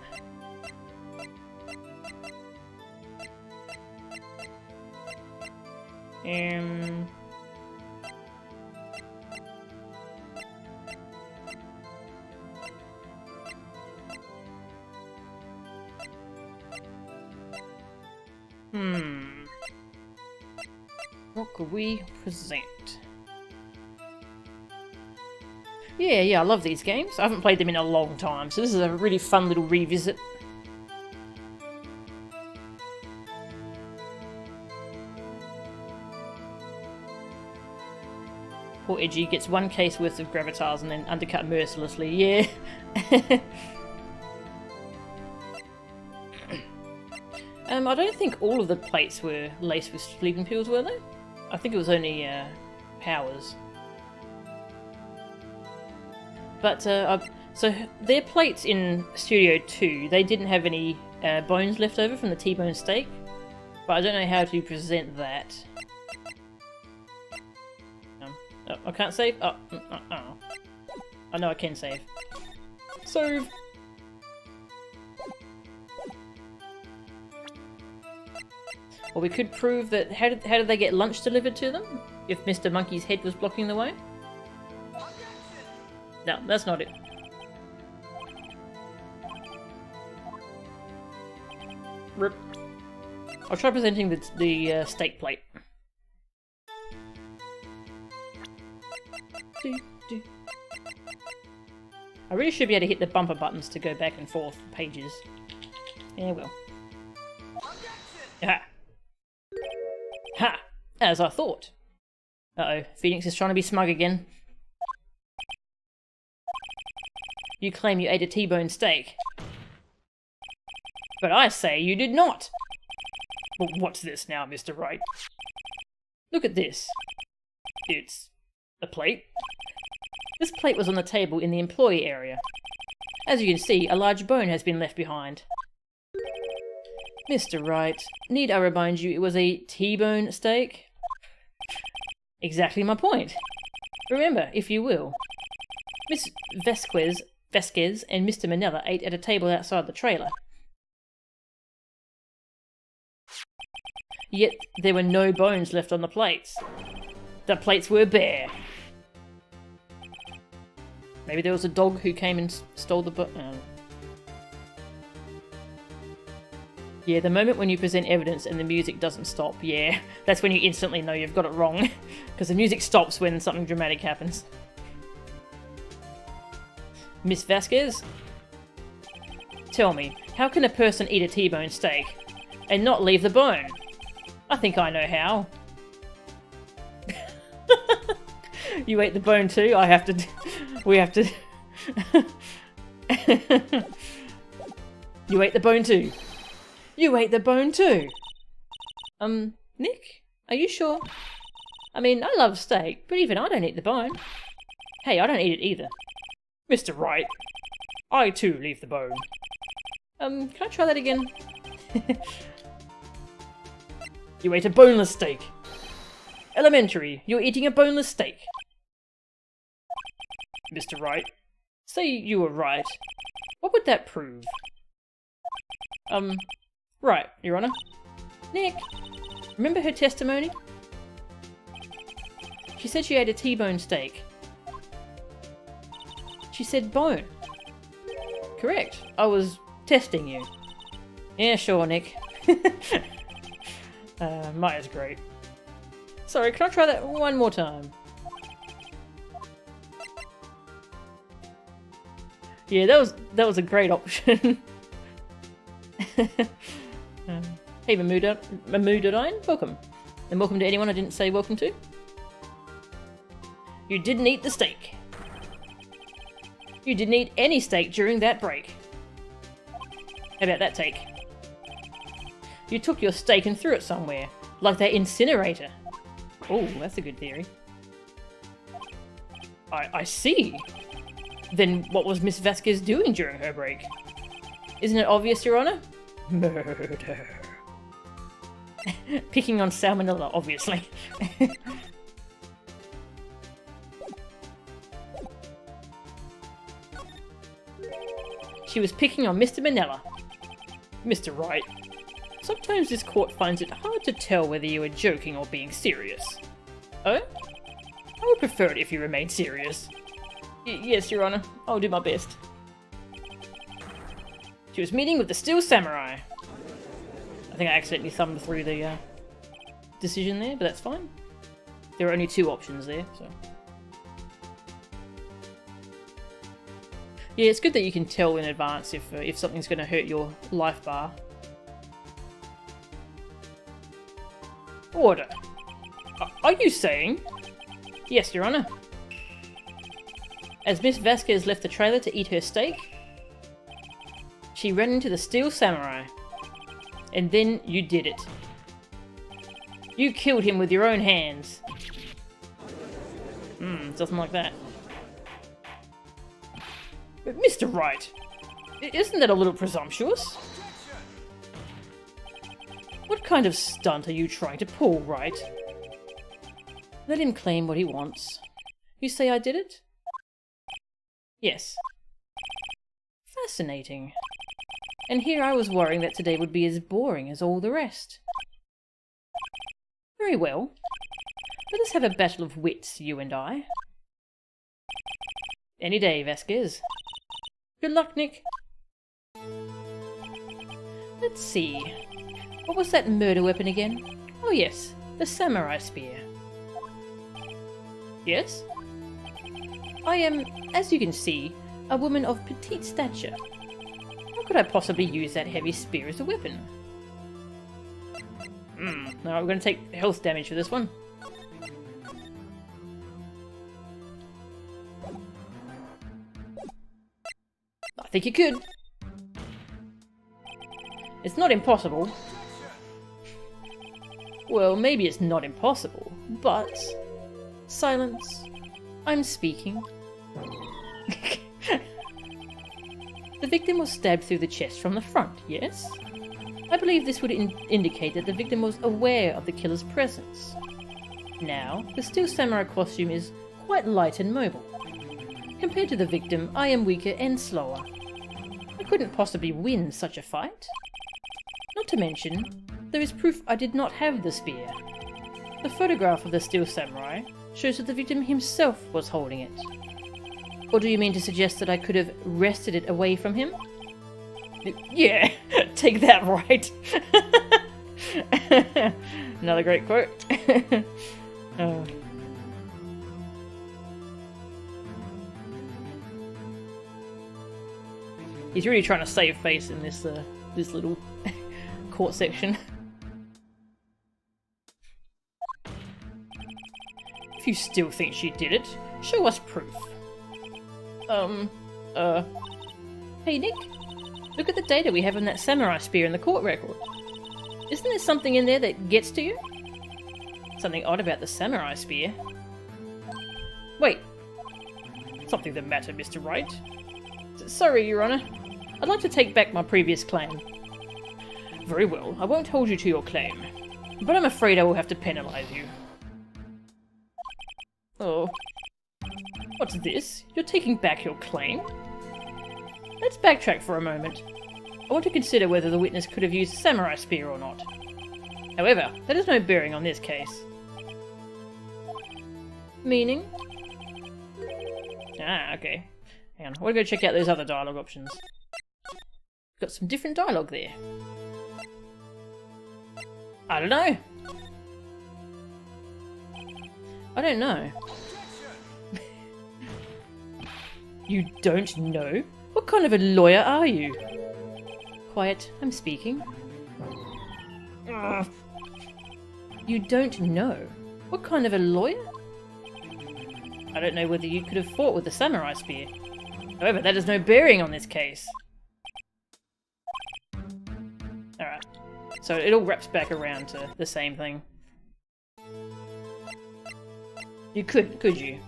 [SPEAKER 1] What could we present? Yeah, I love these games. I haven't played them in a long time, so this is a really fun little revisit. Poor Edgy gets one case worth of gravitas and then undercut mercilessly. Yeah. I don't think all of the plates were laced with sleeping pills, were they? I think it was only powers. But, so their plates in Studio 2, they didn't have any bones left over from the T-bone steak. But I don't know how to present that. Oh, I can't save? Oh. I know I can save. So... Well, we could prove that... How did they get lunch delivered to them? If Mr. Monkey's head was blocking the way? No, that's not it. Rip. I'll try presenting the steak plate. I really should be able to hit the bumper buttons to go back and forth pages. Yeah, well. Ha! Ha! As I thought. Uh-oh, Phoenix is trying to be smug again. You claim you ate a T-bone steak. But I say you did not! Well, what's this now, Mr. Wright? Look at this. It's a plate. This plate was on the table in the employee area. As you can see, a large bone has been left behind. Mr. Wright, need I remind you it was a T-bone steak? Exactly my point. Remember, if you will. Miss Vasquez and Mr. Manella ate at a table outside the trailer. Yet there were no bones left on the plates. The plates were bare. Maybe there was a dog who came and stole the bone. Yeah, the moment when you present evidence and the music doesn't stop, yeah, that's when you instantly know you've got it wrong. Because the music stops when something dramatic happens. Miss Vasquez? Tell me, how can a person eat a T-bone steak and not leave the bone? I think I know how. You ate the bone too? I have to... We have to... You ate the bone too. You ate the bone too. Nick? Are you sure? I mean, I love steak, but even I don't eat the bone. Hey, I don't eat it either. Mr. Wright. I too leave the bone. Can I try that again? You ate a boneless steak. Elementary, you're eating a boneless steak. Mr. Wright, say you were right. What would that prove? Right, Your Honor. Nick, remember her testimony? She said she ate a T-bone steak. She said bone. Correct. I was testing you. Yeah, sure, Nick. Maya's great. Sorry, can I try that one more time? Yeah, that was a great option. Hey, Mahmoudine, welcome. And welcome to anyone I didn't say welcome to. You didn't eat the steak. You didn't eat any steak during that break. How about that take? You took your steak and threw it somewhere, like that incinerator. Oh, that's a good theory. I see. Then what was Miss Vasquez doing during her break? Isn't it obvious, Your Honor? Murder. Picking on salmonella, obviously. She was picking on Mr. Manella. Mr. Wright. Sometimes this court finds it hard to tell whether you are joking or being serious. Oh? I would prefer it if you remain serious. Yes, Your Honor. I'll do my best. She was meeting with the Steel Samurai. I think I accidentally thumbed through the decision there, but that's fine. There are only 2 options there, so... Yeah, it's good that you can tell in advance if something's going to hurt your life bar. Order. Are you saying? Yes, Your Honor. As Miss Vasquez left the trailer to eat her steak, she ran into the Steel Samurai. And then you did it. You killed him with your own hands. Doesn't like that. But Mr. Wright, isn't that a little presumptuous? What kind of stunt are you trying to pull, Wright? Let him claim what he wants. You say I did it? Yes. Fascinating. And here I was worrying that today would be as boring as all the rest. Very well. Let us have a battle of wits, you and I. Any day, Vasquez. Good luck, Nick. Let's see. What was that murder weapon again? Oh yes, the samurai spear. Yes? I am, as you can see, a woman of petite stature. How could I possibly use that heavy spear as a weapon? Alright, we're going to take health damage for this one. I think you could. It's not impossible. Well, maybe it's not impossible, but... Silence. I'm speaking. The victim was stabbed through the chest from the front, yes? I believe this would indicate that the victim was aware of the killer's presence. Now, the Steel Samurai costume is quite light and mobile. Compared to the victim, I am weaker and slower. I couldn't possibly win such a fight. Not to mention, there is proof I did not have the spear. The photograph of the Steel Samurai shows that the victim himself was holding it. Or do you mean to suggest that I could have wrested it away from him? Yeah, take that, right. Another great quote. Oh. He's really trying to save face in this this little court section. If you still think she did it, show us proof. Hey Nick, look at the data we have on that samurai spear in the court record. Isn't there something in there that gets to you? Something odd about the samurai spear. Wait. Something the matter, Mr. Wright? Sorry, Your Honor. I'd like to take back my previous claim. Very well, I won't hold you to your claim. But I'm afraid I will have to penalise you. Oh. What's this? You're taking back your claim? Let's backtrack for a moment. I want to consider whether the witness could have used a samurai spear or not. However, that has no bearing on this case. Meaning? Ah, okay. Hang on, I want to go check out those other dialogue options. Got some different dialogue there. I don't know. I don't know. You don't know? What kind of a lawyer are you? Quiet, I'm speaking. Ugh. You don't know? What kind of a lawyer? I don't know whether you could have fought with the samurai spear. However, that has no bearing on this case. Alright. So it all wraps back around to the same thing. You could you?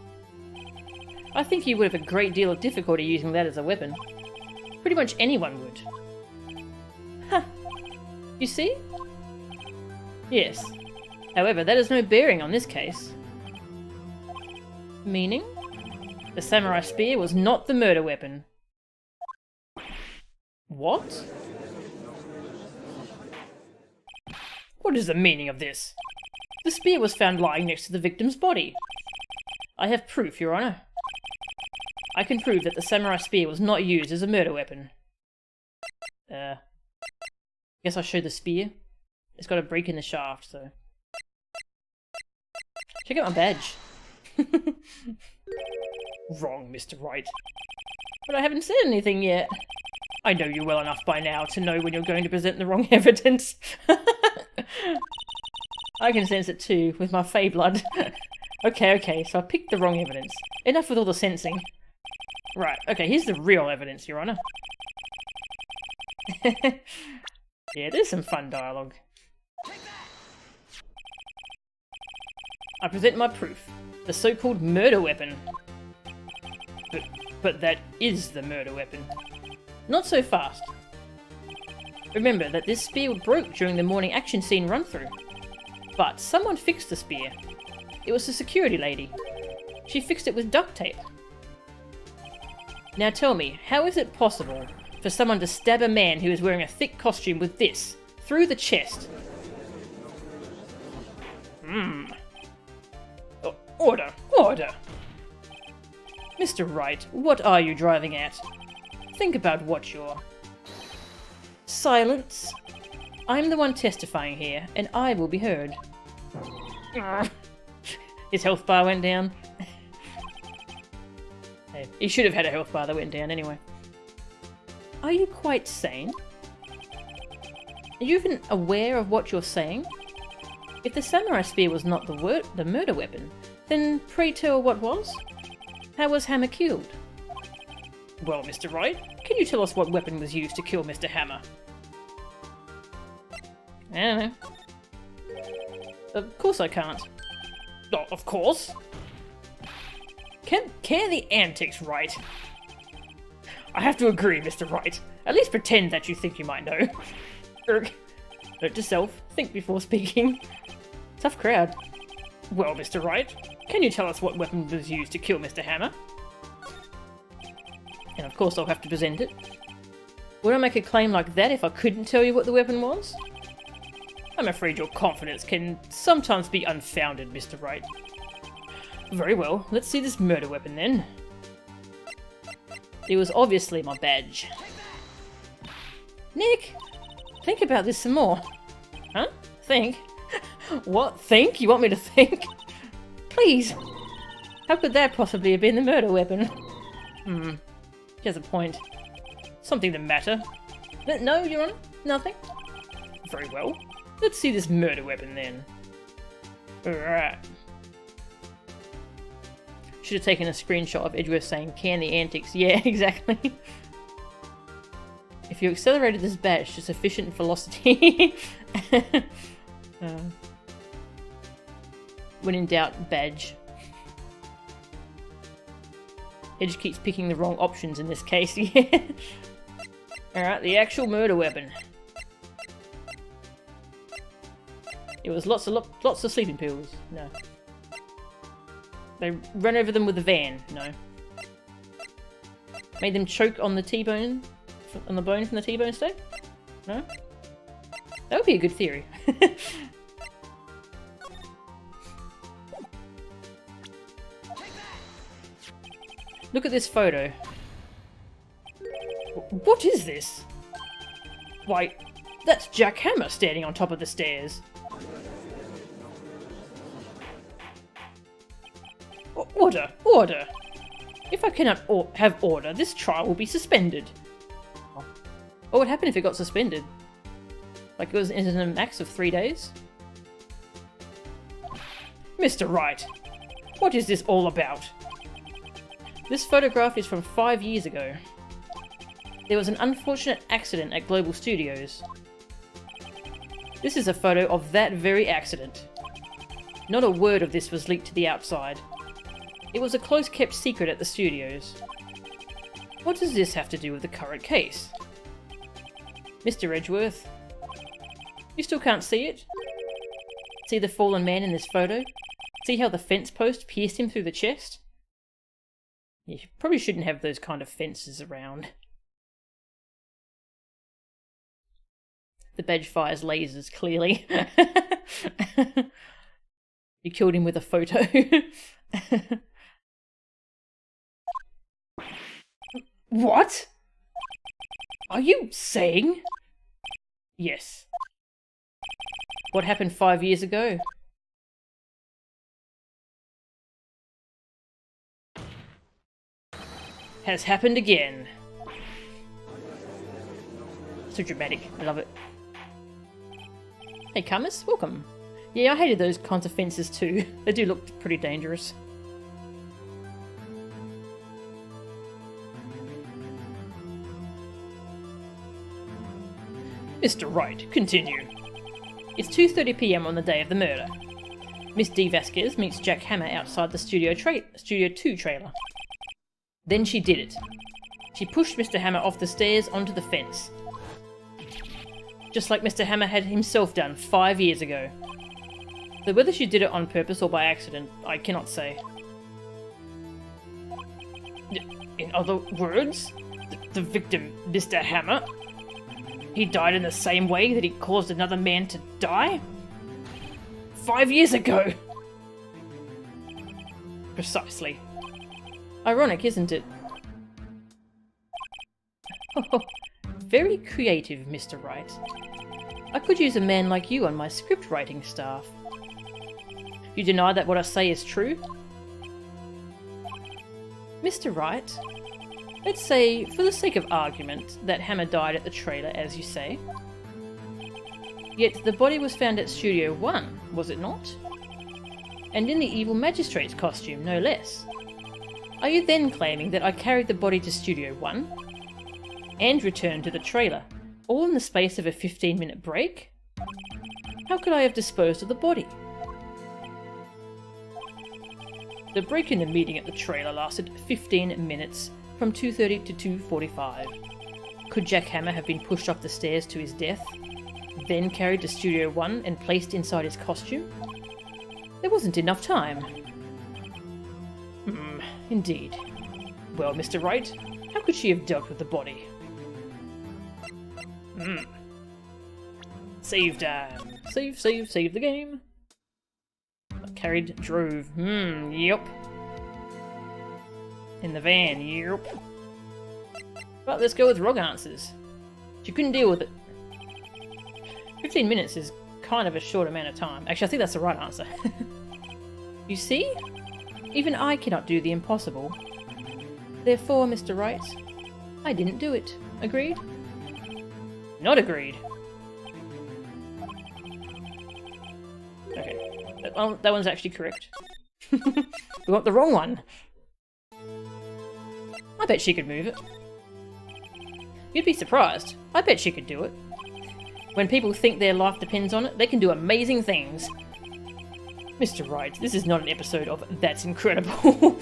[SPEAKER 1] I think you would have a great deal of difficulty using that as a weapon. Pretty much anyone would. Huh. You see? Yes. However, that has no bearing on this case. Meaning? The samurai spear was not the murder weapon. What? What is the meaning of this? The spear was found lying next to the victim's body. I have proof, Your Honor. I can prove that the samurai spear was not used as a murder weapon. Guess I'll show the spear. It's got a break in the shaft, so... Check out my badge. Wrong, Mr. Wright. But I haven't said anything yet. I know you well enough by now to know when you're going to present the wrong evidence. I can sense it too, with my fey blood. Okay, so I picked the wrong evidence. Enough with all the sensing. Right, okay, here's the real evidence, Your Honour. Yeah, there's some fun dialogue. I present my proof. The so-called murder weapon. But that is the murder weapon. Not so fast. Remember that this spear broke during the morning action scene run-through. But someone fixed the spear. It was the security lady. She fixed it with duct tape. Now tell me, how is it possible for someone to stab a man who is wearing a thick costume with this, through the chest? Order! Mr. Wright, what are you driving at? Think about what you're... Silence. I'm the one testifying here, and I will be heard. His health bar went down. Hey, he should have had a health bar that went down anyway. Are you quite sane? Are you even aware of what you're saying? If the samurai spear was not the murder weapon, then pray tell what was? How was Hammer killed? Well, Mr. Wright, can you tell us what weapon was used to kill Mr. Hammer? I don't know. Of course I can't. Oh, of course. Can the antics, Wright? I have to agree, Mr. Wright. At least pretend that you think you might know. Note to self, think before speaking. Tough crowd. Well, Mr. Wright, can you tell us what weapon was used to kill Mr. Hammer? And of course I'll have to present it. Would I make a claim like that if I couldn't tell you what the weapon was? I'm afraid your confidence can sometimes be unfounded, Mr. Wright. Very well, let's see this murder weapon then. It was obviously my badge. Nick! Think about this some more. Huh? Think? What? Think? You want me to think? Please! How could that possibly have been the murder weapon? He has a point. Something the matter? No, Your Honour? Nothing? Very well. Let's see this murder weapon then. Alright. Should have taken a screenshot of Edgeworth saying, can the antics? Yeah, exactly. If you accelerated this batch to sufficient velocity... when in doubt, badge. Edge keeps picking the wrong options in this case, yeah. Alright, the actual murder weapon. It was lots of sleeping pills. No. They ran over them with a van. No. Made them choke on the T-bone, on the bone from the T-bone steak. No. That would be a good theory. Look at this photo. What is this? Why, that's Jack Hammer standing on top of the stairs. Order! Order! If I cannot have order, this trial will be suspended. What would happen if it got suspended? Like it was in a max of 3 days? Mr. Wright, what is this all about? This photograph is from 5 years ago. There was an unfortunate accident at Global Studios. This is a photo of that very accident. Not a word of this was leaked to the outside. It was a close-kept secret at the studios. What does this have to do with the current case? Mr. Edgeworth, you still can't see it? See the fallen man in this photo? See how the fence post pierced him through the chest? You probably shouldn't have those kind of fences around. The badge fires lasers, clearly. You killed him with a photo. What? Are you saying? Yes. What happened 5 years ago? Has happened again. So dramatic. I love it. Hey, Camus, welcome. Yeah, I hated those kinds of fences too. They do look pretty dangerous. Mr. Wright, continue. It's 2:30 PM on the day of the murder. Miss D. Vasquez meets Jack Hammer outside the Studio 2 trailer. Then she did it. She pushed Mr. Hammer off the stairs onto the fence. Just like Mr. Hammer had himself done 5 years ago. Though whether she did it on purpose or by accident, I cannot say. In other words, the victim, Mr. Hammer, he died in the same way that he caused another man to die? 5 years ago! Precisely. Ironic, isn't it? Very creative, Mr. Wright. I could use a man like you on my script writing staff. You deny that what I say is true? Mr. Wright, let's say, for the sake of argument, that Hammer died at the trailer, as you say. Yet the body was found at Studio 1, was it not? And in the evil magistrate's costume, no less. Are you then claiming that I carried the body to Studio 1 and returned to the trailer, all in the space of a 15-minute break? How could I have disposed of the body? The break in the meeting at the trailer lasted 15 minutes, from 2:30 to 2:45. Could Jack Hammer have been pushed up the stairs to his death, then carried to Studio 1 and placed inside his costume? There wasn't enough time. Indeed. Well, Mr. Wright, how could she have dealt with the body? Save time. Save the game. Carried, drove. Yep. In the van, yep. But let's go with wrong answers. She couldn't deal with it. 15 minutes is kind of a short amount of time. Actually, I think that's the right answer. You see? Even I cannot do the impossible. Therefore, Mr. Wright, I didn't do it. Agreed? Not agreed. Okay. That one's actually correct. We want the wrong one. I bet she could move it. You'd be surprised. I bet she could do it. When people think their life depends on it, they can do amazing things. Mr. Wright, this is not an episode of That's Incredible.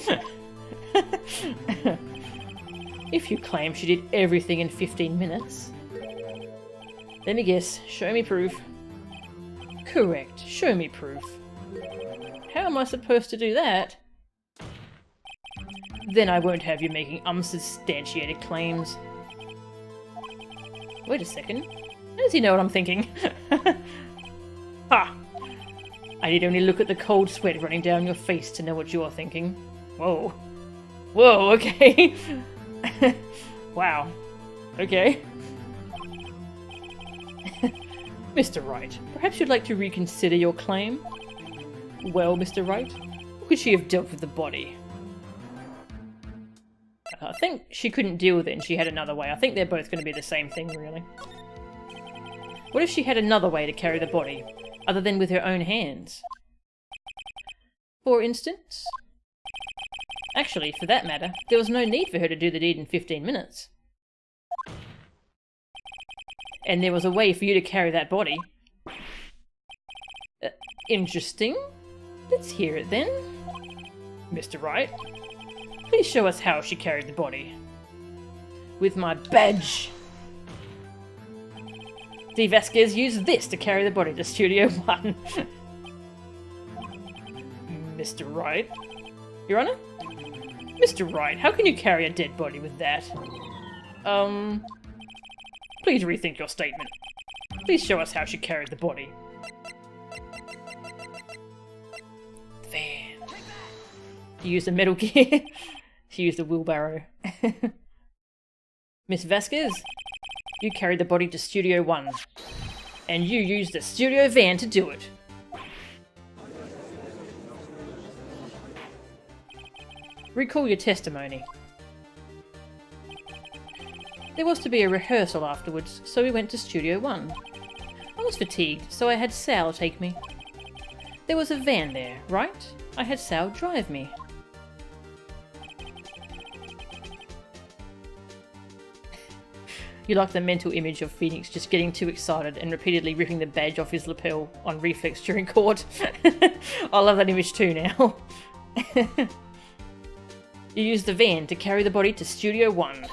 [SPEAKER 1] If you claim she did everything in 15 minutes. Let me guess. Show me proof. Correct. Show me proof. How am I supposed to do that? Then I won't have you making unsubstantiated claims. Wait a second. How does he know what I'm thinking? Ha! I need only look at the cold sweat running down your face to know what you're thinking. Whoa. Whoa, okay. Wow. Okay. Mr. Wright, perhaps you'd like to reconsider your claim? Well, Mr. Wright, how could she have dealt with the body? I think she couldn't deal with it and she had another way. I think they're both going to be the same thing, really. What if she had another way to carry the body, other than with her own hands? For instance? Actually, for that matter, there was no need for her to do the deed in 15 minutes. And there was a way for you to carry that body. Interesting. Let's hear it then. Mr. Wright, please show us how she carried the body. With my badge. D. Vasquez used this to carry the body to Studio 1. Mr. Wright? Your Honor? Mr. Wright, how can you carry a dead body with that? Please rethink your statement. Please show us how she carried the body. Van. She used a metal gear. She used a wheelbarrow. Miss Vasquez, you carried the body to Studio 1. And you used the studio van to do it. Recall your testimony. There was to be a rehearsal afterwards, so we went to Studio 1. I was fatigued, so I had Sal take me. There was a van there, right? I had Sal drive me. You like the mental image of Phoenix just getting too excited and repeatedly ripping the badge off his lapel on reflex during court. I love that image too now. You used the van to carry the body to Studio 1.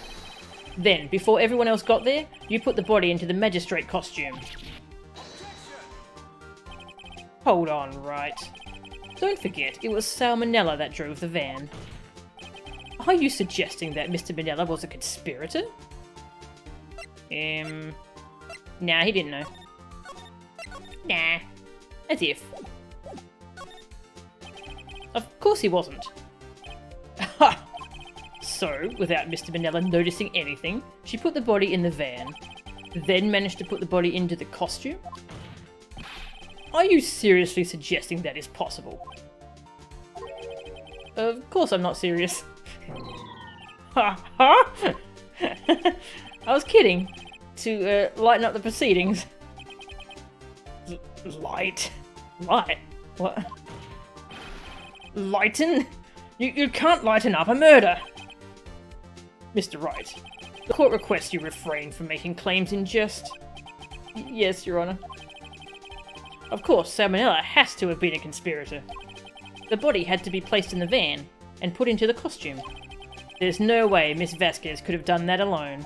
[SPEAKER 1] Then, before everyone else got there, you put the body into the magistrate costume. Hold on, Wright. Don't forget, it was Sal Manella that drove the van. Are you suggesting that Mr. Manella was a conspirator? Nah, he didn't know. Nah, as if. Of course he wasn't. Ha! So, without Mr. Manella noticing anything, she put the body in the van, then managed to put the body into the costume? Are you seriously suggesting that is possible? Of course I'm not serious. Ha ha! I was kidding. To lighten up the proceedings. Light? What? Lighten? You can't lighten up a murder! Mr. Wright, the court requests you refrain from making claims in jest. Yes, Your Honour. Of course, Sal Manella has to have been a conspirator. The body had to be placed in the van and put into the costume. There's no way Miss Vasquez could have done that alone.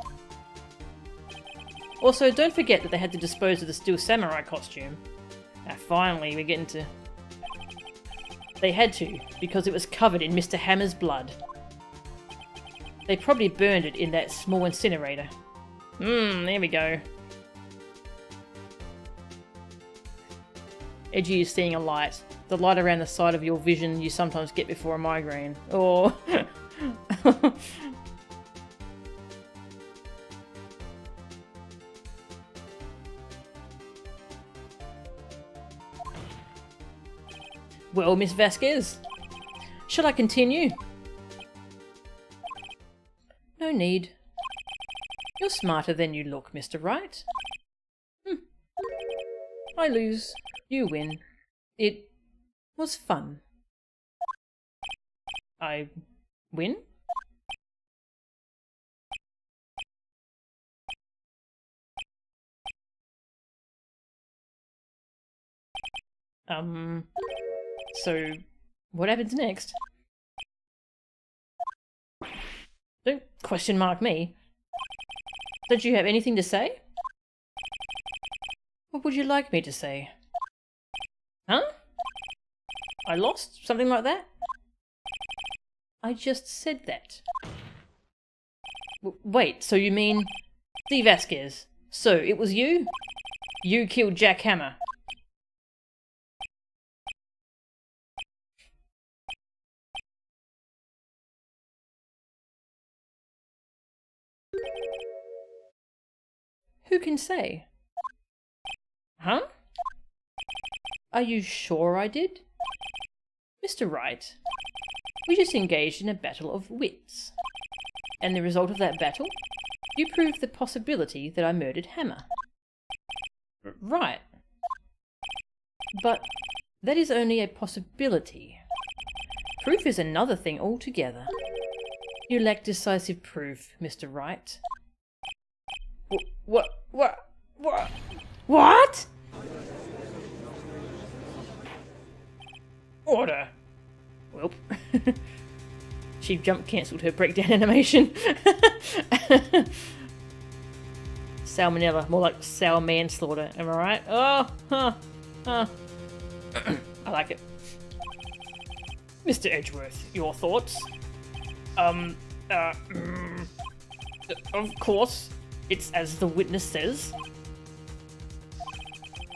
[SPEAKER 1] Also, don't forget that they had to dispose of the Steel Samurai costume. Finally, we're getting to... They had to, because it was covered in Mr. Hammer's blood. They probably burned it in that small incinerator. There we go. Edgy is seeing a light. The light around the side of your vision you sometimes get before a migraine. Or... Well, Miss Vasquez, shall I continue? No need. You're smarter than you look, Mr. Wright. I lose, you win. It was fun. I win? So, what happens next? Don't question mark me. Don't you have anything to say? What would you like me to say? Huh? I lost? Something like that? I just said that. Wait, so you mean... D. Vasquez. So, it was you? You killed Jack Hammer. Who can say? Huh? Are you sure I did? Mr. Wright, we just engaged in a battle of wits. And the result of that battle? You proved the possibility that I murdered Hammer. Right. But that is only a possibility. Proof is another thing altogether. You lack decisive proof, Mr. Wright. What? Order. Well, she jump cancelled her breakdown animation. Salmonella, more like sour manslaughter, am I right? I like it. Mr. Edgeworth, your thoughts? Of course. It's as the witness says.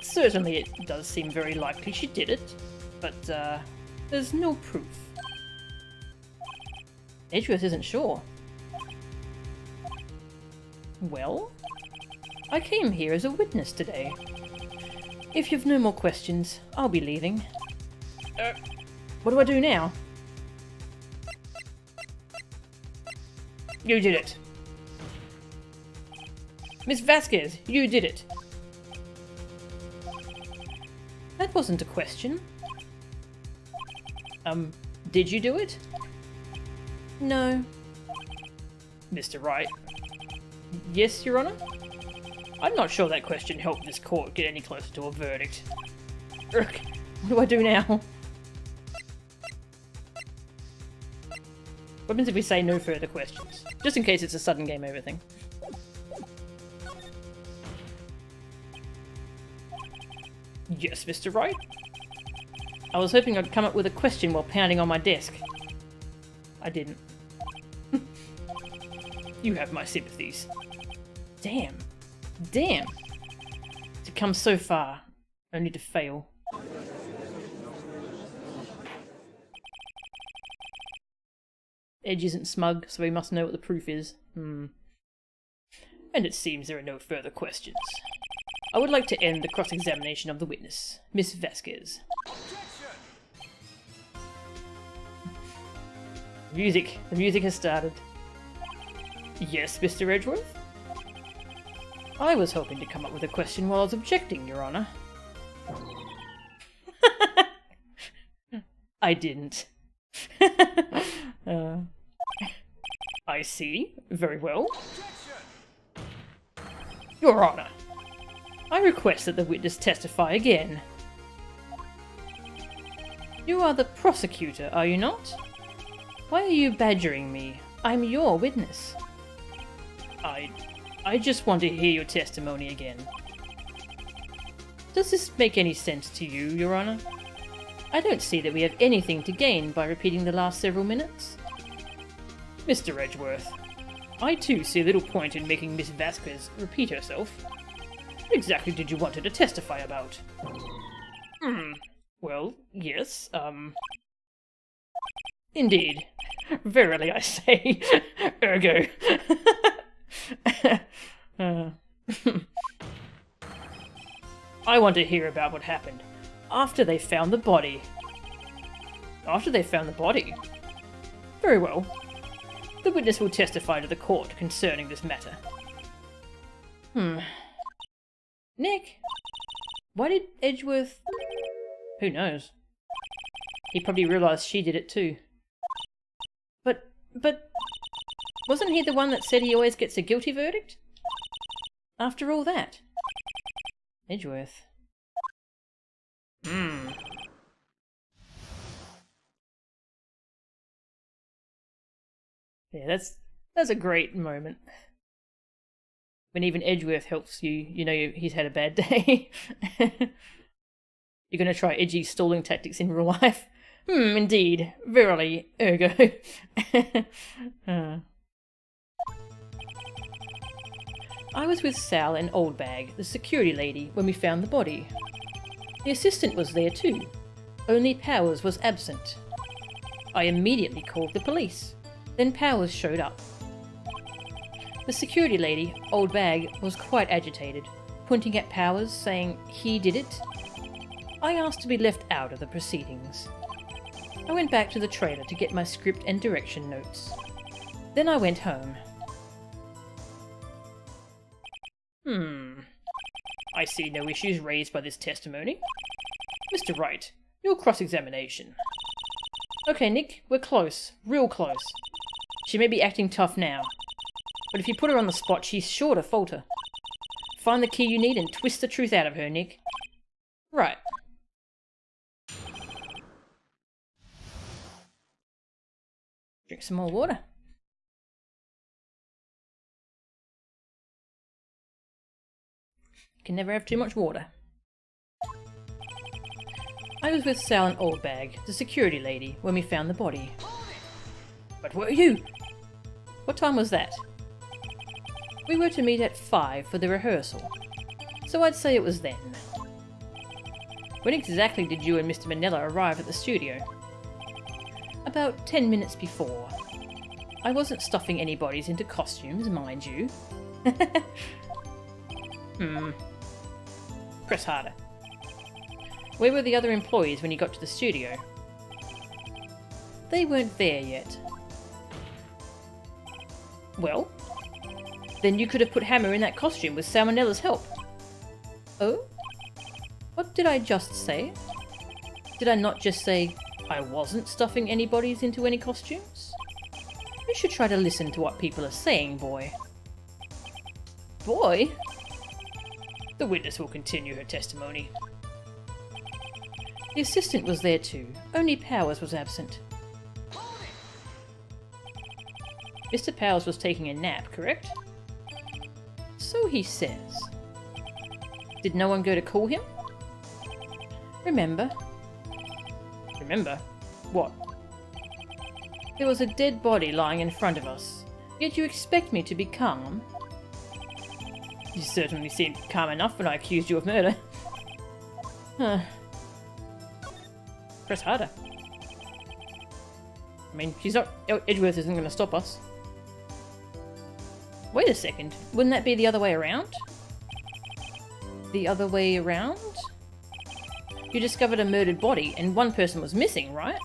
[SPEAKER 1] Certainly it does seem very likely she did it, but there's no proof. Edgeworth isn't sure. Well, I came here as a witness today. If you've no more questions, I'll be leaving. What do I do now? You did it. Miss Vasquez, you did it. That wasn't a question. Did you do it? No. Mr. Wright. Yes, Your Honor? I'm not sure that question helped this court get any closer to a verdict. Urgh, what do I do now? What happens if we say no further questions? Just in case it's a sudden game over thing. Yes, Mr. Wright? I was hoping I'd come up with a question while pounding on my desk. I didn't. You have my sympathies. Damn. Damn. To come so far, only to fail. Edge isn't smug, so he must know what the proof is. And it seems there are no further questions. I would like to end the cross-examination of the witness, Miss Vasquez. Music. The music has started. Yes, Mr. Edgeworth? I was hoping to come up with a question while I was objecting, Your Honor. I didn't. I see. Very well. Your Honor, I request that the witness testify again. You are the prosecutor, are you not? Why are you badgering me? I'm your witness. I just want to hear your testimony again. Does this make any sense to you, Your Honor? I don't see that we have anything to gain by repeating the last several minutes. Mr. Edgeworth, I too see little point in making Miss Vasquez repeat herself. What exactly did you want her to testify about? Well, yes, Indeed. Verily I say, ergo. I want to hear about what happened after they found the body. After they found the body? Very well. The witness will testify to the court concerning this matter. Nick? Why did Edgeworth... Who knows? He probably realised she did it too. But... Wasn't he the one that said he always gets a guilty verdict? After all that? Edgeworth. Yeah, that's a great moment. When even Edgeworth helps you, you know he's had a bad day. You're gonna try edgy stalling tactics in real life? Indeed. Verily. Ergo. I was with Sal and Oldbag, the security lady, when we found the body. The assistant was there too. Only Powers was absent. I immediately called the police. Then Powers showed up. The security lady, Oldbag, was quite agitated, pointing at Powers, saying he did it. I asked to be left out of the proceedings. I went back to the trailer to get my script and direction notes. Then I went home. I see no issues raised by this testimony. Mr. Wright, your cross-examination. Okay, Nick, we're close. Real close. She may be acting tough now, but if you put her on the spot, she's sure to falter. Find the key you need and twist the truth out of her, Nick. Right. Drink some more water. Can never have too much water. I was with Sal and Oldbag, the security lady, when we found the body. But were you? What time was that? We were to meet at 5 for the rehearsal, so I'd say it was then. When exactly did you and Mr. Manella arrive at the studio? About 10 minutes before. I wasn't stuffing any bodies into costumes, mind you. Press harder. Where were the other employees when you got to the studio? They weren't there yet. Well, then you could have put Hammer in that costume with Salmonella's help. Oh? What did I just say? Did I not just say I wasn't stuffing anybody's into any costumes? You should try to listen to what people are saying, boy. Boy? The witness will continue her testimony. The assistant was there too, only Powers was absent. Mr. Powers was taking a nap, correct? So he says. Did no one go to call him? Remember? Remember? What? There was a dead body lying in front of us, yet you expect me to be calm? You certainly seemed calm enough when I accused you of murder. Huh. Press harder. I mean, she's not... Edgeworth isn't going to stop us. Wait a second. Wouldn't that be the other way around? The other way around? You discovered a murdered body and one person was missing, right?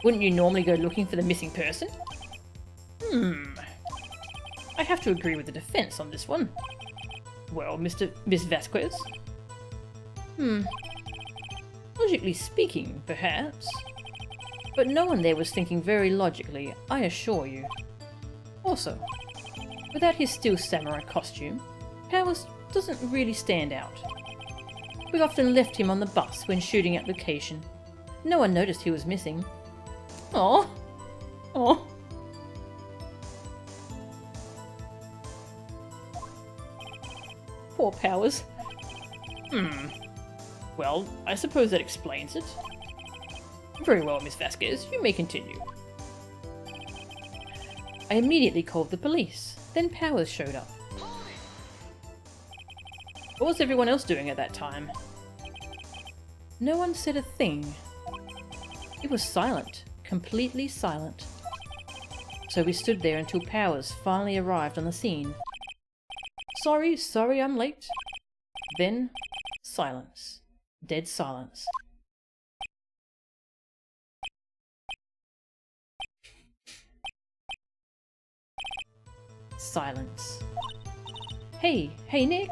[SPEAKER 1] Wouldn't you normally go looking for the missing person? I have to agree with the defense on this one. Well, Miss Vasquez? Logically speaking, perhaps. But no one there was thinking very logically, I assure you. Also, without his steel samurai costume, Powers doesn't really stand out. We often left him on the bus when shooting at location. No one noticed he was missing. Aww. Aww. Poor Powers. Well, I suppose that explains it. Very well, Miss Vasquez, you may continue. I immediately called the police. Then Powers showed up. What was everyone else doing at that time? No one said a thing. It was silent. Completely silent. So we stood there until Powers finally arrived on the scene. Sorry, I'm late. Then, silence. Dead silence. Silence. Hey Nick!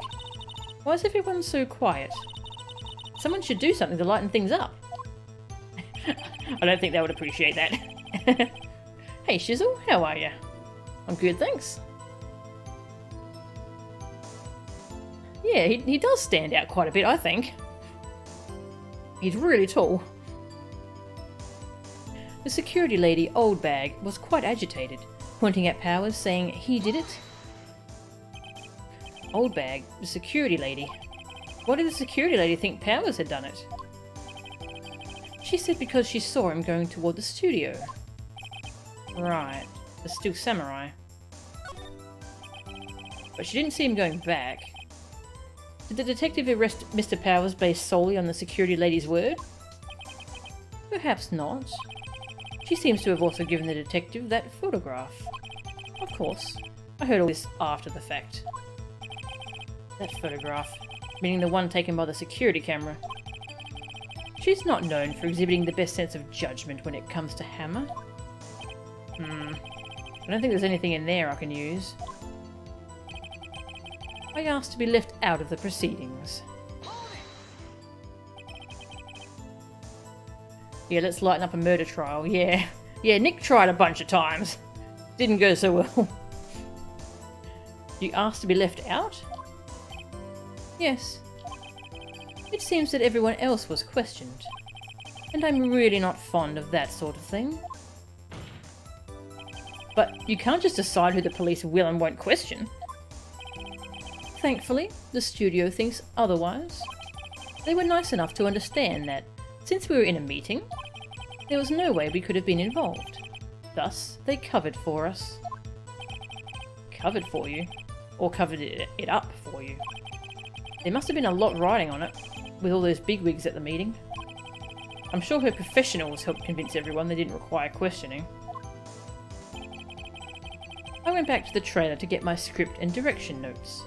[SPEAKER 1] Why is everyone so quiet? Someone should do something to lighten things up. I don't think they would appreciate that. Hey Shizzle, how are ya? I'm good, thanks. Yeah, he does stand out quite a bit, I think. He's really tall. The security lady, Old Bag, was quite agitated, pointing at Powers, saying he did it. Old Bag, the security lady. Why did the security lady think Powers had done it? She said because she saw him going toward the studio. Right, the Steel Samurai. But she didn't see him going back. Did the detective arrest Mr. Powers based solely on the security lady's word? Perhaps not. She seems to have also given the detective that photograph. Of course, I heard all this after the fact. That photograph, meaning the one taken by the security camera. She's not known for exhibiting the best sense of judgment when it comes to Hammer. I don't think there's anything in there I can use. I asked to be left out of the proceedings. Yeah, let's lighten up a murder trial, yeah. Yeah, Nick tried a bunch of times. Didn't go so well. You asked to be left out? Yes. It seems that everyone else was questioned. And I'm really not fond of that sort of thing. But you can't just decide who the police will and won't question. Thankfully, the studio thinks otherwise. They were nice enough to understand that, since we were in a meeting, there was no way we could have been involved. Thus, they covered for us. Covered for you? Or covered it up for you? There must have been a lot riding on it, with all those bigwigs at the meeting. I'm sure her professionals helped convince everyone they didn't require questioning. I went back to the trailer to get my script and direction notes.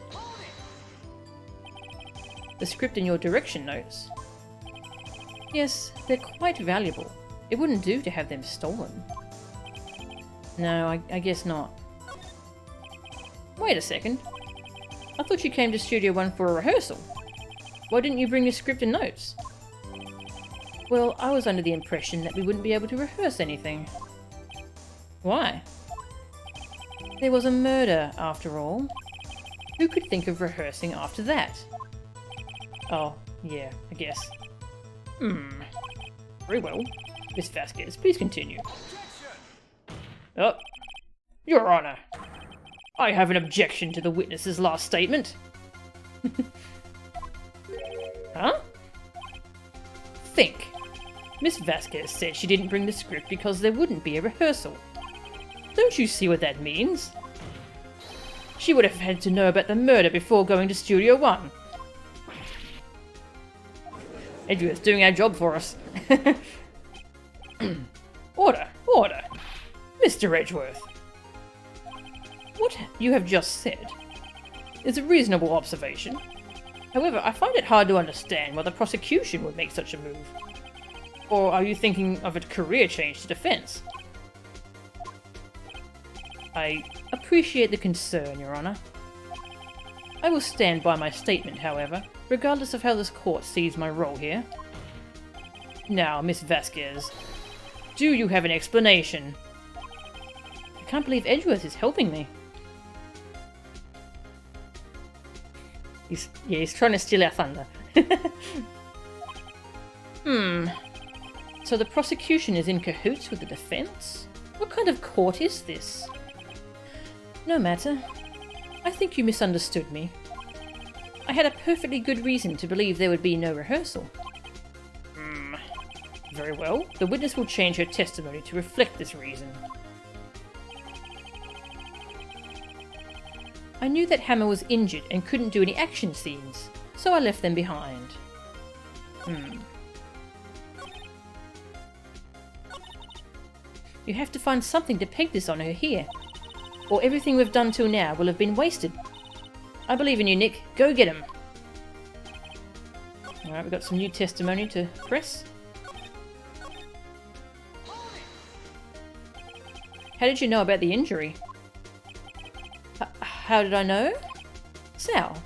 [SPEAKER 1] The script and your direction notes? Yes, they're quite valuable. It wouldn't do to have them stolen. No, I guess not. Wait a second. I thought you came to Studio 1 for a rehearsal. Why didn't you bring your script and notes? Well, I was under the impression that we wouldn't be able to rehearse anything. Why? There was a murder, after all. Who could think of rehearsing after that? Oh, yeah, I guess. Very well. Miss Vasquez, please continue. Oh, Your Honor. I have an objection to the witness's last statement. Huh? Think. Miss Vasquez said she didn't bring the script because there wouldn't be a rehearsal. Don't you see what that means? She would have had to know about the murder before going to Studio 1. Edgeworth's doing our job for us. Order, order. Mr. Edgeworth. What you have just said is a reasonable observation. However, I find it hard to understand why the prosecution would make such a move. Or are you thinking of a career change to defense? I appreciate the concern, Your Honor. I will stand by my statement, however, regardless of how this court sees my role here. Now, Miss Vasquez, do you have an explanation? I can't believe Edgeworth is helping me. He's trying to steal our thunder. So the prosecution is in cahoots with the defense? What kind of court is this? No matter. I think you misunderstood me. I had a perfectly good reason to believe there would be no rehearsal. Very well. The witness will change her testimony to reflect this reason. I knew that Hammer was injured and couldn't do any action scenes, so I left them behind. You have to find something to peg this on her here, or everything we've done till now will have been wasted. I believe in you, Nick. Go get him. Alright, we've got some new testimony to press. How did you know about the injury? How did I know? Sal.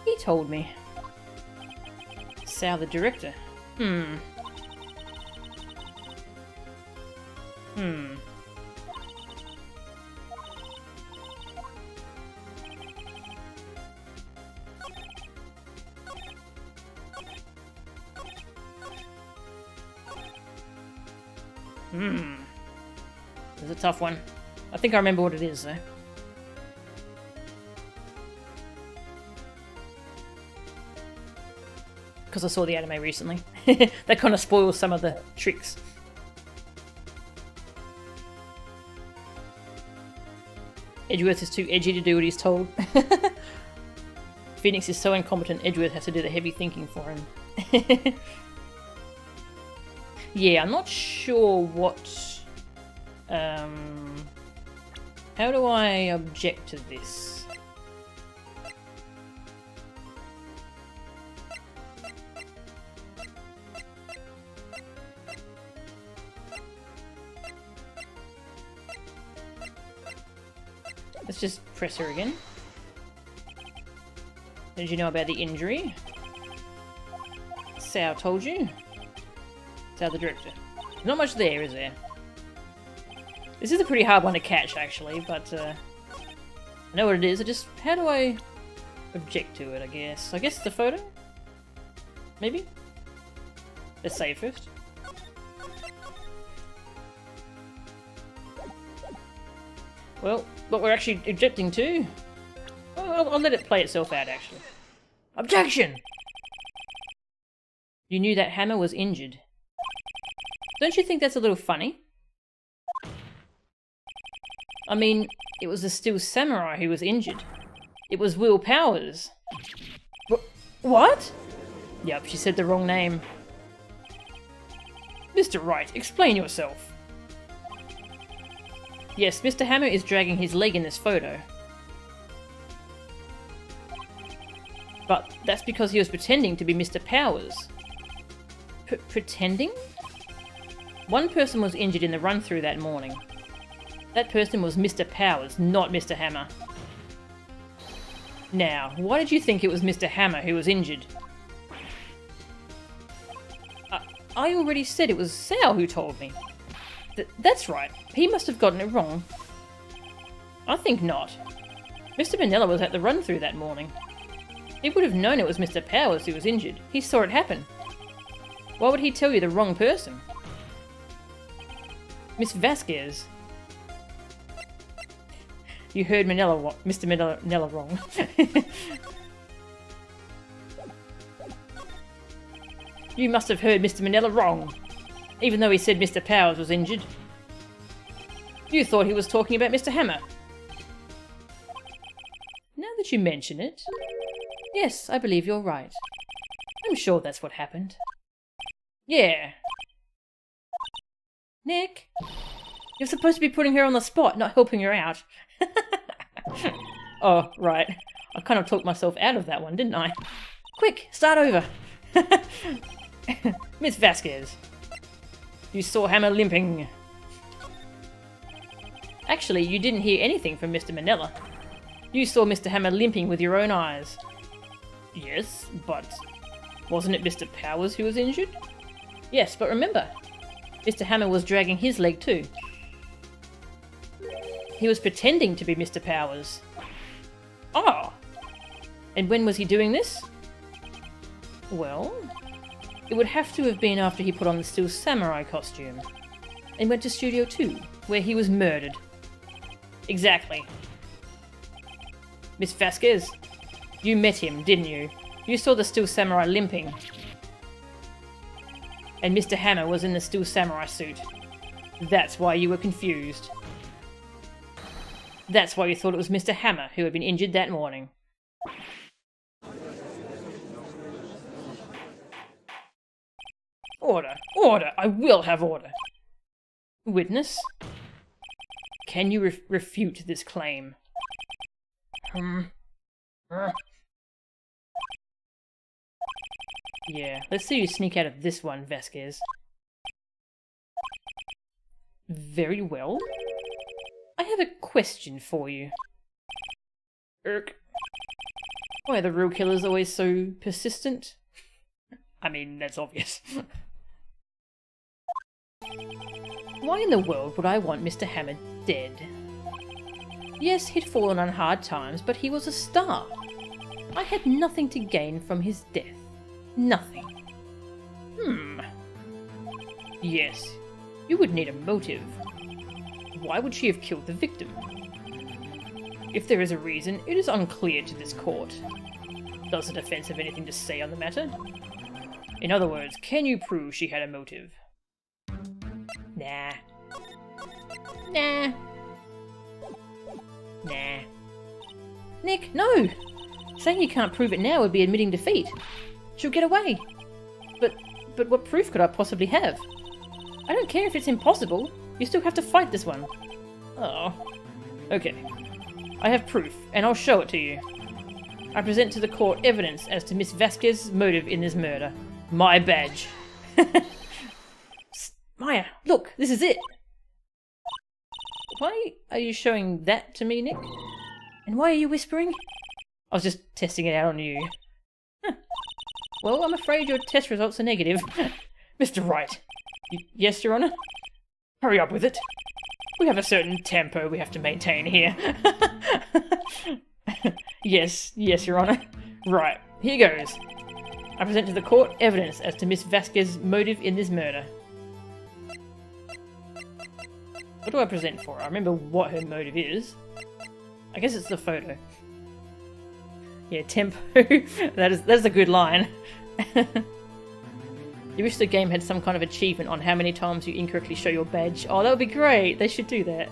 [SPEAKER 1] He told me. Sal, the director. It's a tough one. I think I remember what it is, though. Because I saw the anime recently. That kind of spoils some of the tricks. Edgeworth is too edgy to do what he's told. Phoenix is so incompetent, Edgeworth has to do the heavy thinking for him. Yeah, I'm not sure what... how do I object to this? Let's just press her again. Did you know about the injury? Sal told you? Sal the director. Not much there, is there? This is a pretty hard one to catch, actually, but I know what it is. How do I object to it, I guess? I guess the photo? Maybe? Let's save first. Well, what we're actually objecting to... I'll let it play itself out, actually. Objection! You knew that Hammer was injured. Don't you think that's a little funny? I mean, it was the Steel Samurai who was injured. It was Will Powers. What? Yup, she said the wrong name. Mr. Wright, explain yourself. Yes, Mr. Hammer is dragging his leg in this photo. But that's because he was pretending to be Mr. Powers. Pretending? One person was injured in the run-through that morning. That person was Mr. Powers, not Mr. Hammer. Now, why did you think it was Mr. Hammer who was injured? I already said it was Sal who told me. That's right. He must have gotten it wrong. I think not. Mr. Manella was at the run-through that morning. He would have known it was Mr. Powers who was injured. He saw it happen. Why would he tell you the wrong person? Miss Vasquez. You heard Mr. Manella wrong. You must have heard Mr. Manella wrong, even though he said Mr. Powers was injured. You thought he was talking about Mr. Hammer. Now that you mention it, yes, I believe you're right. I'm sure that's what happened. Yeah. Nick, you're supposed to be putting her on the spot, not helping her out. Oh, right. I kind of talked myself out of that one, didn't I? Quick, start over. Miss Vasquez, you saw Hammer limping. Actually, you didn't hear anything from Mr. Manella. You saw Mr. Hammer limping with your own eyes. Yes, but wasn't it Mr. Powers who was injured? Yes, but remember, Mr. Hammer was dragging his leg too. He was pretending to be Mr. Powers. Oh! And when was he doing this? Well, it would have to have been after he put on the Steel Samurai costume and went to Studio 2, where he was murdered. Exactly. Miss Vasquez, you met him, didn't you? You saw the Steel Samurai limping. And Mr. Hammer was in the Steel Samurai suit. That's why you were confused. That's why you thought it was Mr. Hammer who had been injured that morning. Order! Order! I will have order! Witness? Can you refute this claim? Yeah, let's see you sneak out of this one, Vasquez. Very well. I have a question for you. Why are the real killers always so persistent? I mean, that's obvious. Why in the world would I want Mr. Hammer dead? Yes, he'd fallen on hard times, but he was a star. I had nothing to gain from his death. Nothing. Yes, you would need a motive. Why would she have killed the victim? If there is a reason, it is unclear to this court. Does the defense have anything to say on the matter? In other words, can you prove she had a motive? Nah. Nah. Nah. Nick, no! Saying you can't prove it now would be admitting defeat. She'll get away. But what proof could I possibly have? I don't care if it's impossible. You still have to fight this one. Oh. Okay. I have proof, and I'll show it to you. I present to the court evidence as to Miss Vasquez's motive in this murder. My badge. Maya, look, this is it. Why are you showing that to me, Nick? And why are you whispering? I was just testing it out on you. Well, I'm afraid your test results are negative. Mr. Wright. Yes, Your Honor? Hurry up with it. We have a certain tempo we have to maintain here. Yes, Your Honor. Right, here goes. I present to the court evidence as to Miss Vasquez's motive in this murder. What do I present for? I remember what her motive is. I guess it's the photo. Yeah, tempo. That's a good line. You wish the game had some kind of achievement on how many times you incorrectly show your badge. Oh, that would be great. They should do that.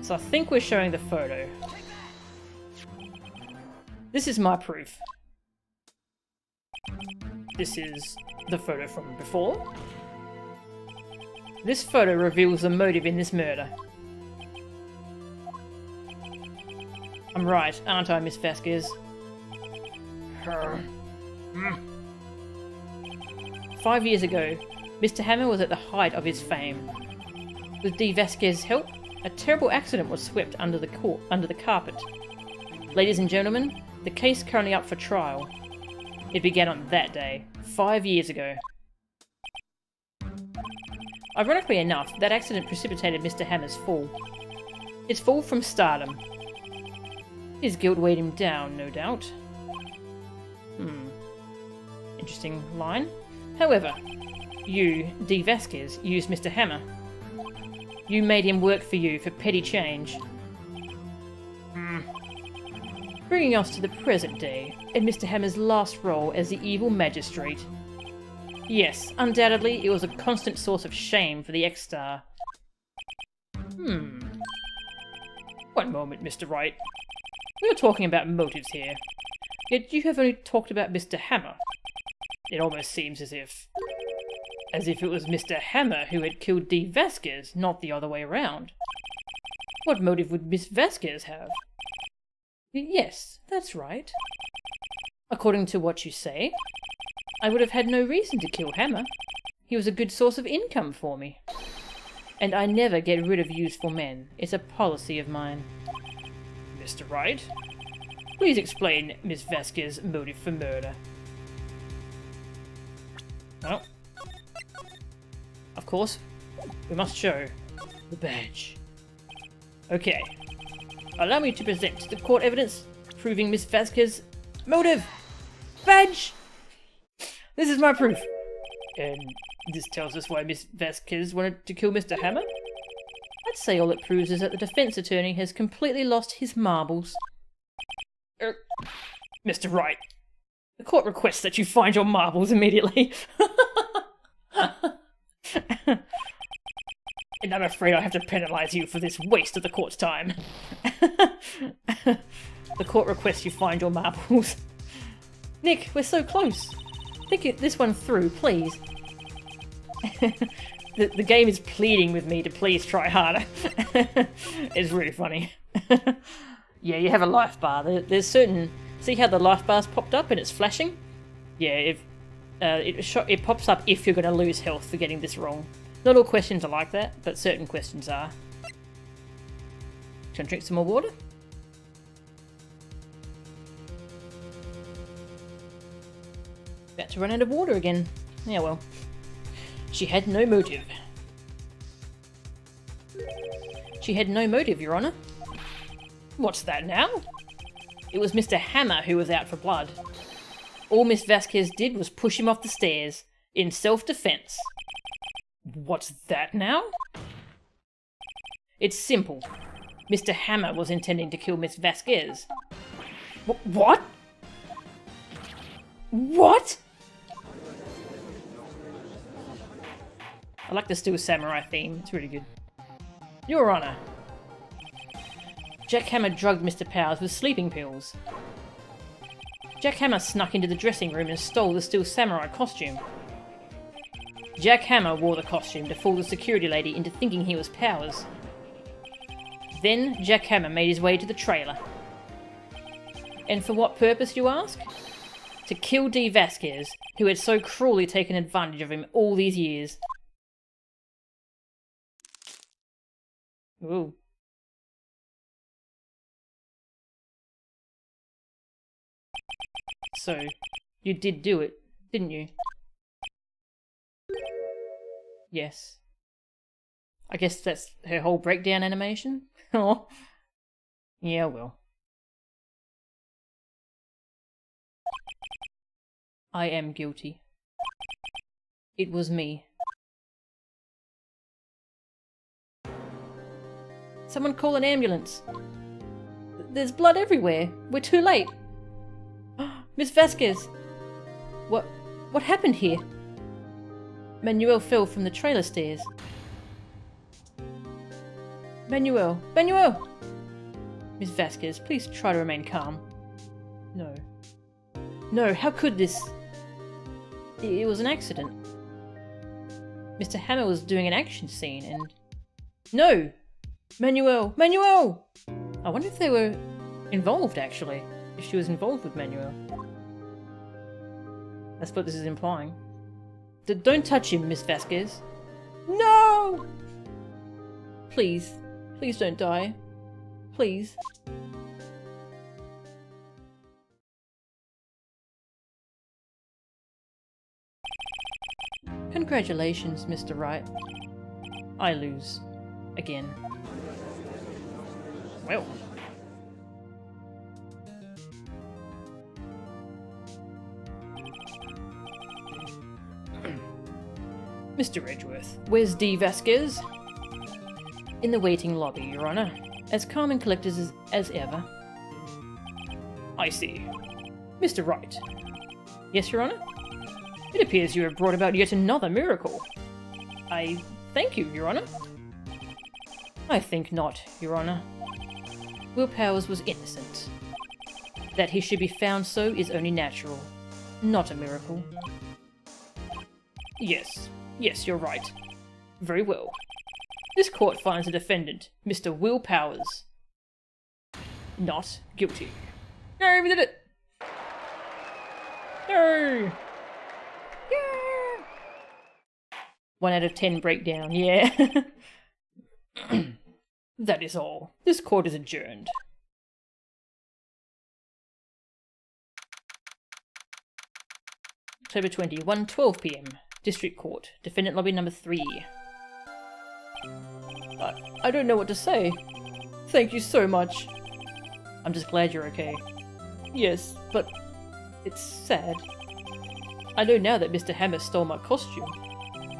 [SPEAKER 1] So I think we're showing the photo. This is my proof. This is the photo from before. This photo reveals the motive in this murder. I'm right, aren't I, Miss Vasquez? 5 years ago, Mr. Hammer was at the height of his fame. With D. Vasquez's help, a terrible accident was swept under the carpet. Ladies and gentlemen, the case currently up for trial. It began on that day, 5 years ago. Ironically enough, that accident precipitated Mr. Hammer's fall. His fall from stardom. His guilt weighed him down, no doubt. Interesting line. However, you, D. Vasquez, used Mr. Hammer. You made him work for you for petty change. Bringing us to the present day, and Mr. Hammer's last role as the evil magistrate. Yes, undoubtedly, it was a constant source of shame for the ex-star. One moment, Mr. Wright. We are talking about motives here. Yet you have only talked about Mr. Hammer. It almost seems as if it was Mr. Hammer who had killed D. Vasquez, not the other way around. What motive would Miss Vasquez have? Yes, that's right. According to what you say, I would have had no reason to kill Hammer. He was a good source of income for me. And I never get rid of useful men. It's a policy of mine. Mr. Wright, please explain Miss Vasquez's motive for murder. Well, of course, we must show the badge. Okay. Allow me to present to the court evidence proving Miss Vasquez's motive. Badge! This is my proof. And this tells us why Miss Vasquez wanted to kill Mr. Hammer? I'd say all it proves is that the defense attorney has completely lost his marbles. Mr. Wright, the court requests that you find your marbles immediately. And I'm afraid I have to penalise you for this waste of the court's time. The court requests you find your marbles. Nick, we're so close. Think this one through, please. The game is pleading with me to please try harder. It's really funny. Yeah, you have a life bar. There's certain... See how the life bar's popped up and it's flashing? Yeah, it pops up if you're going to lose health for getting this wrong. Not all questions are like that, but certain questions are. Can I drink some more water? About to run out of water again. Yeah, well. She had no motive. She had no motive, Your Honour. What's that now? It was Mr. Hammer who was out for blood. All Miss Vasquez did was push him off the stairs, in self-defense. What's that now? It's simple. Mr. Hammer was intending to kill Miss Vasquez. What? What? I like the Still Samurai theme. It's really good. Your Honour. Jack Hammer drugged Mr. Powers with sleeping pills. Jack Hammer snuck into the dressing room and stole the Still Samurai costume. Jack Hammer wore the costume to fool the security lady into thinking he was Powers. Then Jack Hammer made his way to the trailer. And for what purpose, you ask? To kill D. Vasquez, who had so cruelly taken advantage of him all these years. Ooh. So, you did do it, didn't you? Yes. I guess that's her whole breakdown animation? Oh. Yeah, well. I am guilty. It was me. Someone call an ambulance. There's blood everywhere. We're too late. Miss Vasquez! What happened here? Manuel fell from the trailer stairs. Manuel! Manuel! Miss Vasquez, please try to remain calm. No. No, how could this... It was an accident. Mr. Hammer was doing an action scene and... No! Manuel! Manuel! I wonder if they were involved, actually. If she was involved with Manuel. That's what this is implying. Don't touch him, Miss Vasquez. No! Please. Please don't die. Please. Congratulations, Mr. Wright. I lose. Again. Well. Mr. Edgeworth, where's D. Vasquez? In the waiting lobby, Your Honor. As calm and collected as ever. I see. Mr. Wright. Yes, Your Honor? It appears you have brought about yet another miracle. I thank you, Your Honor. I think not, Your Honor. Will Powers was innocent. That he should be found so is only natural, not a miracle. Yes, you're right. Very well. This court finds the defendant, Mr. Will Powers, not guilty. No, we did it! No! Yeah! 1 out of 10 breakdown, yeah. That is all. This court is adjourned. October 20, 1:12 PM. District Court. Defendant Lobby number 3. I don't know what to say. Thank you so much. I'm just glad you're okay. Yes, but it's sad. I know now that Mr. Hammer stole my costume.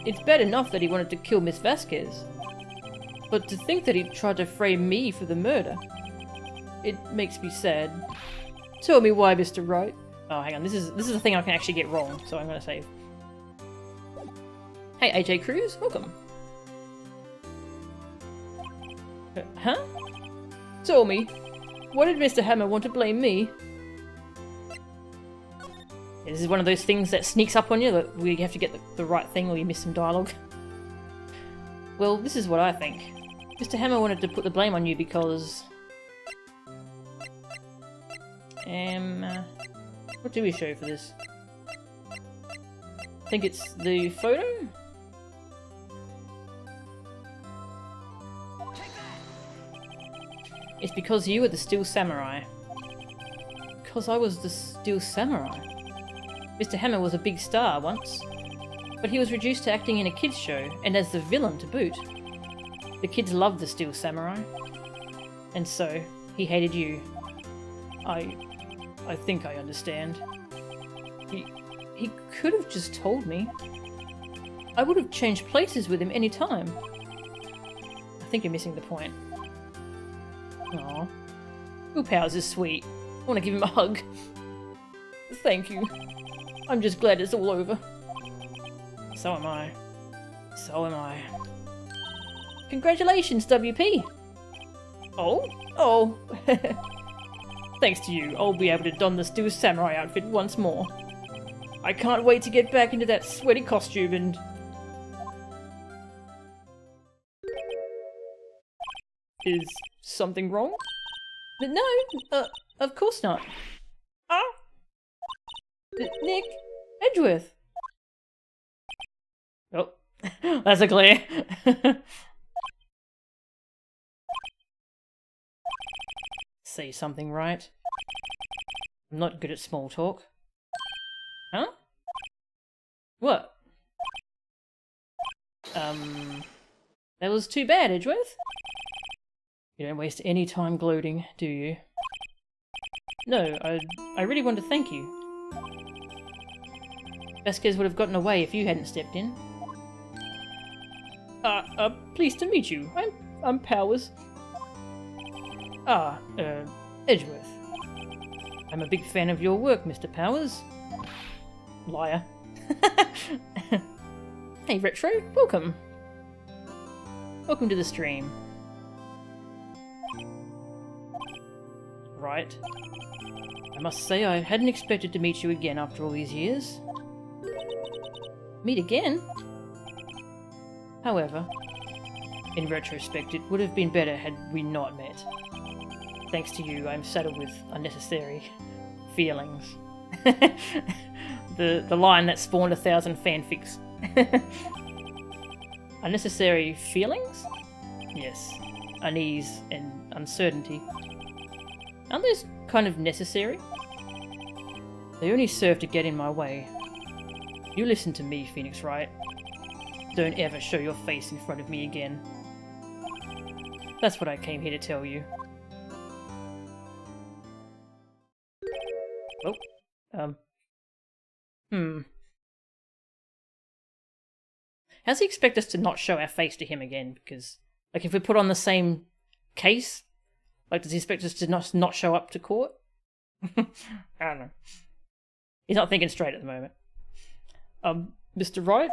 [SPEAKER 1] It's bad enough that he wanted to kill Miss Vasquez. But to think that he tried to frame me for the murder, it makes me sad. Tell me why, Mr. Wright. Oh, hang on. This is a thing I can actually get wrong, so I'm going to save. Hey, AJ Cruz, welcome. Huh? Tell me, why did Mr. Hammer want to blame me? This is one of those things that sneaks up on you, that we have to get the right thing or you miss some dialogue. Well, this is what I think. Mr. Hammer wanted to put the blame on you because... what do we show for this? I think it's the photo? It's because you were the Steel Samurai. Because I was the Steel Samurai. Mr. Hammer was a big star once, but he was reduced to acting in a kids' show, and as the villain to boot. The kids loved the Steel Samurai, and so he hated you. I think I understand. He could have just told me. I would have changed places with him any time. I think you're missing the point. Aww. Will Powers is sweet. I want to give him a hug. Thank you. I'm just glad it's all over. So am I. So am I. Congratulations, WP! Oh? Oh. Thanks to you, I'll be able to don the Steel Samurai outfit once more. I can't wait to get back into that sweaty costume and... Is something wrong? No, of course not. Ah! Nick! Edgeworth! Oh, that's a glare. Say something, right? I'm not good at small talk. Huh? What? That was too bad, Edgeworth. You don't waste any time gloating, do you? No, I really want to thank you. Vasquez would have gotten away if you hadn't stepped in. Pleased to meet you. I'm Powers. Edgeworth. I'm a big fan of your work, Mr. Powers. Liar. Hey, Retro, welcome. Welcome to the stream. Right. I must say I hadn't expected to meet you again after all these years. Meet again? However, in retrospect, it would have been better had we not met. Thanks to you, I'm saddled with unnecessary feelings. The line that spawned 1,000 fanfics Unnecessary feelings? Yes. Unease and uncertainty. Aren't those kind of necessary? They only serve to get in my way. You listen to me, Phoenix Wright. Don't ever show your face in front of me again. That's what I came here to tell you. Oh. How does he expect us to not show our face to him again? Because, like, if we put on the same case, like, does he expect us to not show up to court? I don't know. He's not thinking straight at the moment. Mr. Wright?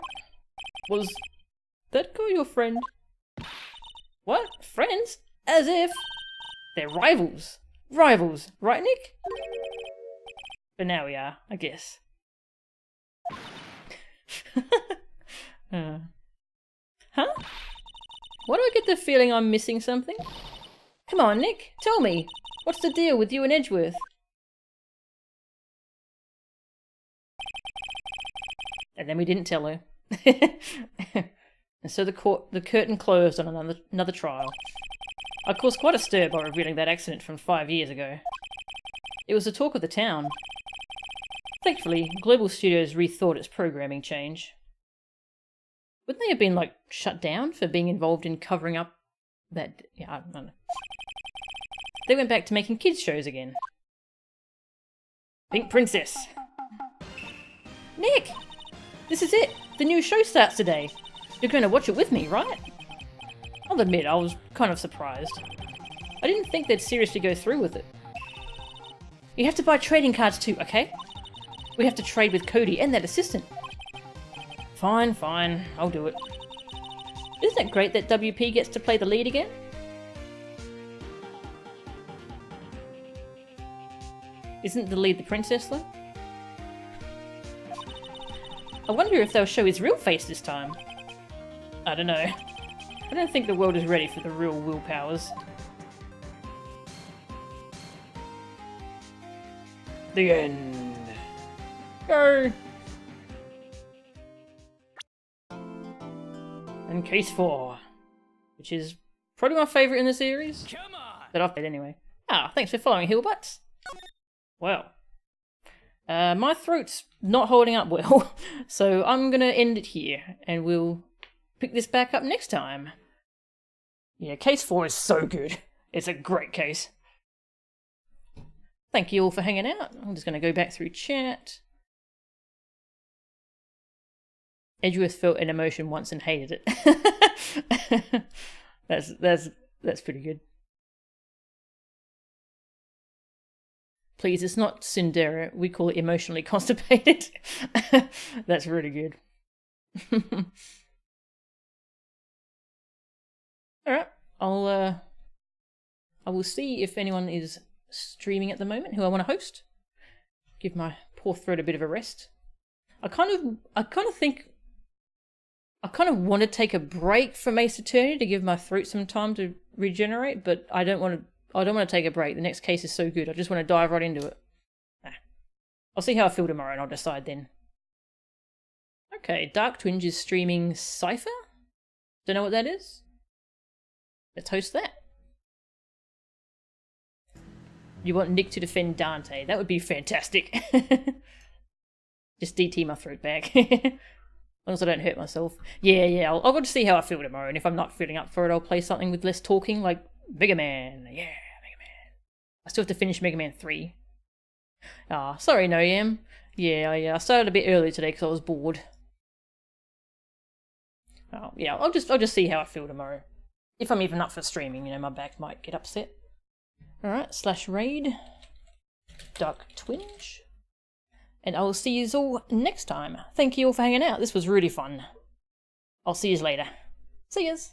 [SPEAKER 1] Was that guy your friend? What? Friends? As if they're rivals. Rivals, right, Nick? But now we are, I guess. Huh? Why do I get the feeling I'm missing something? Come on, Nick, tell me. What's the deal with you and Edgeworth? And then we didn't tell her. And so the curtain closed on another trial. I caused quite a stir by revealing that accident from 5 years ago. It was the talk of the town. Thankfully, Global Studios rethought its programming change. Wouldn't they have been, like, shut down for being involved in covering up that... Yeah, I don't know. They went back to making kids' shows again. Pink Princess. Nick! This is it! The new show starts today! You're going to watch it with me, right? I'll admit, I was kind of surprised. I didn't think they'd seriously go through with it. You have to buy trading cards too, okay? We have to trade with Cody and that assistant. Fine, fine, I'll do it. Isn't it great that WP gets to play the lead again? Isn't the lead the princess, though? I wonder if they'll show his real face this time. I don't know. I don't think the world is ready for the real Will Powers. The end. Go! And case 4, which is probably my favourite in the series.
[SPEAKER 2] Come on!
[SPEAKER 1] That I've played anyway. Ah, thanks for following, Hillbutts. Well, my throat's not holding up well, so I'm gonna end it here, and we'll pick this back up next time. Yeah, case 4 is so good. It's a great case. Thank you all for hanging out. I'm just gonna go back through chat. Edgeworth felt an emotion once and hated it. That's pretty good. Please, it's not Cinderella. We call it emotionally constipated. That's really good. Alright, I will see if anyone is streaming at the moment who I want to host. Give my poor throat a bit of a rest. I kind of want to take a break from Ace Attorney to give my throat some time to regenerate, but I don't want to take a break. The next case is so good. I just want to dive right into it. I'll see how I feel tomorrow and I'll decide then. Okay, Dark Twinge is streaming Cypher. Don't know what that is. Let's host that. You want Nick to defend Dante. That would be fantastic. Just DT my throat back. As long as I don't hurt myself. Yeah, I'll go to see how I feel tomorrow, and if I'm not feeling up for it, I'll play something with less talking, like Mega Man. Yeah, Mega Man. I still have to finish Mega Man 3. Ah, sorry, Noyam. Yeah, I started a bit early today because I was bored. Oh, yeah, I'll just see how I feel tomorrow. If I'm even up for streaming, you know, my back might get upset. Alright, /raid. Dark Twinge. And I will see you all next time. Thank you all for hanging out. This was really fun. I'll see you later. See yous.